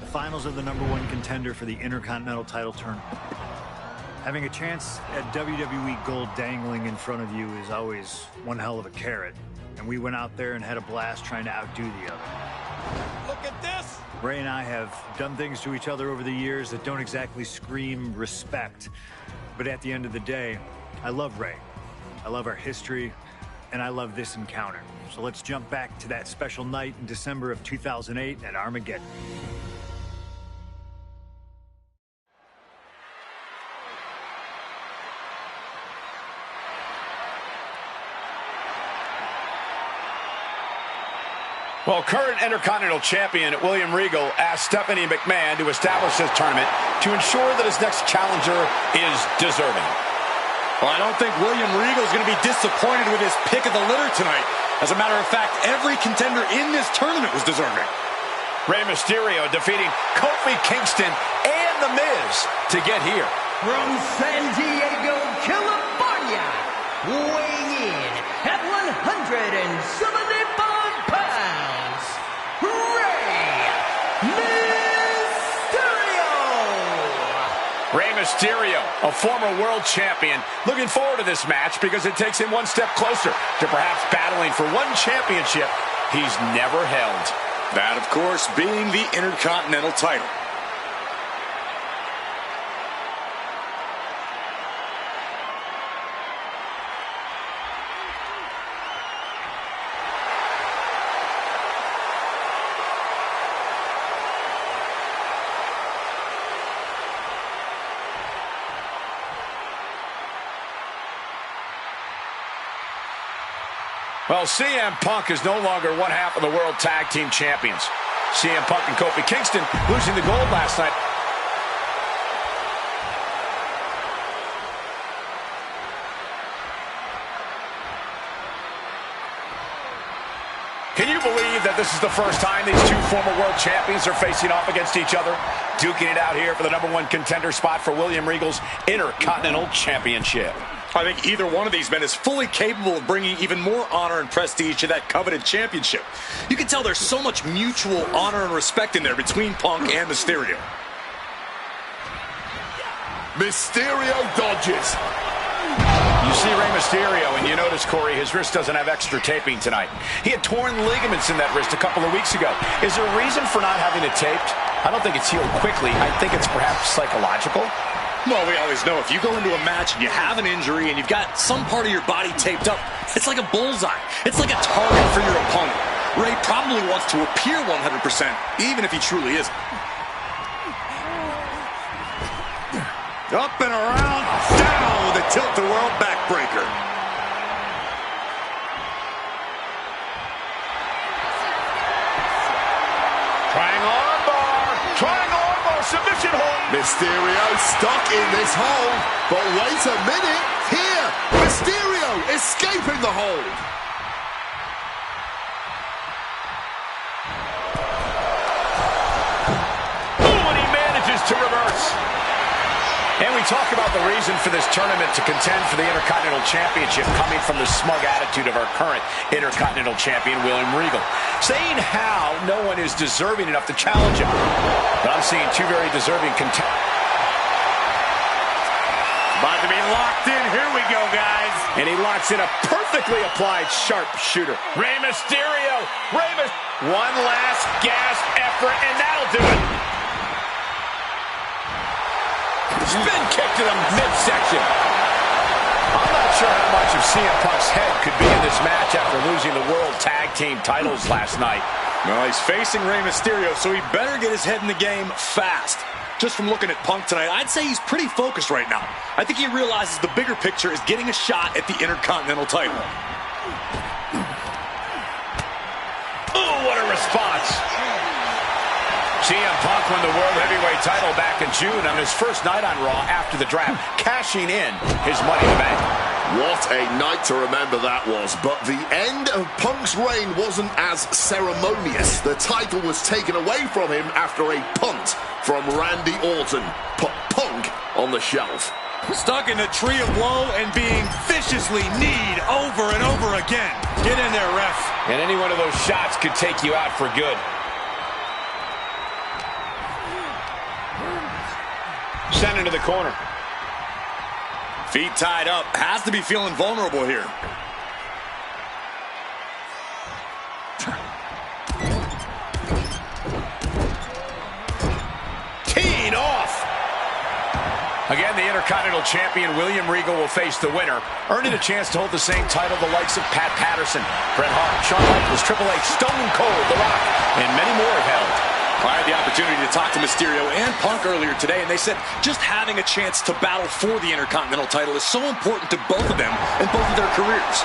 The finals of the #1 contender for the Intercontinental title tournament. Having a chance at WWE Gold dangling in front of you is always one hell of a carrot, and we went out there and had a blast trying to outdo the other. Look at this. Rey and I have done things to each other over the years that don't exactly scream respect, but at the end of the day, I love Rey. I love our history, and I love this encounter. So let's jump back to that special night in December of 2008 at Armageddon. Well, current Intercontinental Champion William Regal asked Stephanie McMahon to establish this tournament to ensure that his next challenger is deserving. Well, I don't think William Regal is going to be disappointed with his pick of the litter tonight. As a matter of fact, every contender in this tournament was deserving. Rey Mysterio defeating Kofi Kingston and The Miz to get here. From San Diego, California, weighing in at 175 pounds, Rey Mysterio! Rey Mysterio, a former world champion, looking forward to this match because it takes him one step closer to perhaps battling for one championship he's never held. That, of course, being the Intercontinental title. Well, CM Punk is no longer one half of the World Tag Team Champions. CM Punk and Kofi Kingston losing the gold last night. Can you believe that this is the first time these two former world champions are facing off against each other? Duking it out here for the #1 contender spot for William Regal's Intercontinental Championship. I think either one of these men is fully capable of bringing even more honor and prestige to that coveted championship. You can tell there's so much mutual honor and respect in there between Punk and Mysterio. Mysterio dodges. You see Rey Mysterio, and you notice, Corey, his wrist doesn't have extra taping tonight. He had torn ligaments in that wrist a couple of weeks ago. Is there a reason for not having it taped? I don't think it's healed quickly. I think it's perhaps psychological. Well, we always know if you go into a match and you have an injury and you've got some part of your body taped up, it's like a bullseye. It's like a target for your opponent. Rey probably wants to appear 100%, even if he truly isn't. Up and around, down with a tilt-the-world backbreaker. Trying armbar, submission hold. Mysterio stuck in this hold, but wait a minute, here, Mysterio escaping the hold. Ooh, and he manages to reverse. And we we talk about the reason for this tournament to contend for the Intercontinental Championship coming from the smug attitude of our current Intercontinental Champion, William Regal, saying how no one is deserving enough to challenge him. But I'm seeing two very deserving contenders. About to be locked in. Here we go, guys. And he locks in a perfectly applied sharpshooter. Rey Mysterio. One last gasp effort, and that'll do it. Spin kick to the midsection. I'm not sure how much of CM Punk's head could be in this match after losing the World Tag Team titles last night. Well, he's facing Rey Mysterio, so he better get his head in the game fast. Just from looking at Punk tonight, I'd say he's pretty focused right now. I think he realizes the bigger picture is getting a shot at the Intercontinental title. Oh, what a response. CM Punk won the World Heavyweight title back in June on his first night on Raw after the draft, cashing in his Money in the Bank. What a night to remember that was. But the end of Punk's reign wasn't as ceremonious. The title was taken away from him after a punt from Randy Orton. Put Punk on the shelf. Stuck in the tree of woe and being viciously kneed over and over again. Get in there, ref. And any one of those shots could take you out for good. Sent into the corner. Feet tied up. Has to be feeling vulnerable here. Teeing off. Again, the Intercontinental Champion William Regal will face the winner, earning a chance to hold the same title the likes of Pat Patterson, Bret Hart, Shawn Michaels, Triple H, Stone Cold, The Rock, and many more have held. I had the opportunity to talk to Mysterio and Punk earlier today, and they said just having a chance to battle for the Intercontinental title is so important to both of them and both of their careers.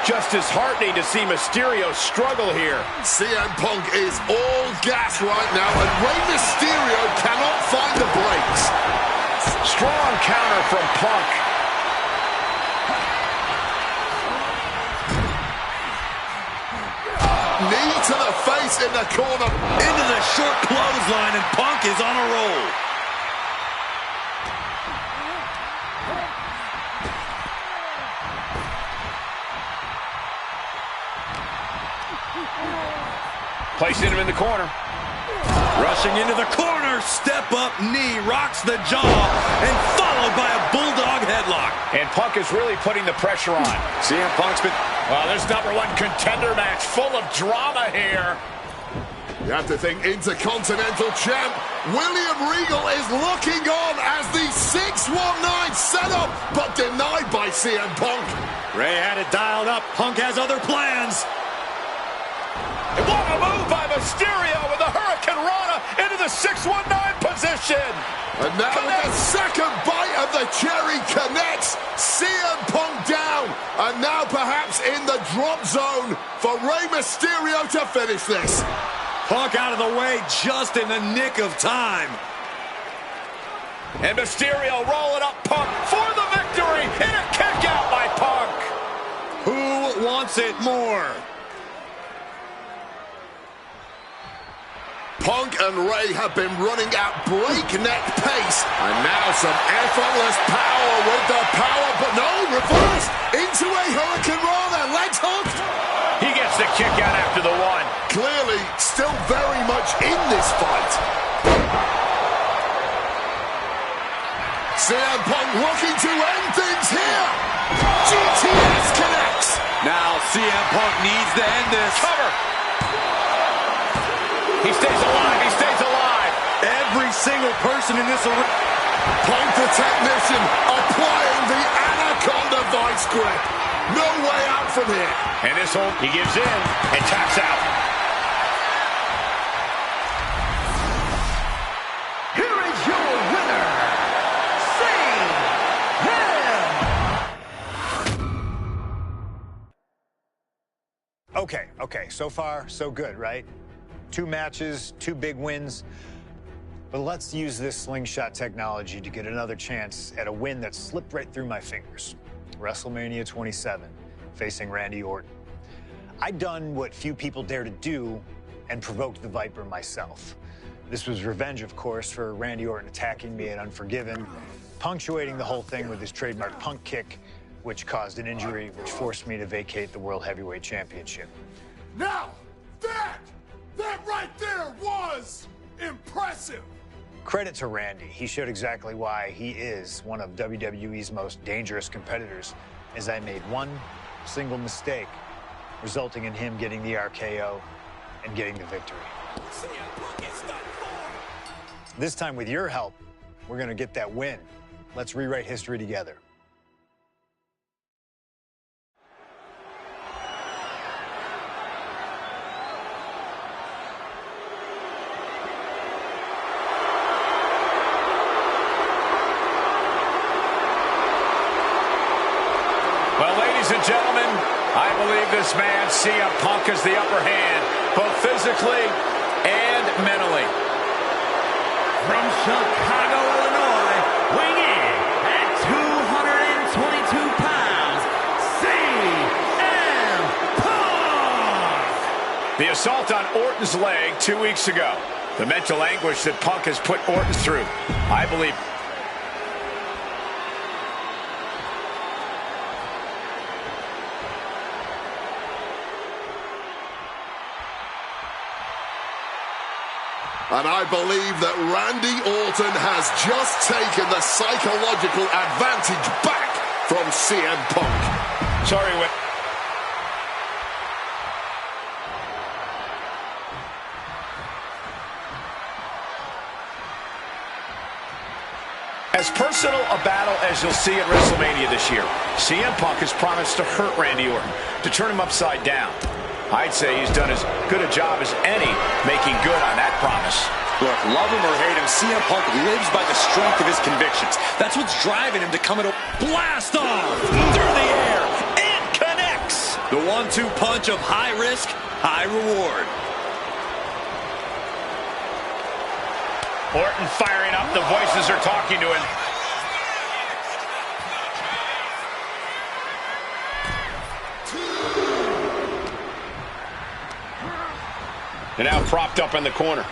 Just as heartening to see Mysterio struggle here. CM Punk is all gas right now, and Rey Mysterio cannot find the brakes. Strong counter from Punk. Knee to the face in the corner. Into the short clothesline, and Punk is on a roll. Placing him in the corner. Rushing into the corner, step up knee, rocks the jaw, and followed by a bulldog headlock. And Punk is really putting the pressure on. CM Punk's been... Well, this #1 contender match full of drama here. You have to think Intercontinental Champ William Regal is looking on as the 619 setup, but denied by CM Punk. Ray had it dialed up. Punk has other plans. And what a move by Mysterio with a Hurricane Rana into the 619 position. And now the second bite of the cherry connects. CM Punk down. And now perhaps in the drop zone for Rey Mysterio to finish this. Punk out of the way just in the nick of time. And Mysterio rolling up Punk for the victory. And a kick out by Punk. Who wants it more? Punk and Ray have been running at breakneck pace. And now some effortless power with the power, but no, reversed into a Hurricane Rana. Legs hooked. He gets the kick out after the one. Clearly still very much in this fight. CM Punk looking to end things here. GTS connects. Now CM Punk needs to end this. Cover. He stays alive. He stays alive. Every single person in this arena. Punk the technician applying the Anaconda vice grip. No way out from here. And this one, he gives in and taps out. Here is your winner, Okay, so far, so good, right? 2 matches, 2 big wins. But let's use this slingshot technology to get another chance at a win that slipped right through my fingers. WrestleMania 27, facing Randy Orton. I'd done what few people dare to do and provoked the Viper myself. This was revenge, of course, for Randy Orton attacking me at Unforgiven. punctuating the whole thing with his trademark punk kick, which caused an injury, which forced me to vacate the World Heavyweight Championship. Now, that right there was impressive. Credit to Randy. He showed exactly why he is one of WWE's most dangerous competitors, as I made one single mistake, resulting in him getting the RKO and getting the victory. This time, with your help, we're going to get that win. Let's rewrite history together. Well, ladies and gentlemen, I believe this man, CM Punk, has the upper hand, both physically and mentally. From Chicago, Illinois, weighing in at 222 pounds, CM Punk! The assault on Orton's leg 2 weeks ago. The mental anguish that Punk has put Orton through, I believe. And I believe that Randy Orton has just taken the psychological advantage back from CM Punk. Sorry, Whit. As personal a battle as you'll see at WrestleMania this year, CM Punk has promised to hurt Randy Orton, to turn him upside down. I'd say he's done as good a job as any making good on that promise. Look, love him or hate him, CM Punk lives by the strength of his convictions. That's what's driving him to come in a blast off through the air. It connects. The 1-2 punch of high risk, high reward. Orton firing up. The voices are talking to him. And now propped up in the corner.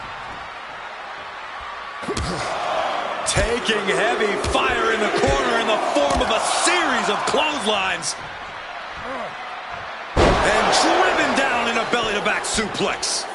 Taking heavy fire in the corner in the form of a series of clotheslines. And driven down in a belly-to-back suplex.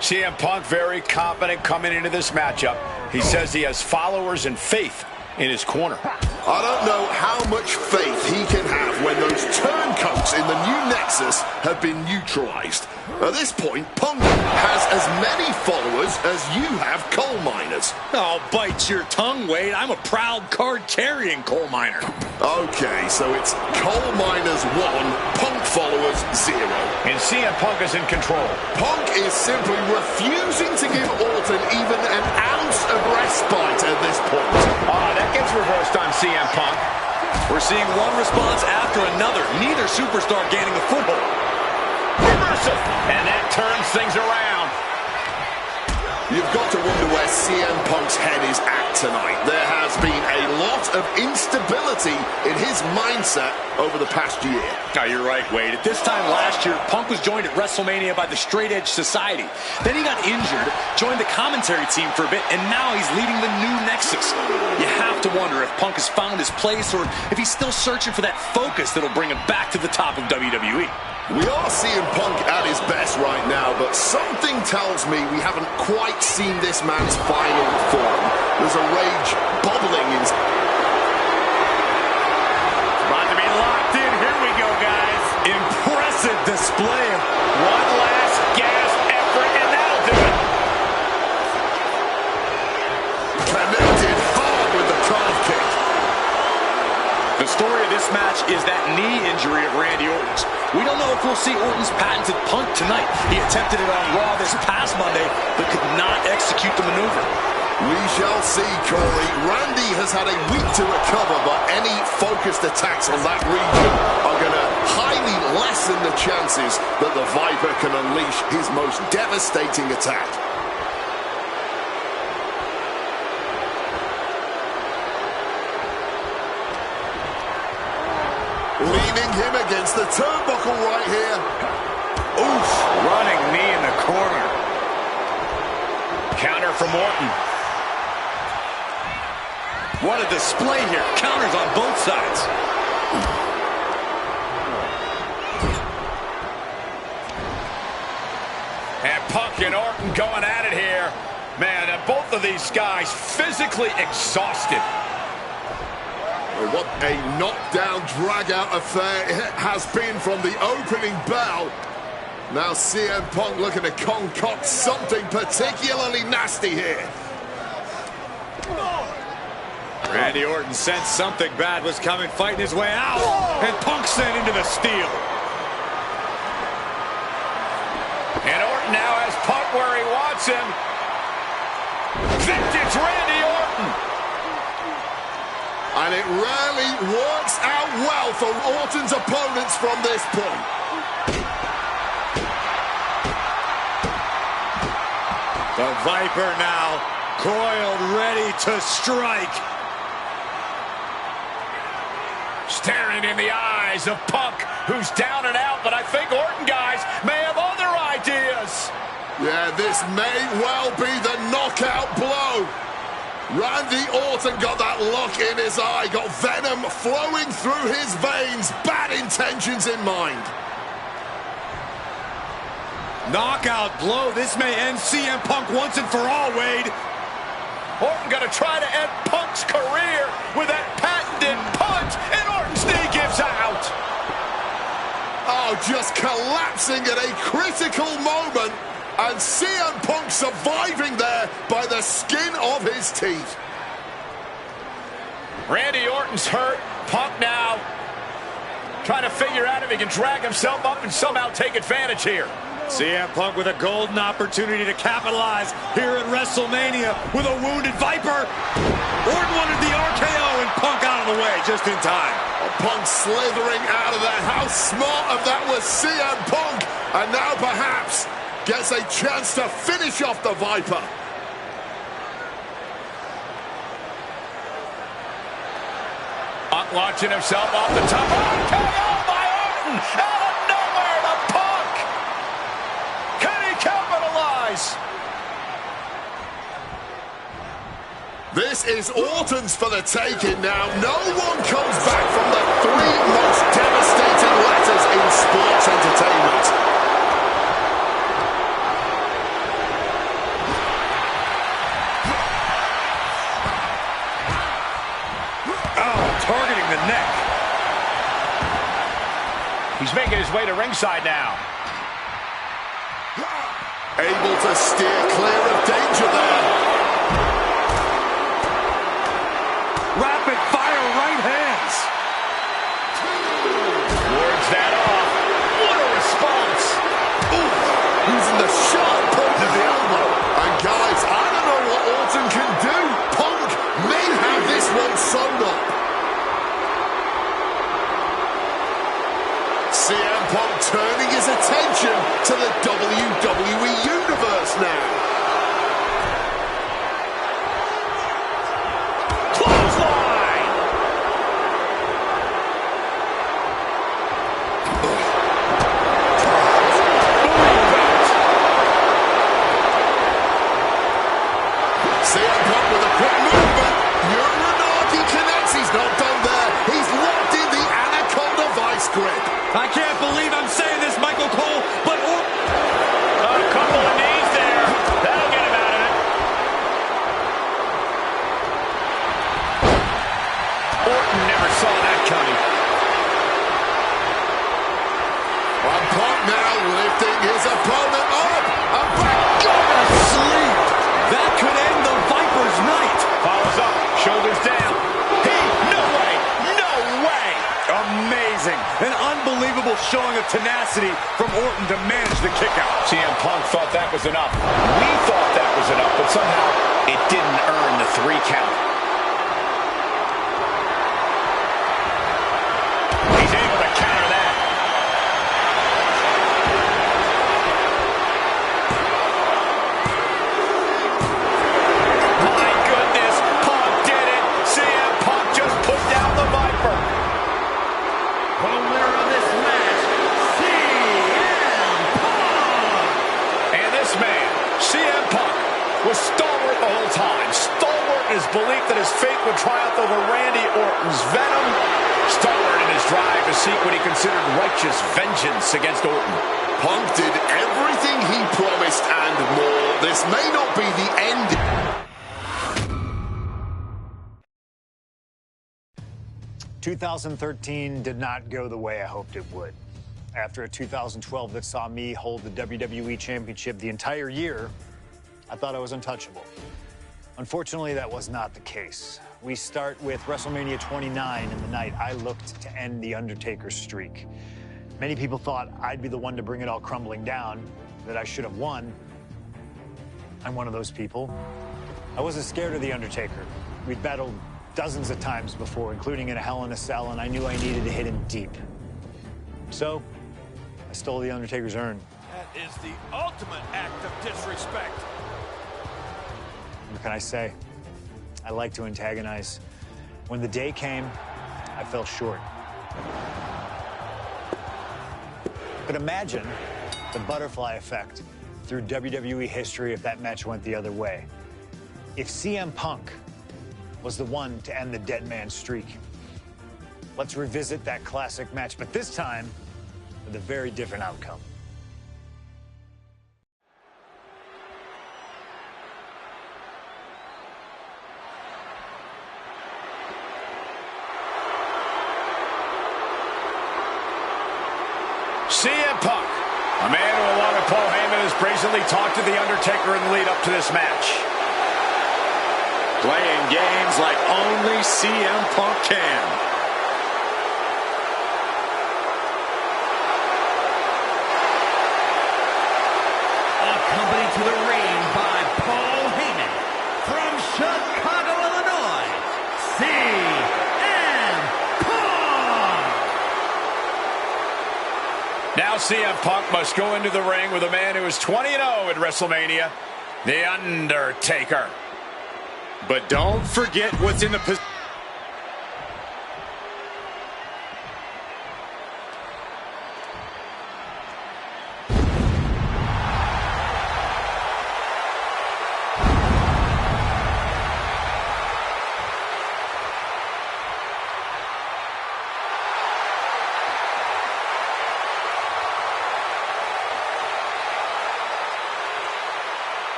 CM Punk very confident coming into this matchup. He says he has followers and faith in his corner. I don't know how much faith he can have when those turncoats in the new Nexus have been neutralized. At this point, Punk has as many followers as you have coal miners. Oh, bite your tongue, Wade. I'm a proud card-carrying coal miner. Okay, so it's coal miners 1, Punk followers 0. And CM Punk is in control. Punk is simply refusing to give Orton even an ounce of respite at this point. That gets reversed on CM Punk. We're seeing one response after another. Neither superstar gaining a foothold. Reversal. And that turns things around. You've got to wonder where CM Punk's head is at tonight. There has been a lot of instability in his mindset over the past year. No, you're right, Wade. At this time last year, Punk was joined at WrestleMania by the Straight Edge Society. Then he got injured, joined the commentary team for a bit, and now he's leading the new Nexus. You have to wonder if Punk has found his place or if he's still searching for that focus that'll bring him back to the top of WWE. We are seeing Punk at his best right now, but something tells me we haven't quite seen this man's final form. There's a rage bubbling in... About to be locked in. Here we go, guys. Impressive display. One last gasp effort, and that'll do it. Connected hard with the calf kick. The story of this match is that knee injury of Randy Orton's. We don't know if we'll see Orton's patented punt tonight. He attempted it on Raw this past Monday, but could not execute the maneuver. We shall see, Corey. Randy has had a week to recover, but any focused attacks on that region are going to highly lessen the chances that the Viper can unleash his most devastating attack. Leaning him against the turnbuckle right here. Oof, running knee in the corner. Counter from Orton. What a display here. Counters on both sides. And Punk and Orton going at it here. Man, both of these guys physically exhausted. What a knockdown, drag-out affair it has been from the opening bell. Now CM Punk looking to concoct something particularly nasty here. Randy Orton sensed something bad was coming, fighting his way out. And Punk sent into the steel. And Orton now has Punk where he wants him. Vintage Randy Orton. And it rarely works out well for Orton's opponents from this point. The Viper now coiled, ready to strike. Staring in the eyes of Punk, who's down and out, but I think Orton, guys, may have other ideas. Yeah, this may well be the knockout blow. Randy Orton got that look in his eye, got venom flowing through his veins, bad intentions in mind. Knockout blow. This may end CM Punk once and for all, Wade. Orton gonna try to end Punk's career with that patented punch, and Orton's knee gives out. Oh, just collapsing at a critical moment. And CM Punk surviving there by the skin of his teeth. Randy Orton's hurt. Punk now trying to figure out if he can drag himself up and somehow take advantage here. CM Punk with a golden opportunity to capitalize here at WrestleMania with a wounded Viper. Orton wanted the RKO and Punk out of the way just in time. Punk slithering out of there. How smart of that was CM Punk. And now perhaps gets a chance to finish off the Viper. Punk launching himself off the top. RKO by Orton! Out of nowhere to Punk! Can he capitalize? This is Orton's for the taking now. No one comes back from the three most devastating letters in sports entertainment. Targeting the neck. He's making his way to ringside now. Able to steer clear of danger there. Rapid fire right hands. Wards that off. What a response. Ooh, using the sharp point of the elbow. And guys, I don't know what Orton can do. Punk may have this one summed up. CM Punk turning his attention to the WWE Universe now. Clothesline! CM Punk with a quick movement. Uranagi connects. He's not done there. He's locked in the Anaconda Vice grip. I can't believe I'm saying this, Michael Cole, but A couple of knees there. That'll get him out of it. Orton never saw that coming. And Punk now lifting his opponent up. And back to sleep. that could end the Viper's night. Follows up, shoulders down. No way, no way. Amazing. An unbelievable showing of tenacity from Orton to manage the kickout. CM Punk thought that was enough. We thought that was enough, but somehow it didn't earn the 3 count. He's able to counter that. My goodness, Punk did it. CM Punk just put down the Viper. The winner of this match, CM Punk! And this man, CM Punk, was stalwart the whole time. Stalwart in his belief triumph over Randy Orton's Venom, stubborn in his drive to seek what he considered righteous vengeance against Orton. Punk did everything he promised and more. This may not be the end. 2013 did not go the way I hoped it would. After a 2012 that saw me hold the WWE Championship the entire year, I thought I was untouchable. Unfortunately, that was not the case. We start with WrestleMania 29 and the night I looked to end The Undertaker's streak. Many people thought I'd be the one to bring it all crumbling down, that I should have won. I'm one of those people. I wasn't scared of The Undertaker. We'd battled dozens of times before, including in a Hell in a Cell, and I knew I needed to hit him deep. So, I stole The Undertaker's urn. That is the ultimate act of disrespect. What can I say? I like to antagonize. When the day came, I fell short. But imagine the butterfly effect through WWE history if that match went the other way. If CM Punk was the one to end the dead man streak. Let's revisit that classic match, but this time with a very different outcome. CM Punk, a man who, along with Paul Heyman, has brazenly talked to The Undertaker in the lead up to this match. Playing games like only CM Punk can. Accompanied to the ring by Paul Heyman from Chicago, Illinois, CM Punk. Now CM Punk must go into the ring with a man who is 20-0 at WrestleMania, The Undertaker. But don't forget what's in the position.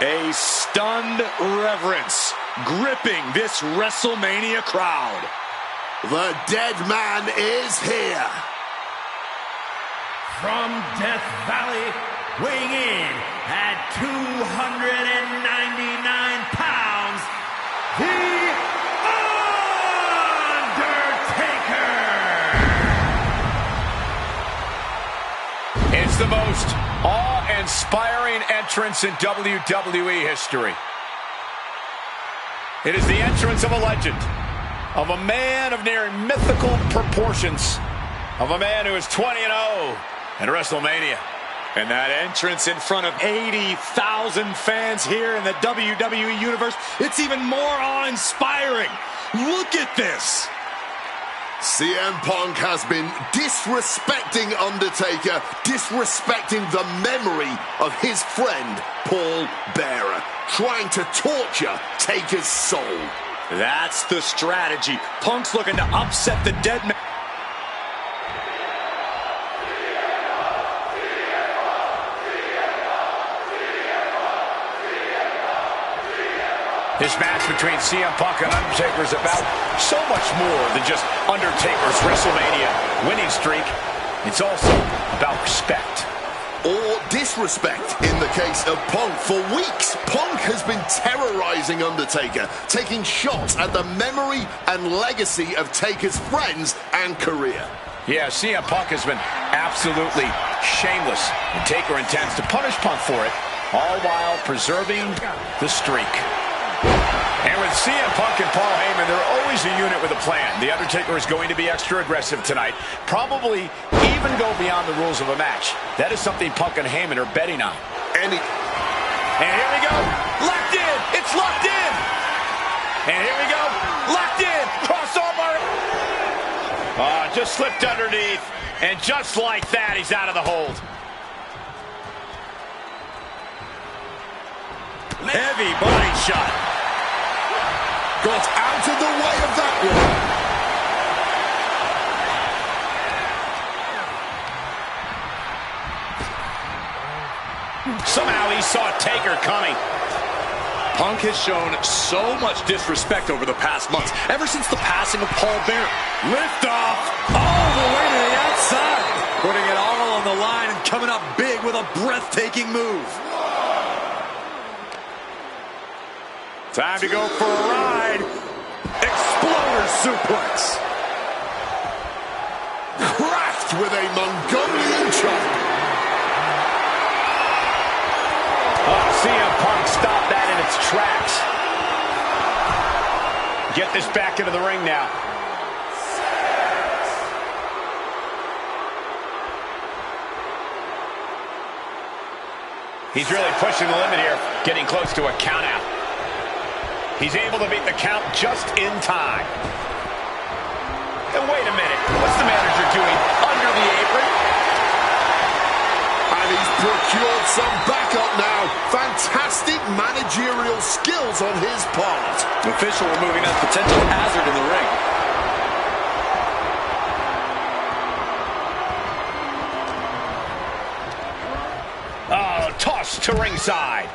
A stunned reverence gripping this WrestleMania crowd. The dead man is here. From Death Valley, weighing in at 299 pounds, The Undertaker! It's the most awe-inspiring entrance in WWE history. It is the entrance of a legend, of a man of near mythical proportions, of a man who is 20-0 at WrestleMania. And that entrance in front of 80,000 fans here in the WWE Universe, it's even more awe-inspiring. Look at this. CM Punk has been disrespecting Undertaker, disrespecting the memory of his friend, Paul Bearer, trying to torture Taker's soul. That's the strategy. Punk's looking to upset the dead man. This match between CM Punk and Undertaker is about so much more than just Undertaker's WrestleMania winning streak. It's also about respect. Or disrespect in the case of Punk. For weeks, Punk has been terrorizing Undertaker, taking shots at the memory and legacy of Taker's friends and career. Yeah, CM Punk has been absolutely shameless, and Taker intends to punish Punk for it, all while preserving the streak. And with CM Punk and Paul Heyman, they're always a unit with a plan. The Undertaker is going to be extra aggressive tonight, probably even go beyond the rules of a match. That is something Punk and Heyman are betting on. And here we go, locked in, it's locked in. And here we go, locked in, crossover. Just slipped underneath, and just like that, he's out of the hold. Heavy body shot. got out of the way of that one. Somehow he saw Taker coming. Punk has shown so much disrespect over the past months, ever since the passing of Paul Bearer. Lift off all the way to the outside. Putting it all on the line and coming up big with a breathtaking move. Time to go for a ride. Exploder suplex. Cracked with a Mongolian chop. CM Punk stopped that in its tracks. Get this back into the ring now. He's really pushing the limit here, getting close to a count out. He's able to beat the count just in time. And wait a minute, what's the manager doing under the apron? And he's procured some backup now. Fantastic managerial skills on his part. The official removing that potential hazard in the ring. Oh, tossed to ringside.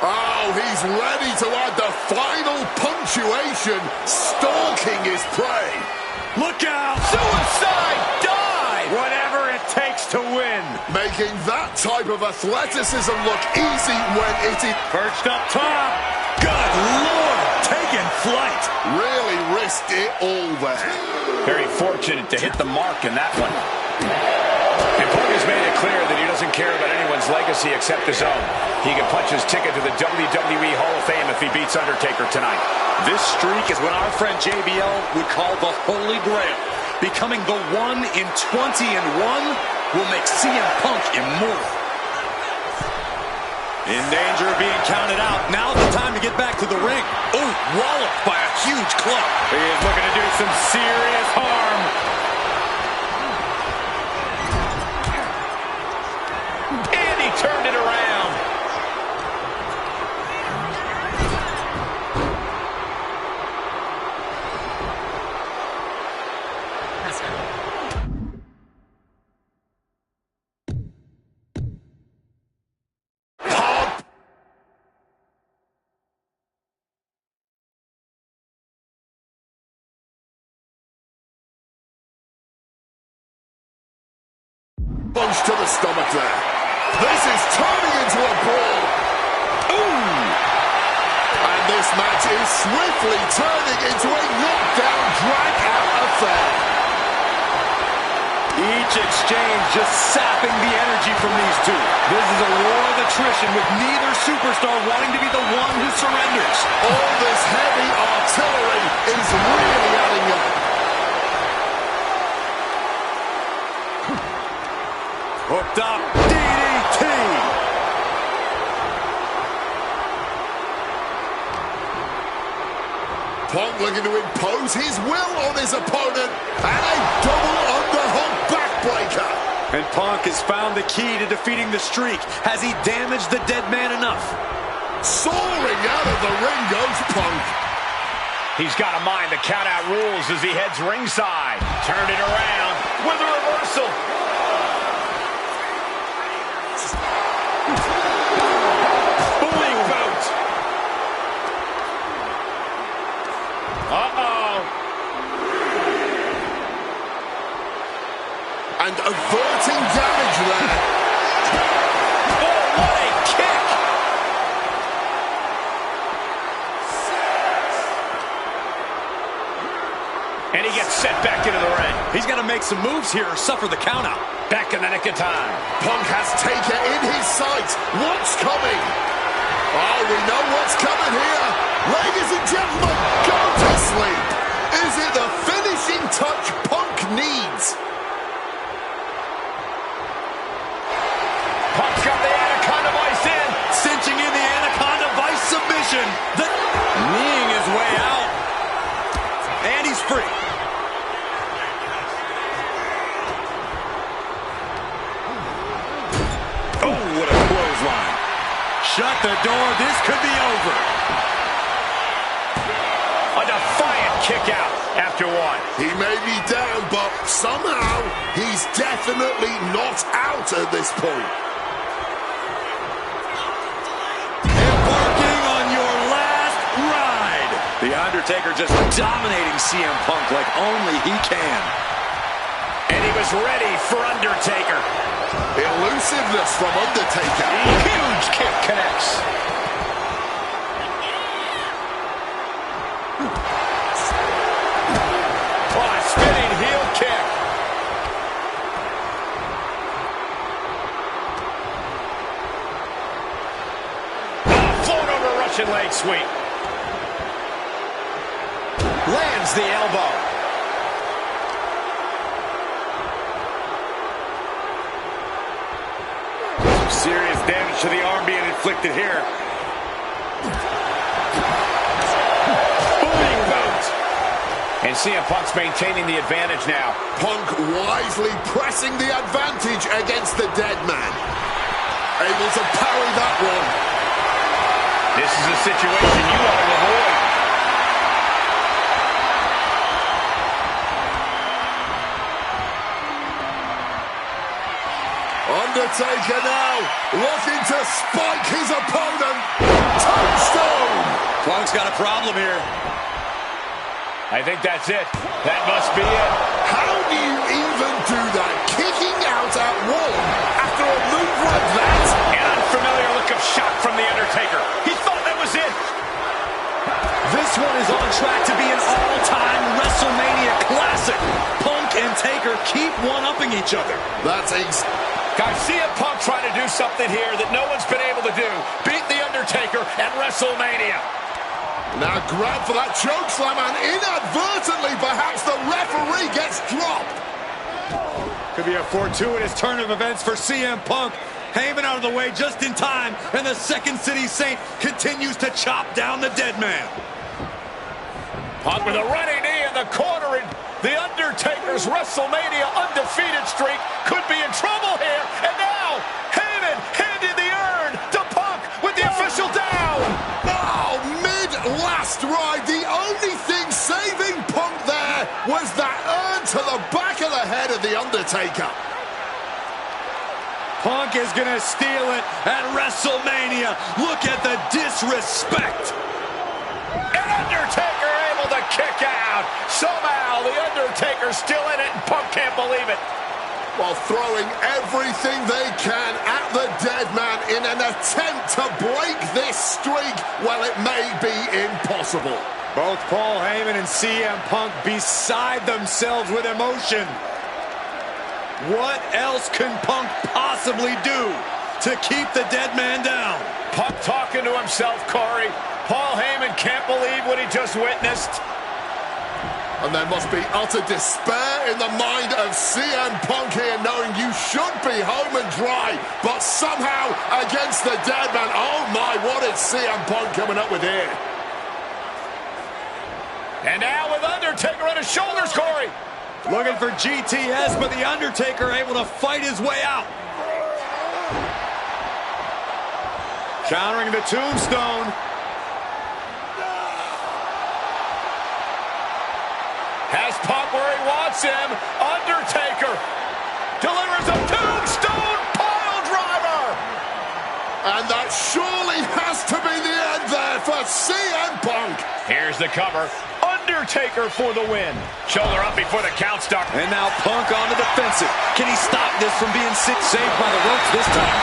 Oh, he's ready to add the final punctuation, stalking his prey. Look out! Suicide dive! Whatever it takes to win. Making that type of athleticism look easy when it is Perched up top. Good Lord, taking flight. really risked it all there. Very fortunate to hit the mark in that one. And Punk has made it clear that he doesn't care about anyone's legacy except his own. He can punch his ticket to the WWE Hall of Fame if he beats Undertaker tonight. This streak is what our friend JBL would call the Holy Grail. Becoming the 1 in 20-1 will make CM Punk immortal. In danger of being counted out. Now's the time to get back to the ring. Oh, walloped by a huge club. He is looking to do some serious harm. And he turned it around. Punch to the stomach there. This is turning into a brawl. Ooh! And this match is swiftly turning into a knockdown, drag-out affair. Each exchange just sapping the energy from these two. This is a war of attrition with neither superstar wanting to be the one who surrenders. All this heavy artillery is really adding up. Hooked up, DDT. Punk looking to impose his will on his opponent, and a double underhook backbreaker. And Punk has found the key to defeating the streak. Has he damaged the dead man enough? Soaring out of the ring goes Punk. He's got to mind the count-out rules as he heads ringside. Turned it around with a reversal. Big boot. Uh-oh. And averting damage there. Oh, what a kick. And he gets set back into the ring. He's got to make some moves here or suffer the countout. Back in the nick of time. Punk has Taker in his sights. What's coming? Oh, we know what's coming here. Ladies and gentlemen, go to sleep. Is it the finishing touch Punk needs? Punk's got the Anaconda Vice in. Cinching in the Anaconda Vice submission. Kneeing his way out. And he's free. Oh, what a clothesline. Shut the door. This could be over. A kick out after one. He may be down, but somehow he's definitely not out at this point. Embarking on your last ride. The Undertaker just dominating CM Punk like only he can. And he was ready for Undertaker. Elusiveness from Undertaker. Huge kick connects. Spinning heel kick. Float over Russian leg sweep. Lands the elbow. Some serious damage to the arm being inflicted here. Booming boot. And CM Punk's maintaining the advantage now. Punk wisely pressing the advantage against the dead man. Able to parry that one. This is a situation you want to avoid. Undertaker now looking to spike his opponent. Tombstone. Punk's got a problem here. I think that's it. That must be it. How do you even do that? Kicking out at one after a move like that? An unfamiliar look of shock from The Undertaker. He thought that was it. This one is on track to be an all-time WrestleMania classic. Punk and Taker keep one-upping each other. That's Guys, CM Punk trying to do something here that no one's been able to do. Beat The Undertaker at WrestleMania. Now grab for that chokeslam, and inadvertently perhaps the referee gets dropped. Could be a fortuitous turn of events for CM Punk. Heyman out of the way just in time, and the Second City Saint continues to chop down the dead man. Punk with a running knee in the corner, and The Undertaker's WrestleMania undefeated streak could be in trouble here. And now, Heyman handed the urn to Punk with the official down. Oh, mid-last ride, the only thing saving Punk there was that urn to the back of the head of The Undertaker. Punk is going to steal it at WrestleMania. Look at the disrespect. And Undertaker able to kick out. Somehow, The Undertaker's still in it, and Punk can't believe it. While throwing everything they can at the dead man in an attempt to break this streak, well, it may be impossible. Both Paul Heyman and CM Punk beside themselves with emotion. What else can Punk possibly do to keep the dead man down? Punk talking to himself, Corey. Paul Heyman can't believe what he just witnessed. And there must be utter despair in the mind of CM Punk here, knowing you should be home and dry, but somehow against the dead man. Oh my, what is CM Punk coming up with here? And now with Undertaker on his shoulders, Corey. Looking for GTS, but The Undertaker able to fight his way out. Countering the tombstone. Has Punk where he wants him. Undertaker delivers a tombstone pile driver. And that surely has to be the end there for CM Punk. Here's the cover. Undertaker for the win. Shoulder up before the count start. And now Punk on the defensive. Can he stop this from being saved by the ropes this time?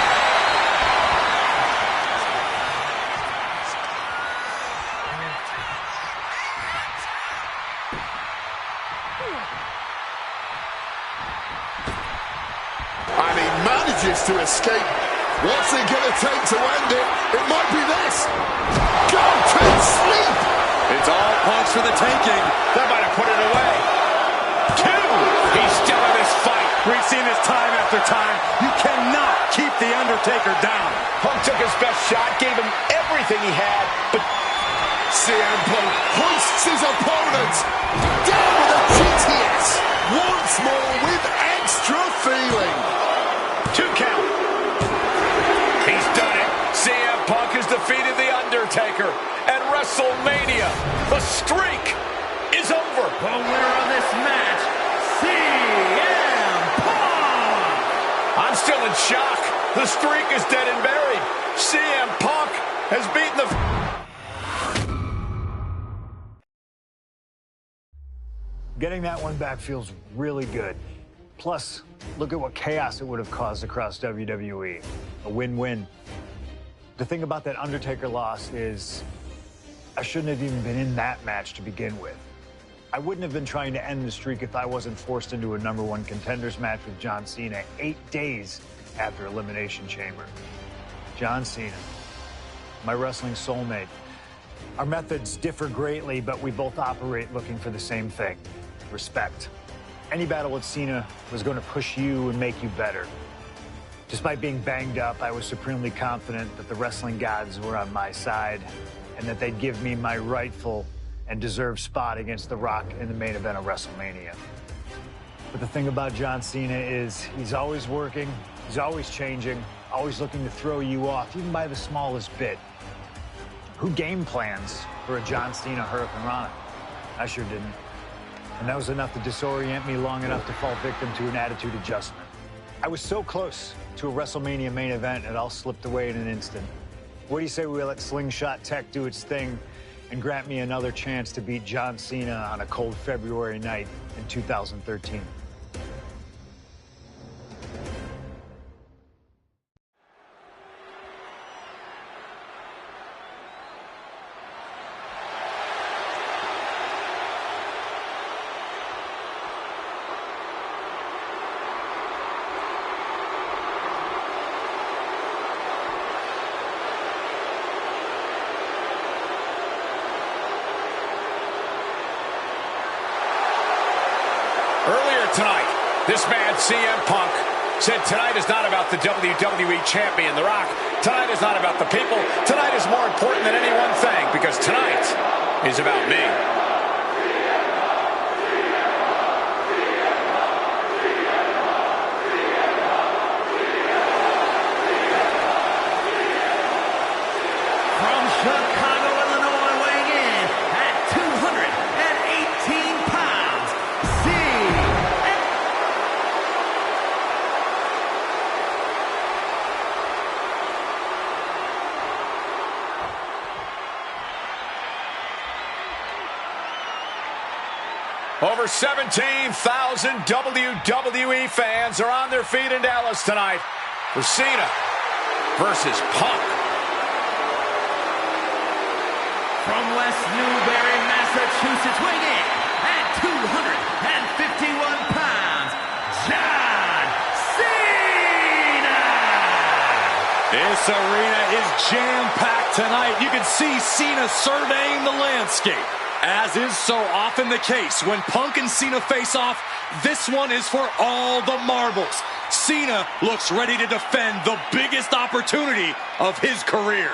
And he manages to escape. What's it going to take to end it? It might be this. Go to sleep. It's all Punk's for the taking. That might have put it away. Two. He's still in this fight. We've seen this time after time. You cannot keep The Undertaker down. Punk took his best shot, gave him everything he had, but CM Punk hoists his opponent down with a GTS. Once more with extra feeling. 2 count. He's done it. CM Punk has defeated The Undertaker at WrestleMania. The streak is over. The winner of this match, CM Punk! I'm still in shock. The streak is dead and buried. CM Punk has beaten the... Getting that one back feels really good. Plus, look at what chaos it would have caused across WWE. A win-win. The thing about that Undertaker loss is I shouldn't have even been in that match to begin with. I wouldn't have been trying to end the streak if I wasn't forced into a #1 contenders match with John Cena 8 days after Elimination Chamber. John Cena, my wrestling soulmate. Our methods differ greatly, but we both operate looking for the same thing: respect. Any battle with Cena was going to push you and make you better. Despite being banged up, I was supremely confident that the wrestling gods were on my side and that they'd give me my rightful and deserved spot against The Rock in the main event of WrestleMania. But the thing about John Cena is he's always working, he's always changing, always looking to throw you off, even by the smallest bit. Who game plans for a John Cena Hurricane Rana? I sure didn't. And that was enough to disorient me long enough to fall victim to an attitude adjustment. I was so close to a WrestleMania main event, it all slipped away in an instant. What do you say we let Slingshot Tech do its thing and grant me another chance to beat John Cena on a cold February night in 2013? Earlier tonight, this man, CM Punk, said tonight is not about the WWE Champion, The Rock. Tonight is not about the people. Tonight is more important than any one thing, because tonight is about me. From Chicago, Illinois, weighing in at 218 pounds, Over 17,000 WWE fans are on their feet in Dallas tonight for Cena versus Punk. From West Newbury, Massachusetts, weighing in at 251 pounds, John Cena! This arena is jam-packed tonight. You can see Cena surveying the landscape. As is so often the case, when Punk and Cena face off, this one is for all the marbles. Cena looks ready to defend the biggest opportunity of his career.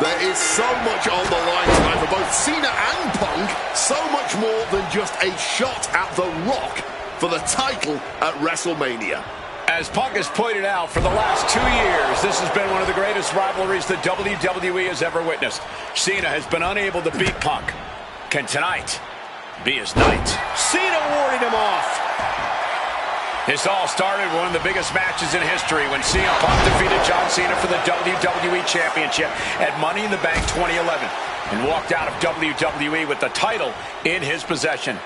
There is so much on the line tonight for both Cena and Punk. So much more than just a shot at The Rock for the title at WrestleMania. As Punk has pointed out, for the last 2 years, this has been one of the greatest rivalries the WWE has ever witnessed. Cena has been unable to beat Punk. Can tonight be his night? Cena warding him off. This all started with one of the biggest matches in history when CM Punk defeated John Cena for the WWE Championship at Money in the Bank 2011 and walked out of WWE with the title in his possession.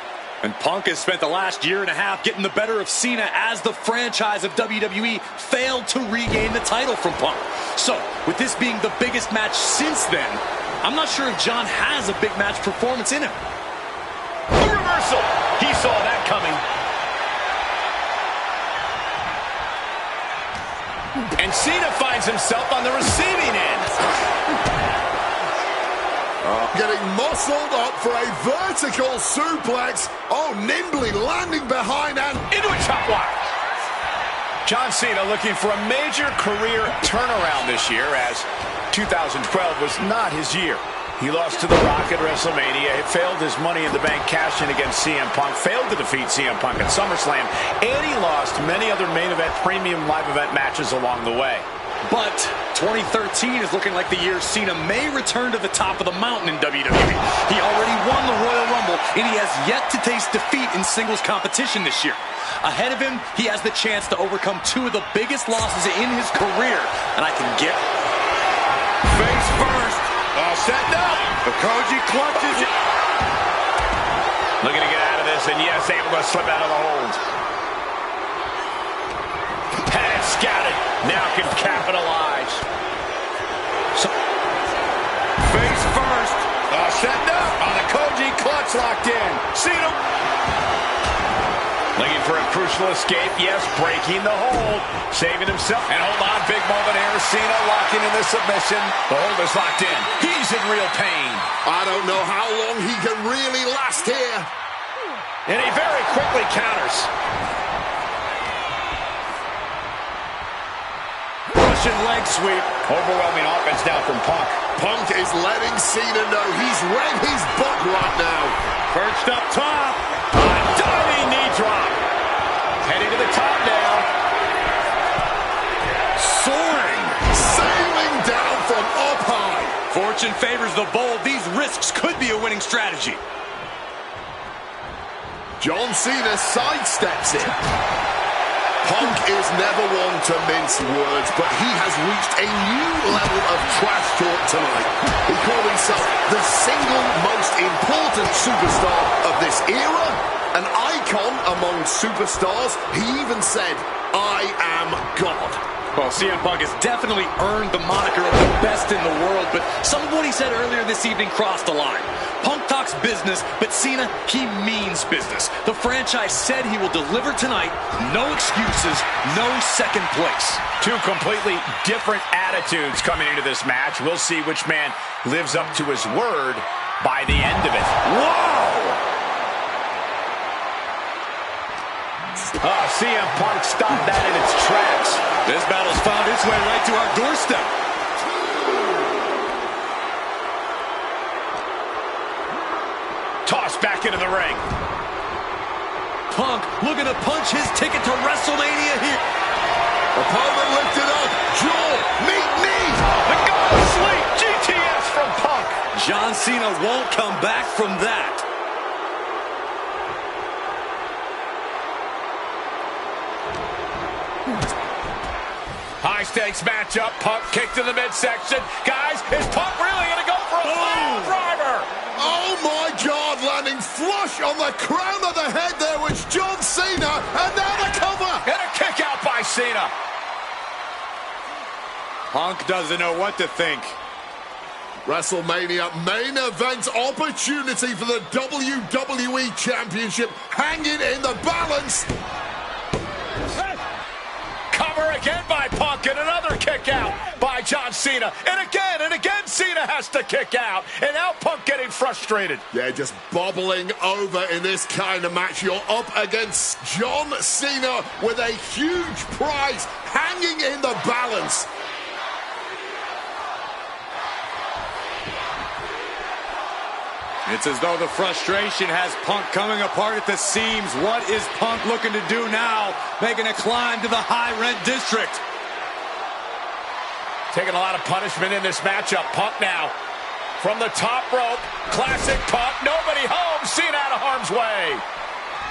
And Punk has spent the last year and a half getting the better of Cena as the franchise of WWE failed to regain the title from Punk. So, with this being the biggest match since then, I'm not sure if John has a big match performance in him. A reversal. He saw that coming. And Cena finds himself on the receiving end. Getting muscled up for a vertical suplex. Oh, nimbly landing behind and Into a chop block. John Cena looking for a major career turnaround this year, as 2012 was not his year. He lost to The Rock at WrestleMania. It failed his Money in the Bank cash-in against CM Punk. Failed to defeat CM Punk at SummerSlam. And he lost many other main event, premium live event matches along the way. But 2013 is looking like the year Cena may return to the top of the mountain in WWE. He already won the Royal Rumble, and he has yet to taste defeat in singles competition this year. Ahead of him, he has the chance to overcome two of the biggest losses in his career. And I can get Face first. All set up. The Koji clutches it. Looking to get out of this, and yes, able to slip out of the hold. Had it scouted. Now can capitalize. Face first. All set up. On the Koji clutch locked in. Cena. Looking for a crucial escape. Yes, breaking the hold. Saving himself. And hold on, big moment here. Cena locking in the submission. The hold is locked in. He's in real pain. I don't know how long he can really last here. And he very quickly counters. Russian leg sweep. Overwhelming offense now from Punk. Punk is letting Cena know he's read his book right now. Perched up top. A diving knee drop. Heading to the top now. Soaring. Sailing down from up high. Fortune favors the bold. These risks could be a winning strategy. John Cena sidesteps it. Punk is never one to mince words, but he has reached a new level of trash talk tonight. He called himself the single most important superstar of this era, an icon among superstars. He even said, "I am God." Well, CM Punk has definitely earned the moniker of the best in the world, but some of what he said earlier this evening crossed the line. Punk talks business, but Cena, he means business. The franchise said he will deliver tonight. No excuses, no second place. Two completely different attitudes coming into this match. We'll see which man lives up to his word by the end of it. Whoa! CM Punk stopped that in its tracks. This battle's found its way right to our doorstep. Tossed back into the ring. Punk looking to punch his ticket to WrestleMania here. Opponent lifted up. Jaw, meet knee. The God of Sleep, GTS from Punk. John Cena won't come back from that. High-stakes matchup. Punk kicked to the midsection. Guys, is Punk really going to go for a pile driver? Oh, my God, landing flush on the crown of the head there was John Cena, and now the cover. And a kick out by Cena. Punk doesn't know what to think. WrestleMania main event opportunity for the WWE Championship hanging in the balance. Cover again by Punk, and another kick out by John Cena. And again, Cena has to kick out. And now Punk getting frustrated. Yeah, just bobbling over in this kind of match. You're up against John Cena with a huge prize hanging in the balance. It's as though the frustration has Punk coming apart at the seams. What is Punk looking to do now? Making a climb to the high-rent district. Taking a lot of punishment in this matchup. Punk now from the top rope. Classic Punk. Nobody home. Cena out of harm's way.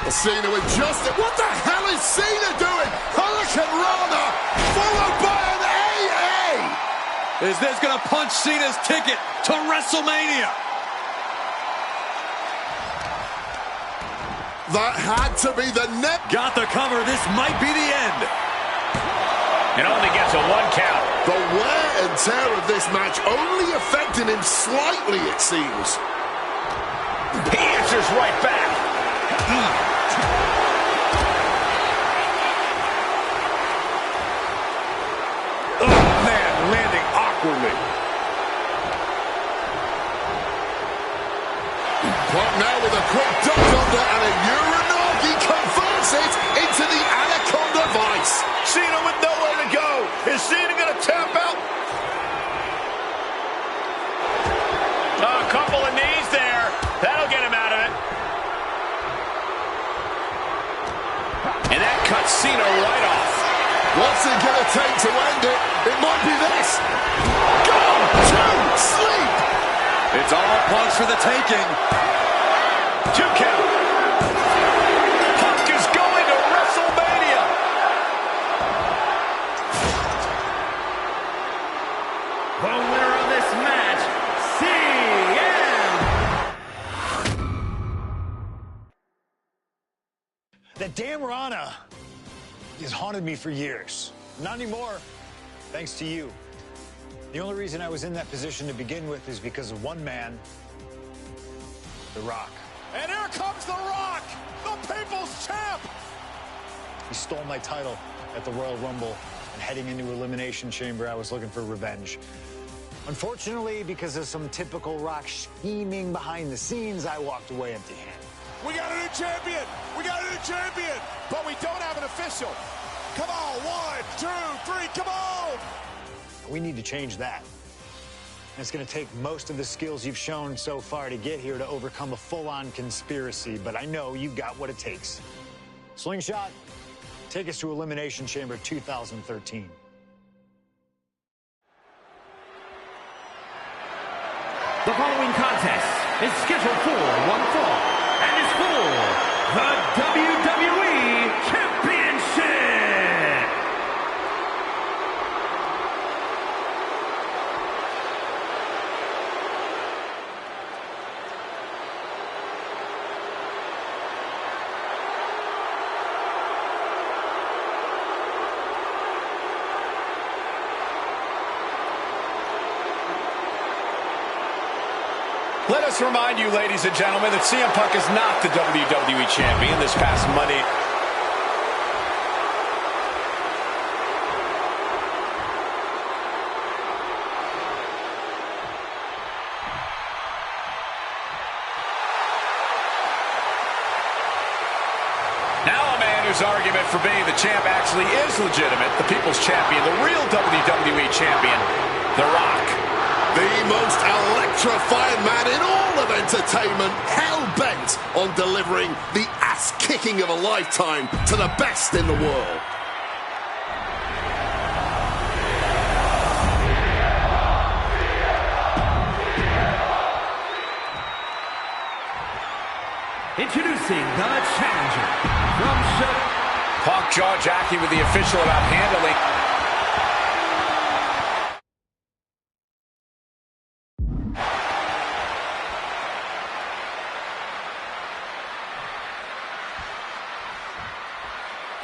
Cena with just... What the hell is Cena doing? Hurricane Rana followed by an AA. Is this going to punch Cena's ticket to WrestleMania? That had to be the net. Got the cover. This might be the end. And only gets a 1 count. The wear and tear of this match only affecting him slightly, it seems. He answers right back. Punk now with a quick duck under and a Uranagi converts it into the Anaconda Vice. Cena with nowhere to go. Is Cena going to tap out? A couple of knees there. That'll get him out of it. And that cuts Cena right off. What's it going to take to end it? It might be this. Go to sleep. It's all Punk's for the taking. 2 count. Punk is going to WrestleMania. The winner of this match, CM. That damn Rana has haunted me for years. Not anymore, thanks to you. The only reason I was in that position to begin with is because of one man, The Rock. And here comes The Rock, the People's Champ. He stole my title at the Royal Rumble, and heading into Elimination Chamber, I was looking for revenge. Unfortunately, because of some typical Rock scheming behind the scenes, I walked away empty-handed. We got a new champion. We got a new champion. But we don't have an official. Come on, 1, 2, 3, come on. We need to change that. And it's going to take most of the skills you've shown so far to get here to overcome a full-on conspiracy, but I know you've got what it takes. Slingshot, take us to Elimination Chamber 2013. The following contest is scheduled for one fall and is for the WWE Championship. Let us remind you, ladies and gentlemen, that CM Punk is not the WWE Champion this past Monday. Now a man whose argument for being the champ actually is legitimate, the People's Champion, the real WWE Champion, The Rock. The most electrifying man in all of entertainment, hell-bent on delivering the ass-kicking of a lifetime to the best in the world. Introducing the challenger from Punk jaw-jacking with the official about handling.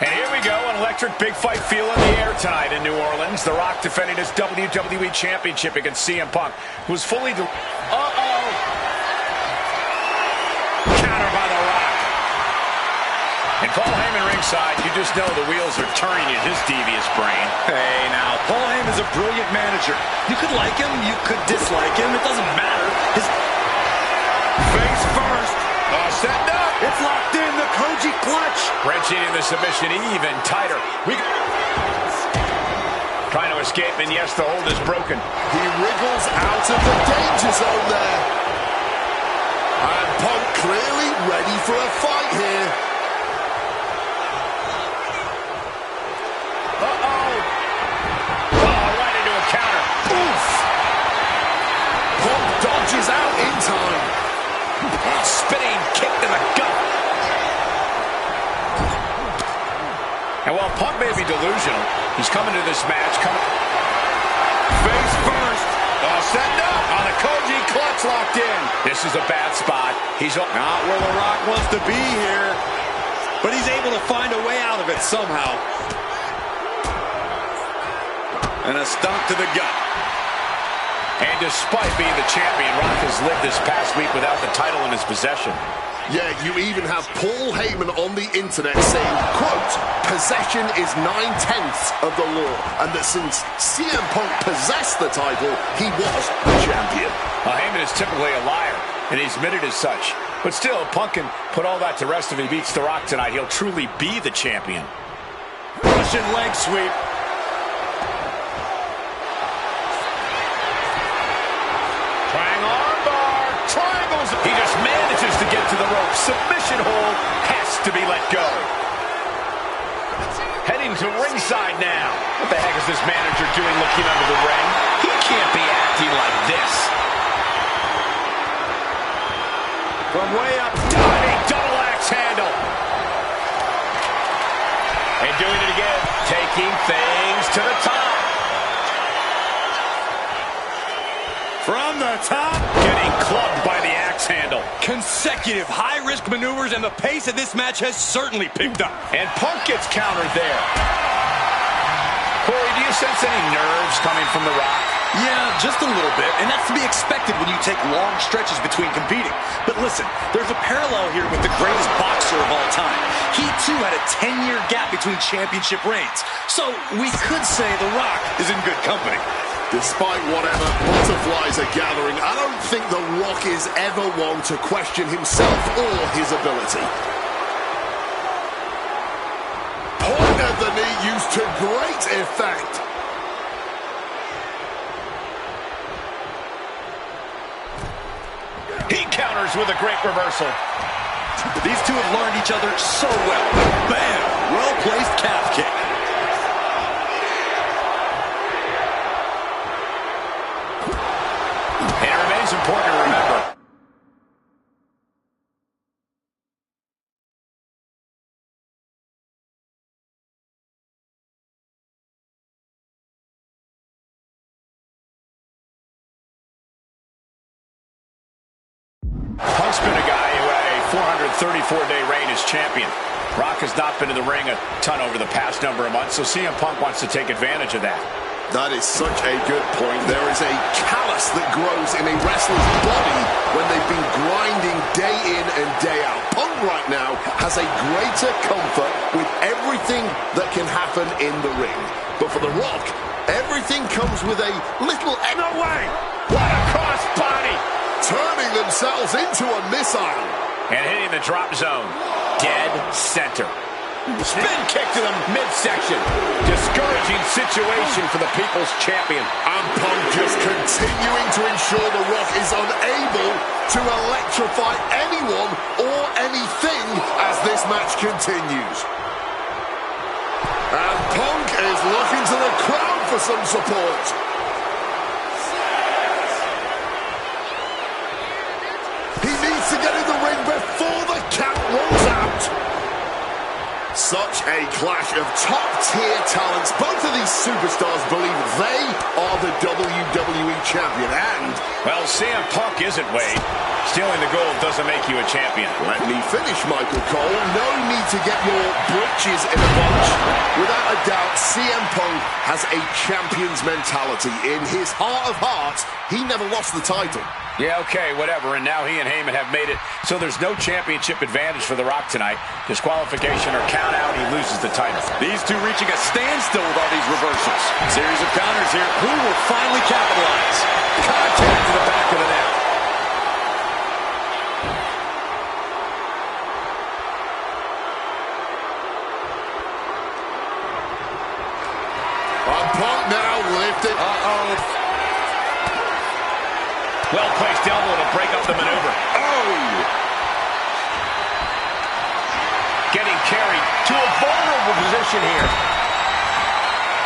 And here we go, an electric big fight feel in the air tonight in New Orleans. The Rock defending his WWE Championship against CM Punk, who was fully... Uh-oh! Counter by The Rock. And Paul Heyman ringside, you just know the wheels are turning in his devious brain. Hey, now, Paul Heyman's a brilliant manager. You could like him, you could dislike him, it doesn't matter. His face first. Setting up. It's locked in, the Koji clutch. Wrenching in the submission even tighter. Trying to escape, and yes, the hold is broken. He wriggles out of the danger zone there. And Punk clearly ready for a fight here. Uh-oh. Oh, right into a counter. Oof. Punk dodges out in time. Spinning kick to the gut. And while Punk may be delusional, he's coming to this match. Face first. Setting up on the Koji clutch locked in. This is a bad spot. He's not where The Rock wants to be here, but he's able to find a way out of it somehow. And a stomp to the gut. And despite being the champion, Rock has lived this past week without the title in his possession. Yeah, you even have Paul Heyman on the internet saying, quote, possession is 9/10 of the law, and that since CM Punk possessed the title, he was the champion. Heyman is typically a liar, and he's admitted as such. But still, Punk can put all that to rest if he beats The Rock tonight. He'll truly be the champion. Russian leg sweep. Triangles. He just manages to get to the rope. Submission hold has to be let go. Heading to ringside now. What the heck is this manager doing looking under the ring? He can't be acting like this. From way up, diving double axe handle. And doing it again. Taking things to the top. From the top. Getting clubbed by the axe handle. Consecutive high-risk maneuvers, and the pace of this match has certainly picked up. And Punk gets countered there. Corey, do you sense any nerves coming from The Rock? Yeah, just a little bit, and that's to be expected when you take long stretches between competing. But listen, there's a parallel here with the greatest boxer of all time. He, too, had a 10-year gap between championship reigns. So we could say The Rock is in good company. Despite whatever butterflies are gathering, I don't think The Rock is ever one to question himself or his ability. Point of the knee used to great effect. He counters with a great reversal. These two have learned each other so well. Bam! Well-placed calf kick. And it remains important to remember. Punk's been a guy who had a 434-day reign as champion. Rock has not been in the ring a ton over the past number of months, so CM Punk wants to take advantage of that. That is such a good point. There is a callus that grows in a wrestler's body when they've been grinding day in and day out. Punk right now has a greater comfort with everything that can happen in the ring. But for The Rock, everything comes with a little... No way! What a cross body! Turning themselves into a missile. And hitting the drop zone. Dead center. Spin kick to the midsection. Discouraging situation for the People's Champion. And Punk just continuing to ensure The Rock is unable to electrify anyone or anything as this match continues. And Punk is looking to the crowd for some support. He needs to get in the ring before the count runs out. Such a clash of top-tier talents. Both of these superstars believe they are the WWE champion, and... Well, CM Punk isn't, Wade. Stealing the gold doesn't make you a champion. Let me finish, Michael Cole. No need to get your britches in a bunch. Without a doubt, CM Punk has a champion's mentality. In his heart of hearts, he never lost the title. Yeah, okay, whatever. And now he and Heyman have made it so there's no championship advantage for The Rock tonight. Disqualification or count out, he loses the title. These two reaching a standstill with all these reversals. Series of counters here. Who will finally capitalize? Contact to the back of the neck. Punk now lifted. Well-placed elbow to break up the maneuver. Oh! Getting carried to a vulnerable position here.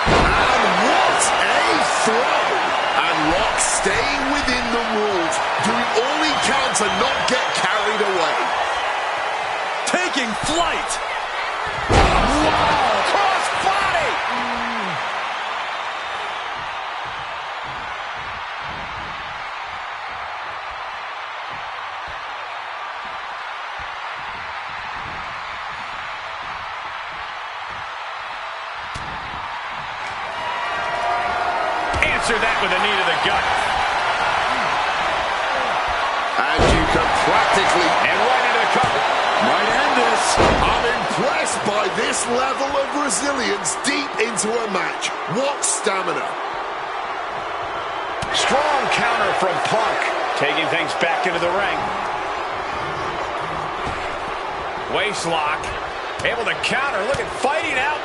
And what a throw! And Rock staying within the rules, doing all he can to not get carried away. Taking flight! Wow! Cross body! Answer that with a knee to the gut. And you can practically... And right into the cover. Might end this. I'm impressed by this level of resilience deep into a match. What stamina. Strong counter from Punk. Taking things back into the ring. Waist lock. Able to counter. Look at fighting out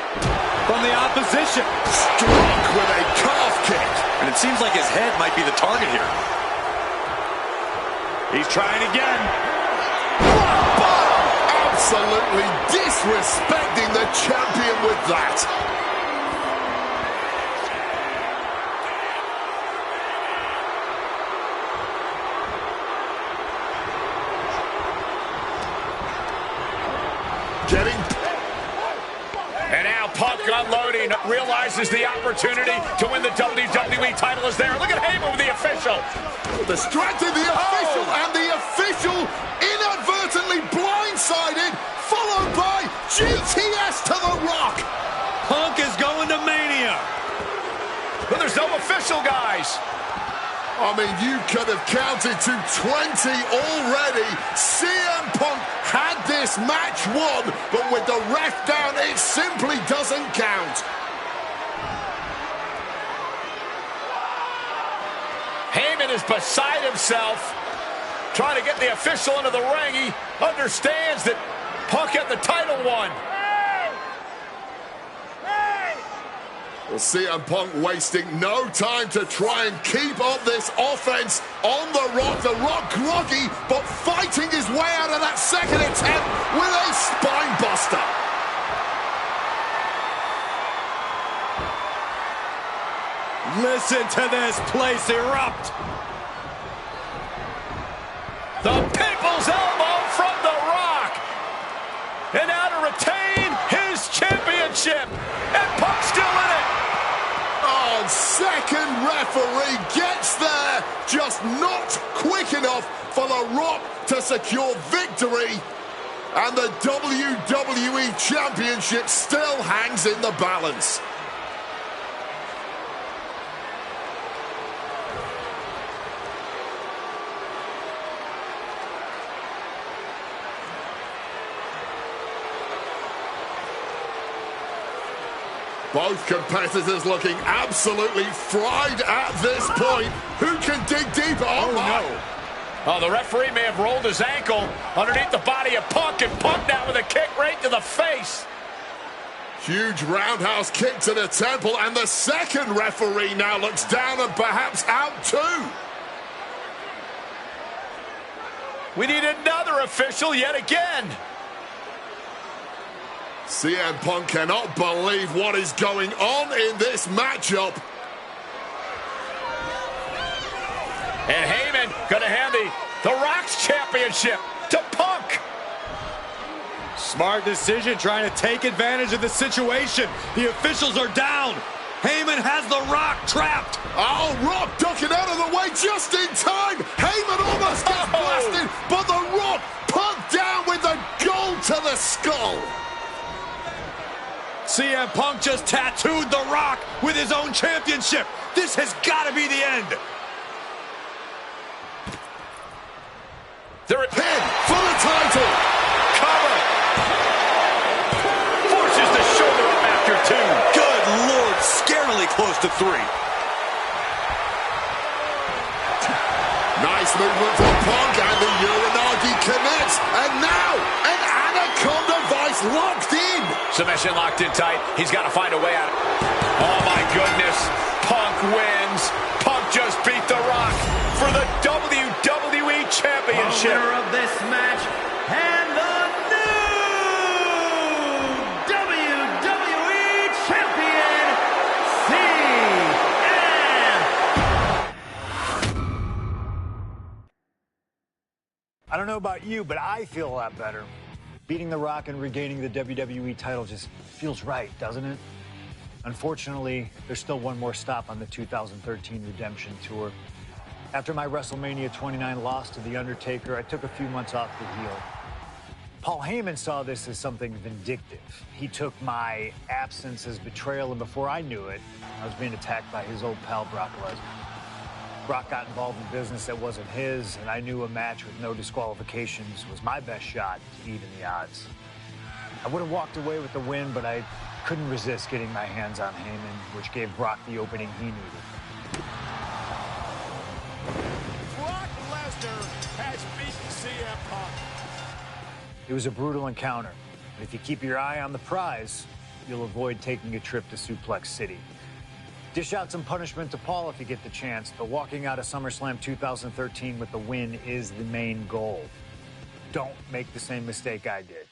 from the opposition. Struck with a calf kick. And it seems like his head might be the target here. He's trying again. Absolutely disrespecting the champion with that. And now Punk unloading, realizes the opportunity to win the WWE title is there. Look at Heyman with the official. Distracted the official, and the official inadvertently blindsided, followed by GTS to the Rock. Punk is going to Mania. But there's no official, guys. I mean, you could have counted to 20 already. CM Punk had this match won, but with the ref down, it simply doesn't count. Heyman is beside himself, trying to get the official into the ring. He understands that Punk had the title won. Well, CM Punk wasting no time to try and keep up this offense on The Rock. The Rock groggy, but fighting his way out of that second attempt with a spine buster. Listen to this place erupt. The People's Elbow from The Rock. And now to retain his championship. And Punk's still in it. Oh, second referee gets there, just not quick enough for The Rock to secure victory. And the WWE Championship still hangs in the balance. Both competitors looking absolutely fried at this point. Who can dig deeper? Oh, no. Oh, the referee may have rolled his ankle underneath the body of Punk, and Punk now with a kick right to the face. Huge roundhouse kick to the temple, and the second referee now looks down and perhaps out too. We need another official yet again. CM Punk cannot believe what is going on in this matchup. And Heyman going to hand the Rock's championship to Punk. Smart decision, trying to take advantage of the situation. The officials are down. Heyman has The Rock trapped. Oh, Rock ducking out of the way just in time. Heyman almost gets blasted, but The Rock Punk down with the gold to the skull. CM Punk just tattooed The Rock with his own championship. This has got to be the end. They're at pin for the title. Cover. Forces the shoulder up after two. Good Lord, scarily close to three. Nice movement from Punk, and the Uranagi connects. And now, an Anaconda Vice locked in. Submission locked in tight. He's got to find a way out. Oh, my goodness. Punk wins. Punk just beat The Rock for the WWE Championship. The winner of this match and the new WWE Champion, I don't know about you, but I feel a lot better. Beating The Rock and regaining the WWE title just feels right, doesn't it? Unfortunately, there's still one more stop on the 2013 Redemption Tour. After my WrestleMania 29 loss to The Undertaker, I took a few months off to heal. Paul Heyman saw this as something vindictive. He took my absence as betrayal, and before I knew it, I was being attacked by his old pal, Brock Lesnar. Brock got involved in business that wasn't his, and I knew a match with no disqualifications was my best shot to even the odds. I would have walked away with the win, but I couldn't resist getting my hands on Heyman, which gave Brock the opening he needed. Brock Lesnar has beaten CM Punk. It was a brutal encounter. And if you keep your eye on the prize, you'll avoid taking a trip to Suplex City. Dish out some punishment to Paul if you get the chance, but walking out of SummerSlam 2013 with the win is the main goal. Don't make the same mistake I did.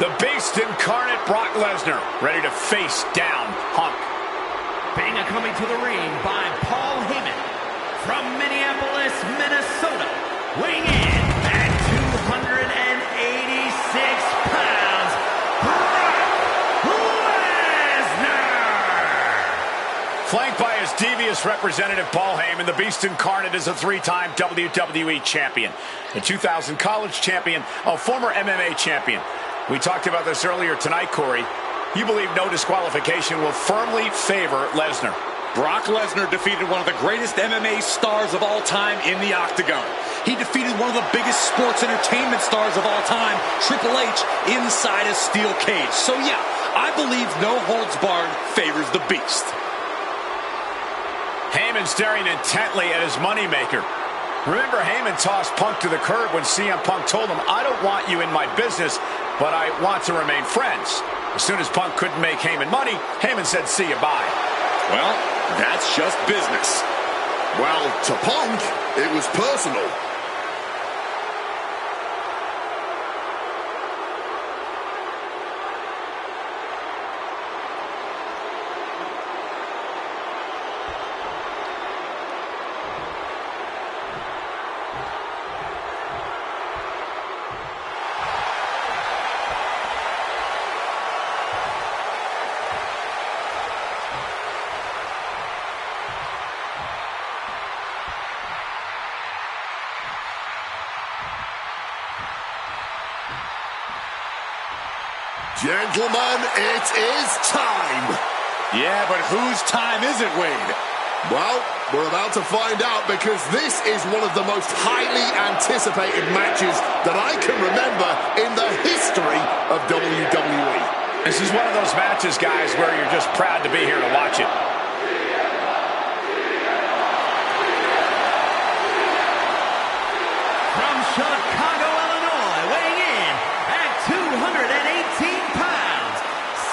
The Beast incarnate Brock Lesnar, ready to face down Punk. Banga coming to the ring by Paul Heyman from Minneapolis, Minnesota, weighing in at 286 pounds, Brock Lesnar! Flanked by his devious representative Paul Heyman, the Beast incarnate is a three-time WWE champion, a 2000 college champion, a former MMA champion. We talked about this earlier tonight, Corey. You believe no disqualification will firmly favor Lesnar. Brock Lesnar defeated one of the greatest MMA stars of all time in the Octagon. He defeated one of the biggest sports entertainment stars of all time, Triple H, inside a steel cage. So yeah, I believe no holds barred favors the Beast. Heyman staring intently at his moneymaker. Remember, Heyman tossed Punk to the curb when CM Punk told him, "I don't want you in my business, but I want to remain friends." As soon as Punk couldn't make Heyman money, Heyman said, "See you, bye." Well, that's just business. Well, to Punk, it was personal. Gentlemen, it is time. Yeah, but whose time is it, Wade? Well, we're about to find out because this is one of the most highly anticipated matches that I can remember in the history of WWE. This is one of those matches, guys, where you're just proud to be here to watch it. From Chicago, Illinois, weighing in at 218 pounds,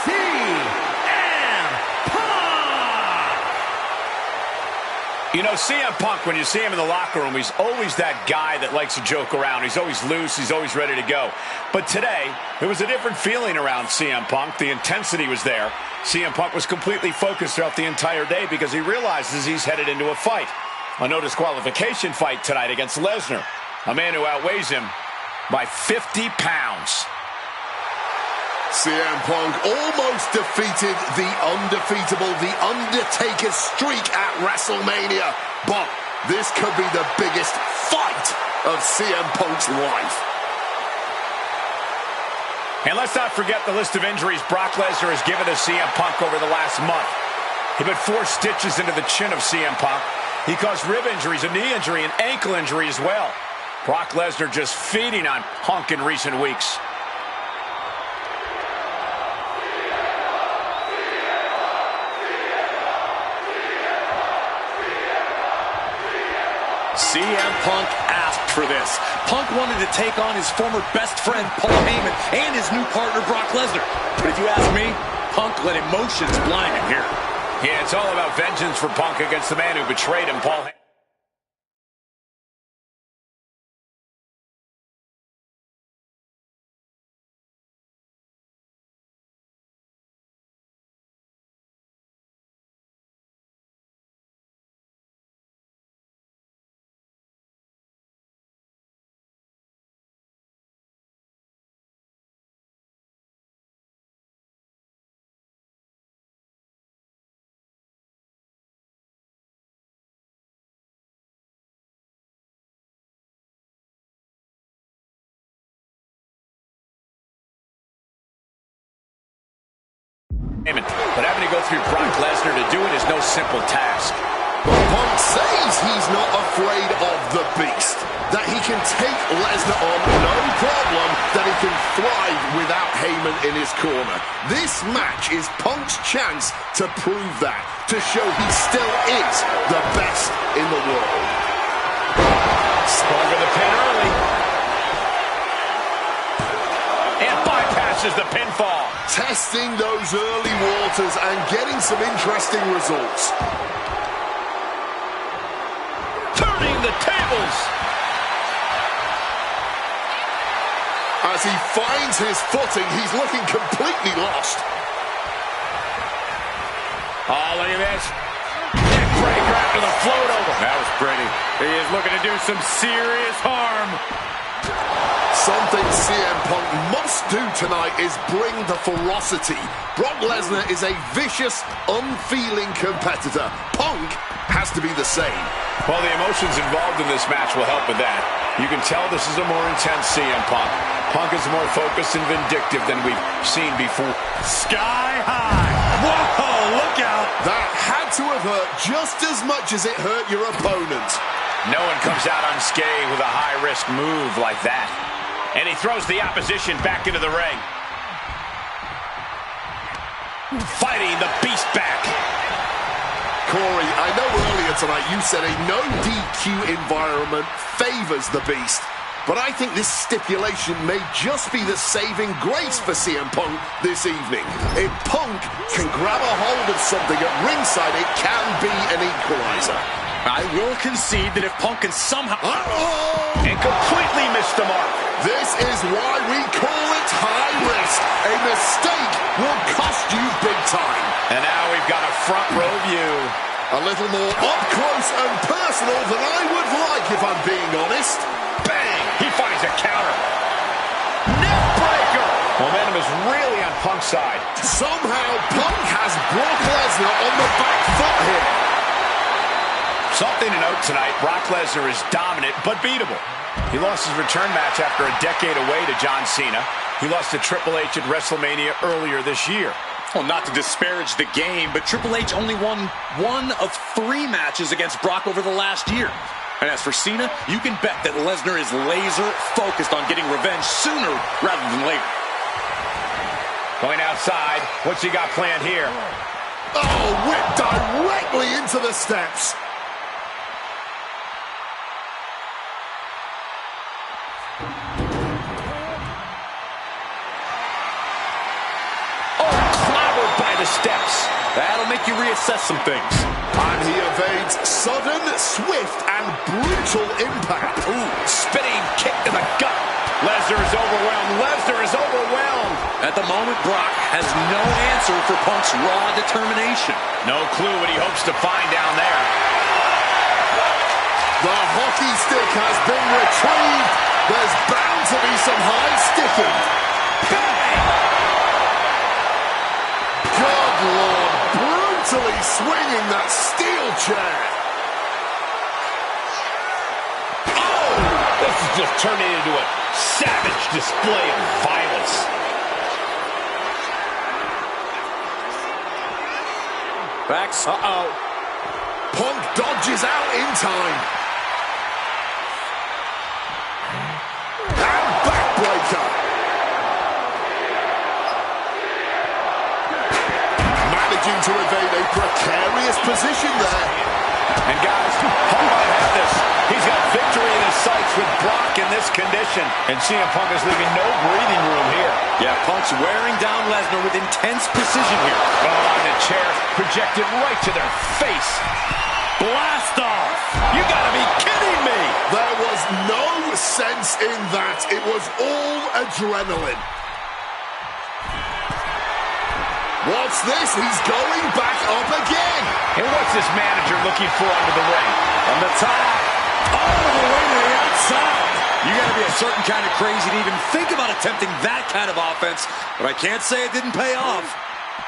CM Punk! You know, CM Punk, when you see him in the locker room, he's always that guy that likes to joke around. He's always loose. He's always ready to go. But today, there was a different feeling around CM Punk. The intensity was there. CM Punk was completely focused throughout the entire day because he realizes he's headed into a fight. A no disqualification fight tonight against Lesnar, a man who outweighs him by 50 pounds. CM Punk almost defeated the undefeatable, the Undertaker's streak at WrestleMania. But this could be the biggest fight of CM Punk's life. And let's not forget the list of injuries Brock Lesnar has given to CM Punk over the last month. He put 4 stitches into the chin of CM Punk. He caused rib injuries, a knee injury, an ankle injury as well. Brock Lesnar just feeding on Punk in recent weeks. CM Punk asked for this. Punk wanted to take on his former best friend, Paul Heyman, and his new partner, Brock Lesnar. But if you ask me, Punk let emotions blind him here. Yeah, it's all about vengeance for Punk against the man who betrayed him, Paul Heyman. But having to go through Brock Lesnar to do it is no simple task. Punk says he's not afraid of the Beast, that he can take Lesnar on no problem, that he can thrive without Heyman in his corner. This match is Punk's chance to prove that, to show he still is the best in the world. Swung to the pin early. And bypasses the pinfall. Testing those early waters and getting some interesting results. Turning the tables. As he finds his footing, he's looking completely lost. Oh, look at this. Neck breaker after the float over. That was pretty. He is looking to do some serious harm. Something CM Punk must do tonight is bring the ferocity. Brock Lesnar is a vicious, unfeeling competitor. Punk has to be the same. Well, the emotions involved in this match will help with that. You can tell this is a more intense CM Punk. Punk is more focused and vindictive than we've seen before. Sky high. Whoa, look out. That had to have hurt just as much as it hurt your opponent. No one comes out unscathed with a high-risk move like that. And he throws the opposition back into the ring. Fighting the beast back. Corey, I know earlier tonight you said a no DQ environment favors the beast, but I think this stipulation may just be the saving grace for CM Punk this evening. If Punk can grab a hold of something at ringside, it can be an equalizer. I will concede that if Punk can somehow... And completely missed the mark. This is why we call it high risk. A mistake will cost you big time. And now we've got a front row view. A little more up close and personal than I would like, if I'm being honest. Bang! He finds a counter. Neck breaker! Momentum is really on Punk's side. Somehow Punk has Brock Lesnar on the back foot here. Something to note tonight, Brock Lesnar is dominant but beatable. He lost his return match after a decade away to John Cena. He lost to Triple H at WrestleMania earlier this year. Well, not to disparage the game, but Triple H only won 1 of 3 matches against Brock over the last year. And as for Cena, you can bet that Lesnar is laser focused on getting revenge sooner rather than later. Going outside, what's he got planned here? Oh, whipped directly into the steps. The steps. That'll make you reassess some things. And he evades sudden, swift, and brutal impact. Ooh, spinning kick to the gut. Lesnar is overwhelmed. Lesnar is overwhelmed. At the moment, Brock has no answer for Punk's raw determination. No clue what he hopes to find down there. The hockey stick has been retrieved. There's bound to be some high sticking. Bang! Good Lord, brutally swinging that steel chair. Oh! This is just turning into a savage display of violence. Backs. Uh-oh. Punk dodges out in time. And backbreaker. Managing to evade a precarious position there. And guys, Punk might have this. He's got victory in his sights with Brock in this condition. And CM Punk is leaving no breathing room here. Yeah, Punk's wearing down Lesnar with intense precision here. Oh, and the chair projected right to their face. Blast off! You gotta be kidding me! There was no sense in that. It was all adrenaline. What's this? He's going back up again. And what's this manager looking for under the ring? On the top. All the way to the outside. You gotta be a certain kind of crazy to even think about attempting that kind of offense. But I can't say it didn't pay off.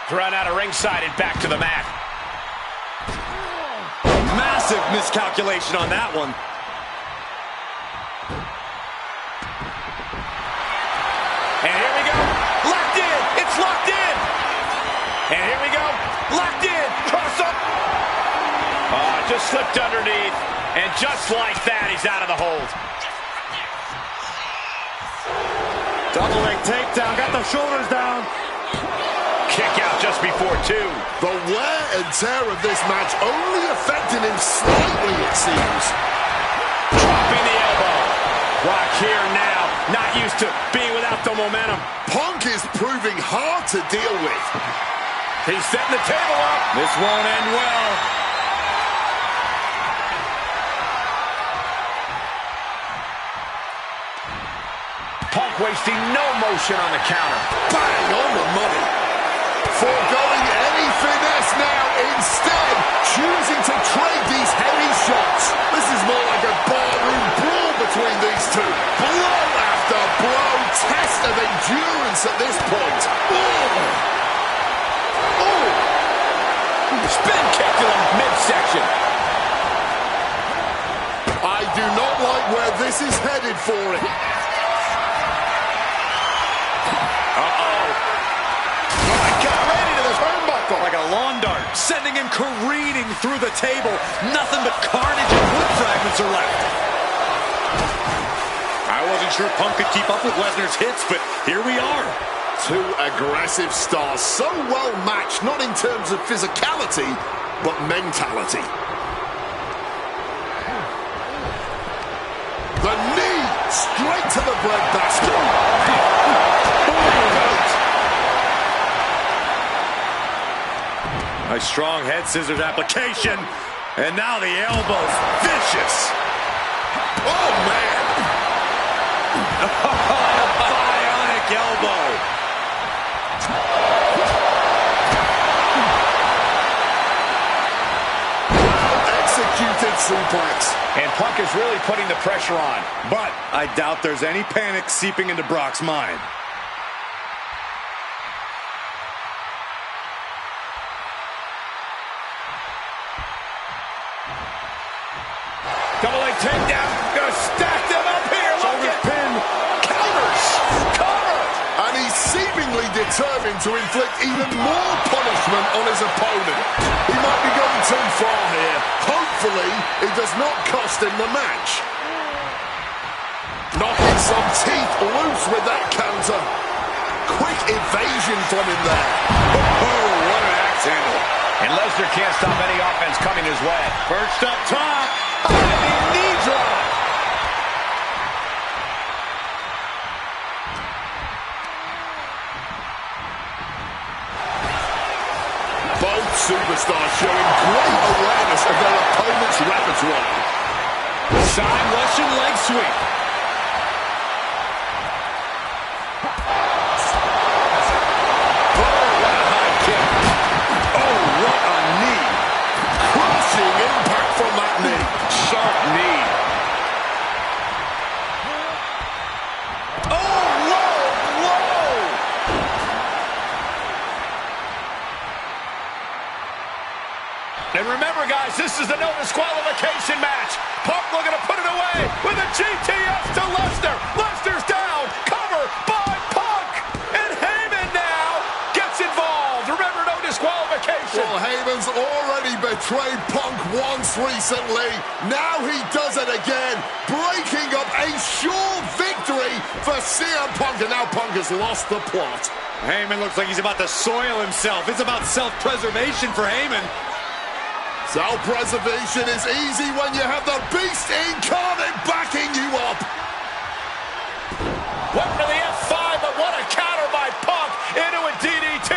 Thrown out of ringside and back to the mat. Massive miscalculation on that one. And here we go. Locked in. It's locked in. And here we go. Locked in. Cross up. Oh, just slipped underneath. And just like that, he's out of the hold. Double leg takedown, got the shoulders down. Kick out just before 2. The wear and tear of this match only affecting him slightly, it seems. Dropping the elbow. Rock here now, not used to being without the momentum. Punk is proving hard to deal with. He's setting the table up. This won't end well. Punk wasting no motion on the counter. Bang on the money. Foregoing any finesse now, instead choosing to trade these heavy shots. This is more like a barroom brawl between these two. Blow after blow, test of endurance at this point. Spin kick to the midsection. I do not like where this is headed for him. Like a lawn dart, sending him careening through the table. Nothing but carnage and wood fragments are left. I wasn't sure Punk could keep up with Lesnar's hits, but here we are. Two aggressive stars, so well matched, not in terms of physicality, but mentality. The knee, straight to the breadbasket. A strong head scissors application. And now the elbow's vicious. Oh, man. A bionic elbow. Executed suplex. And Punk is really putting the pressure on. But I doubt there's any panic seeping into Brock's mind. Double leg takedown. Gonna stack them up here. Look at Pin. Counters. Cover. And he's seemingly determined to inflict even more punishment on his opponent. He might be going too far here. Hopefully, it does not cost him the match. Knocking some teeth loose with that counter. Quick evasion from him there. Oh, what an axe handle. And Lesnar can't stop any offense coming his way. Perched up top. Knee drop. Both superstars showing great awareness of their opponent's repertoire. Side Russian leg sweep. And remember, guys, this is the no disqualification match. Punk looking to put it away with a GTS to Lesnar. Lesnar's down. Cover by Punk. And Heyman now gets involved. Remember, no disqualification. Well, Heyman's already betrayed Punk once recently. Now he does it again, breaking up a sure victory for CM Punk. And now Punk has lost the plot. Heyman looks like he's about to soil himself. It's about self-preservation for Heyman. Self-preservation is easy when you have the Beast incarnate backing you up. Went for the F5, but what a counter by Punk into a DDT.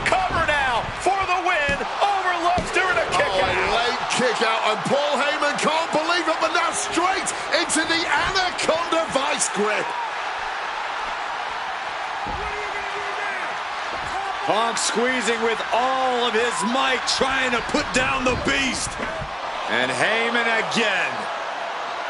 Cover now for the win over Lesnar and a kick out. Late kick out, and Paul Heyman can't believe it, but now straight into the Anaconda Vice grip. Punk squeezing with all of his might, trying to put down the Beast. And Heyman again.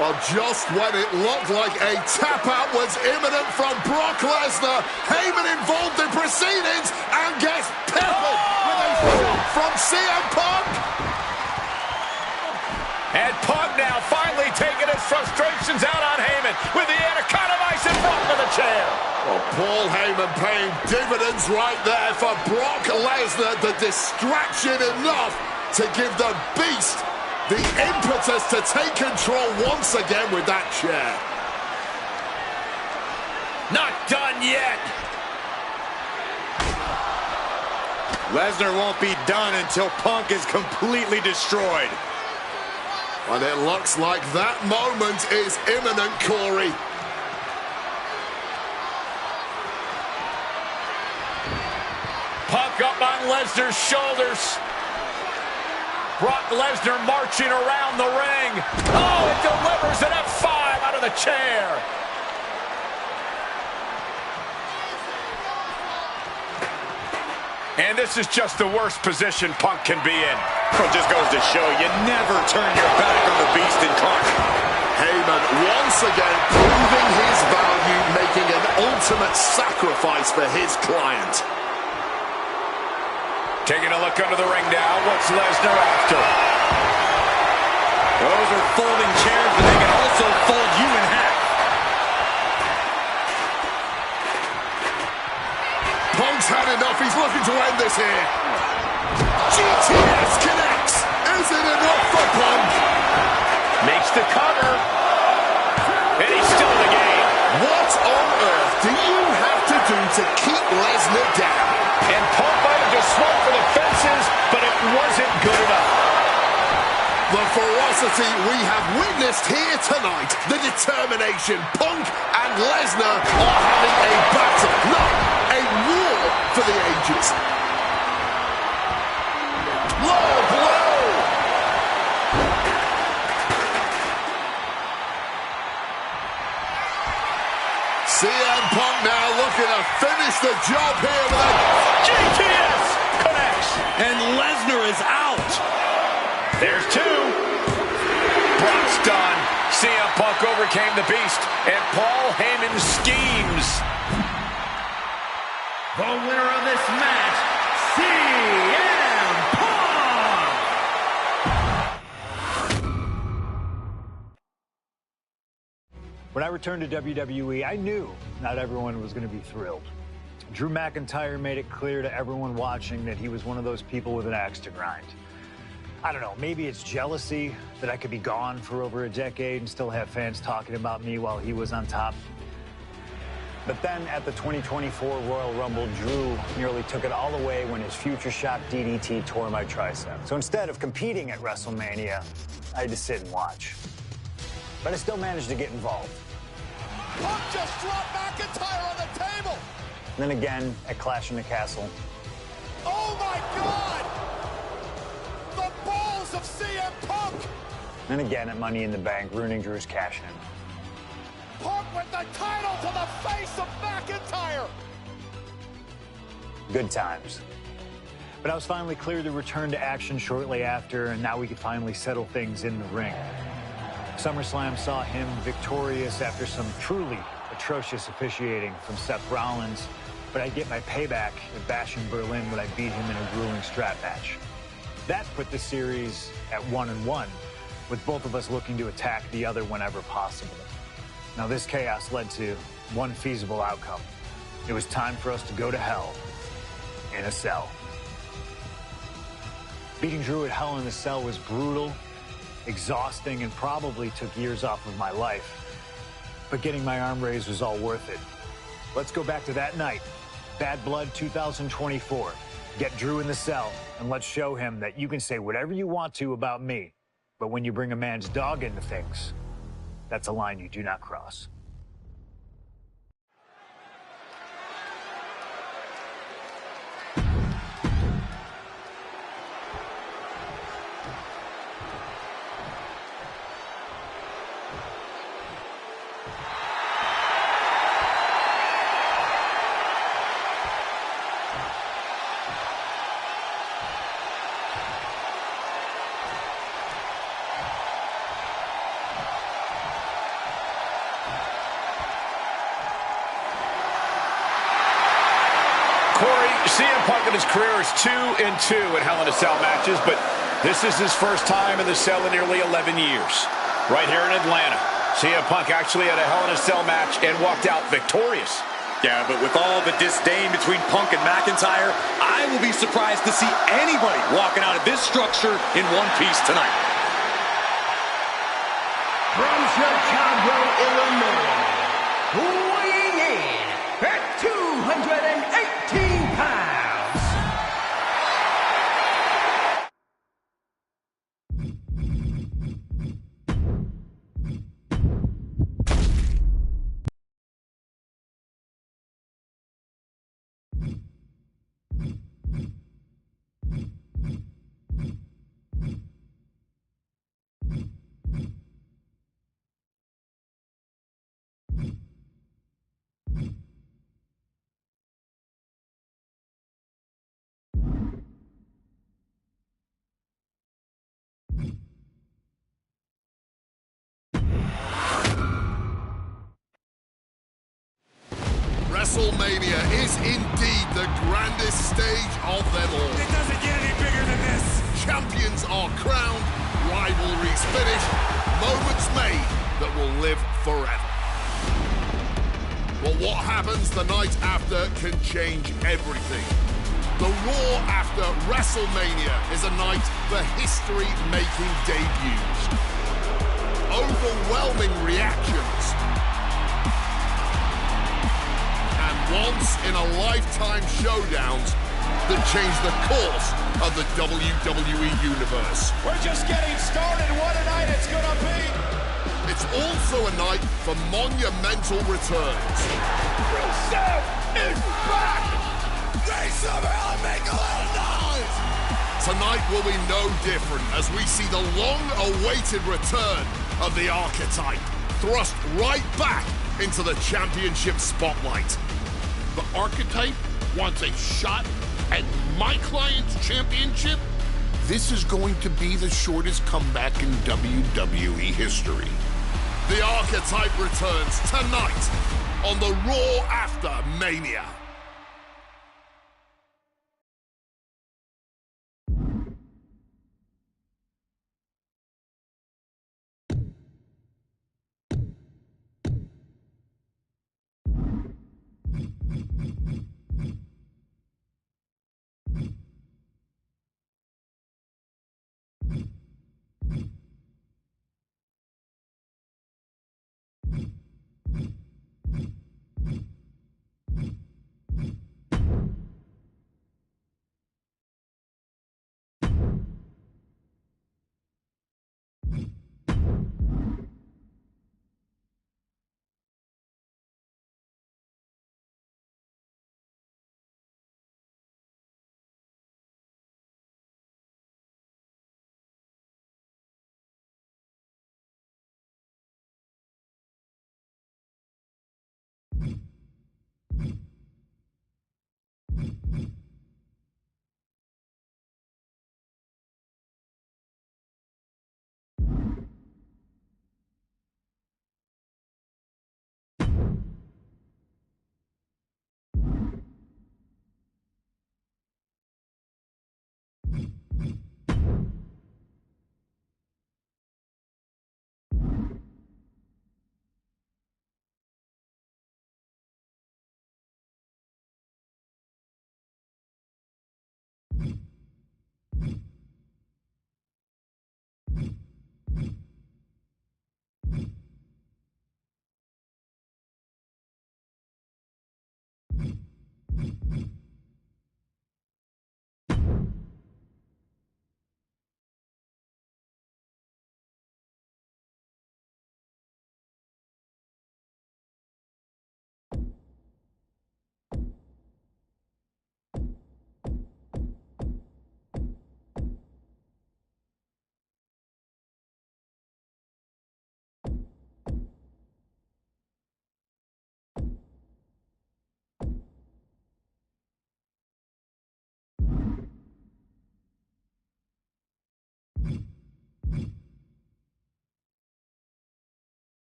Well, just when it looked like a tap-out was imminent from Brock Lesnar, Heyman involved in proceedings and gets peppered with a shot from CM Punk. And Punk now finally taking his frustrations out on Heyman with the Anaconda Vice in front of the chair. Well, Paul Heyman paying dividends right there for Brock Lesnar. The distraction enough to give the Beast the impetus to take control once again with that chair. Not done yet. Lesnar won't be done until Punk is completely destroyed. And it looks like that moment is imminent, Corey. Punk up on Lesnar's shoulders. Brock Lesnar marching around the ring. Oh, it delivers an F5 out of the chair. And this is just the worst position Punk can be in. It just goes to show you never turn your back on the beast incarnate. Heyman once again proving his value, making an ultimate sacrifice for his client. Taking a look under the ring now. What's Lesnar after? Those are folding chairs, but they can also fold you in half. Punk's had enough. He's looking to end this here. GTS connects. Is it enough for Punk? Makes the cover. And he's still in the game. What on earth do you have to do to keep Lesnar down? And Punk might have just swung for the fences, but it wasn't good enough. The ferocity we have witnessed here tonight, the determination. Punk and Lesnar are having a battle, no, a war for the ages. Low blow. CM Punk now looking to finish the job here with a GTS connects. And Lesnar is out. There's two. Brock's done. CM Punk overcame the beast, and Paul Heyman schemes. The winner of this match, CM Punk! When I returned to WWE, I knew not everyone was going to be thrilled. Drew McIntyre made it clear to everyone watching that he was one of those people with an axe to grind. I don't know, maybe it's jealousy that I could be gone for over a decade and still have fans talking about me while he was on top. But then at the 2024 Royal Rumble, Drew nearly took it all away when his future shock DDT tore my tricep. So instead of competing at WrestleMania, I had to sit and watch. But I still managed to get involved. Punk just dropped McIntyre on the table. And then again at Clash in the Castle. Oh my God! The balls of CM Punk! And again at Money in the Bank, ruining Drew's cash-in. Punk with the title to the face of McIntyre! Good times. But I was finally cleared to return to action shortly after, and now we could finally settle things in the ring. SummerSlam saw him victorious after some truly atrocious officiating from Seth Rollins, but I'd get my payback at Bash in Berlin when I beat him in a grueling strap match. That put the series at 1-1, with both of us looking to attack the other whenever possible. Now this chaos led to one feasible outcome. It was time for us to go to hell in a cell. Beating Drew at Hell in a Cell was brutal, exhausting, and probably took years off of my life. But getting my arm raised was all worth it. Let's go back to that night. Bad Blood 2024. Get Drew in the cell, and let's show him that you can say whatever you want to about me, but when you bring a man's dog into things, that's a line you do not cross. CM Punk in his career is 2-2 in Hell in a Cell matches, but this is his first time in the cell in nearly 11 years. Right here in Atlanta, CM Punk actually had a Hell in a Cell match and walked out victorious. Yeah, but with all the disdain between Punk and McIntyre, I will be surprised to see anybody walking out of this structure in one piece tonight. From Chicago, Illinois, weighing in WrestleMania is indeed the grandest stage of them all. It doesn't get any bigger than this. Champions are crowned, rivalries finished, moments made that will live forever. But what happens the night after can change everything. The Raw after WrestleMania is a night for history-making debuts. Overwhelming reactions. And once-in-a-lifetime showdowns that change the course of the WWE Universe. We're just getting started. What a night it's gonna be. It's also a night for monumental returns. Rusev is back. They somehow make a little noise. Tonight will be no different as we see the long-awaited return of the Archetype, thrust right back into the championship spotlight. The Archetype wants a shot at my client's championship? This is going to be the shortest comeback in WWE history. The Archetype returns tonight on the Raw after Mania.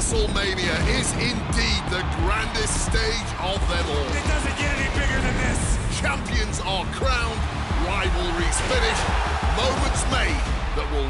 WrestleMania is indeed the grandest stage of them all. It doesn't get any bigger than this. Champions are crowned, rivalries finished, moments made that will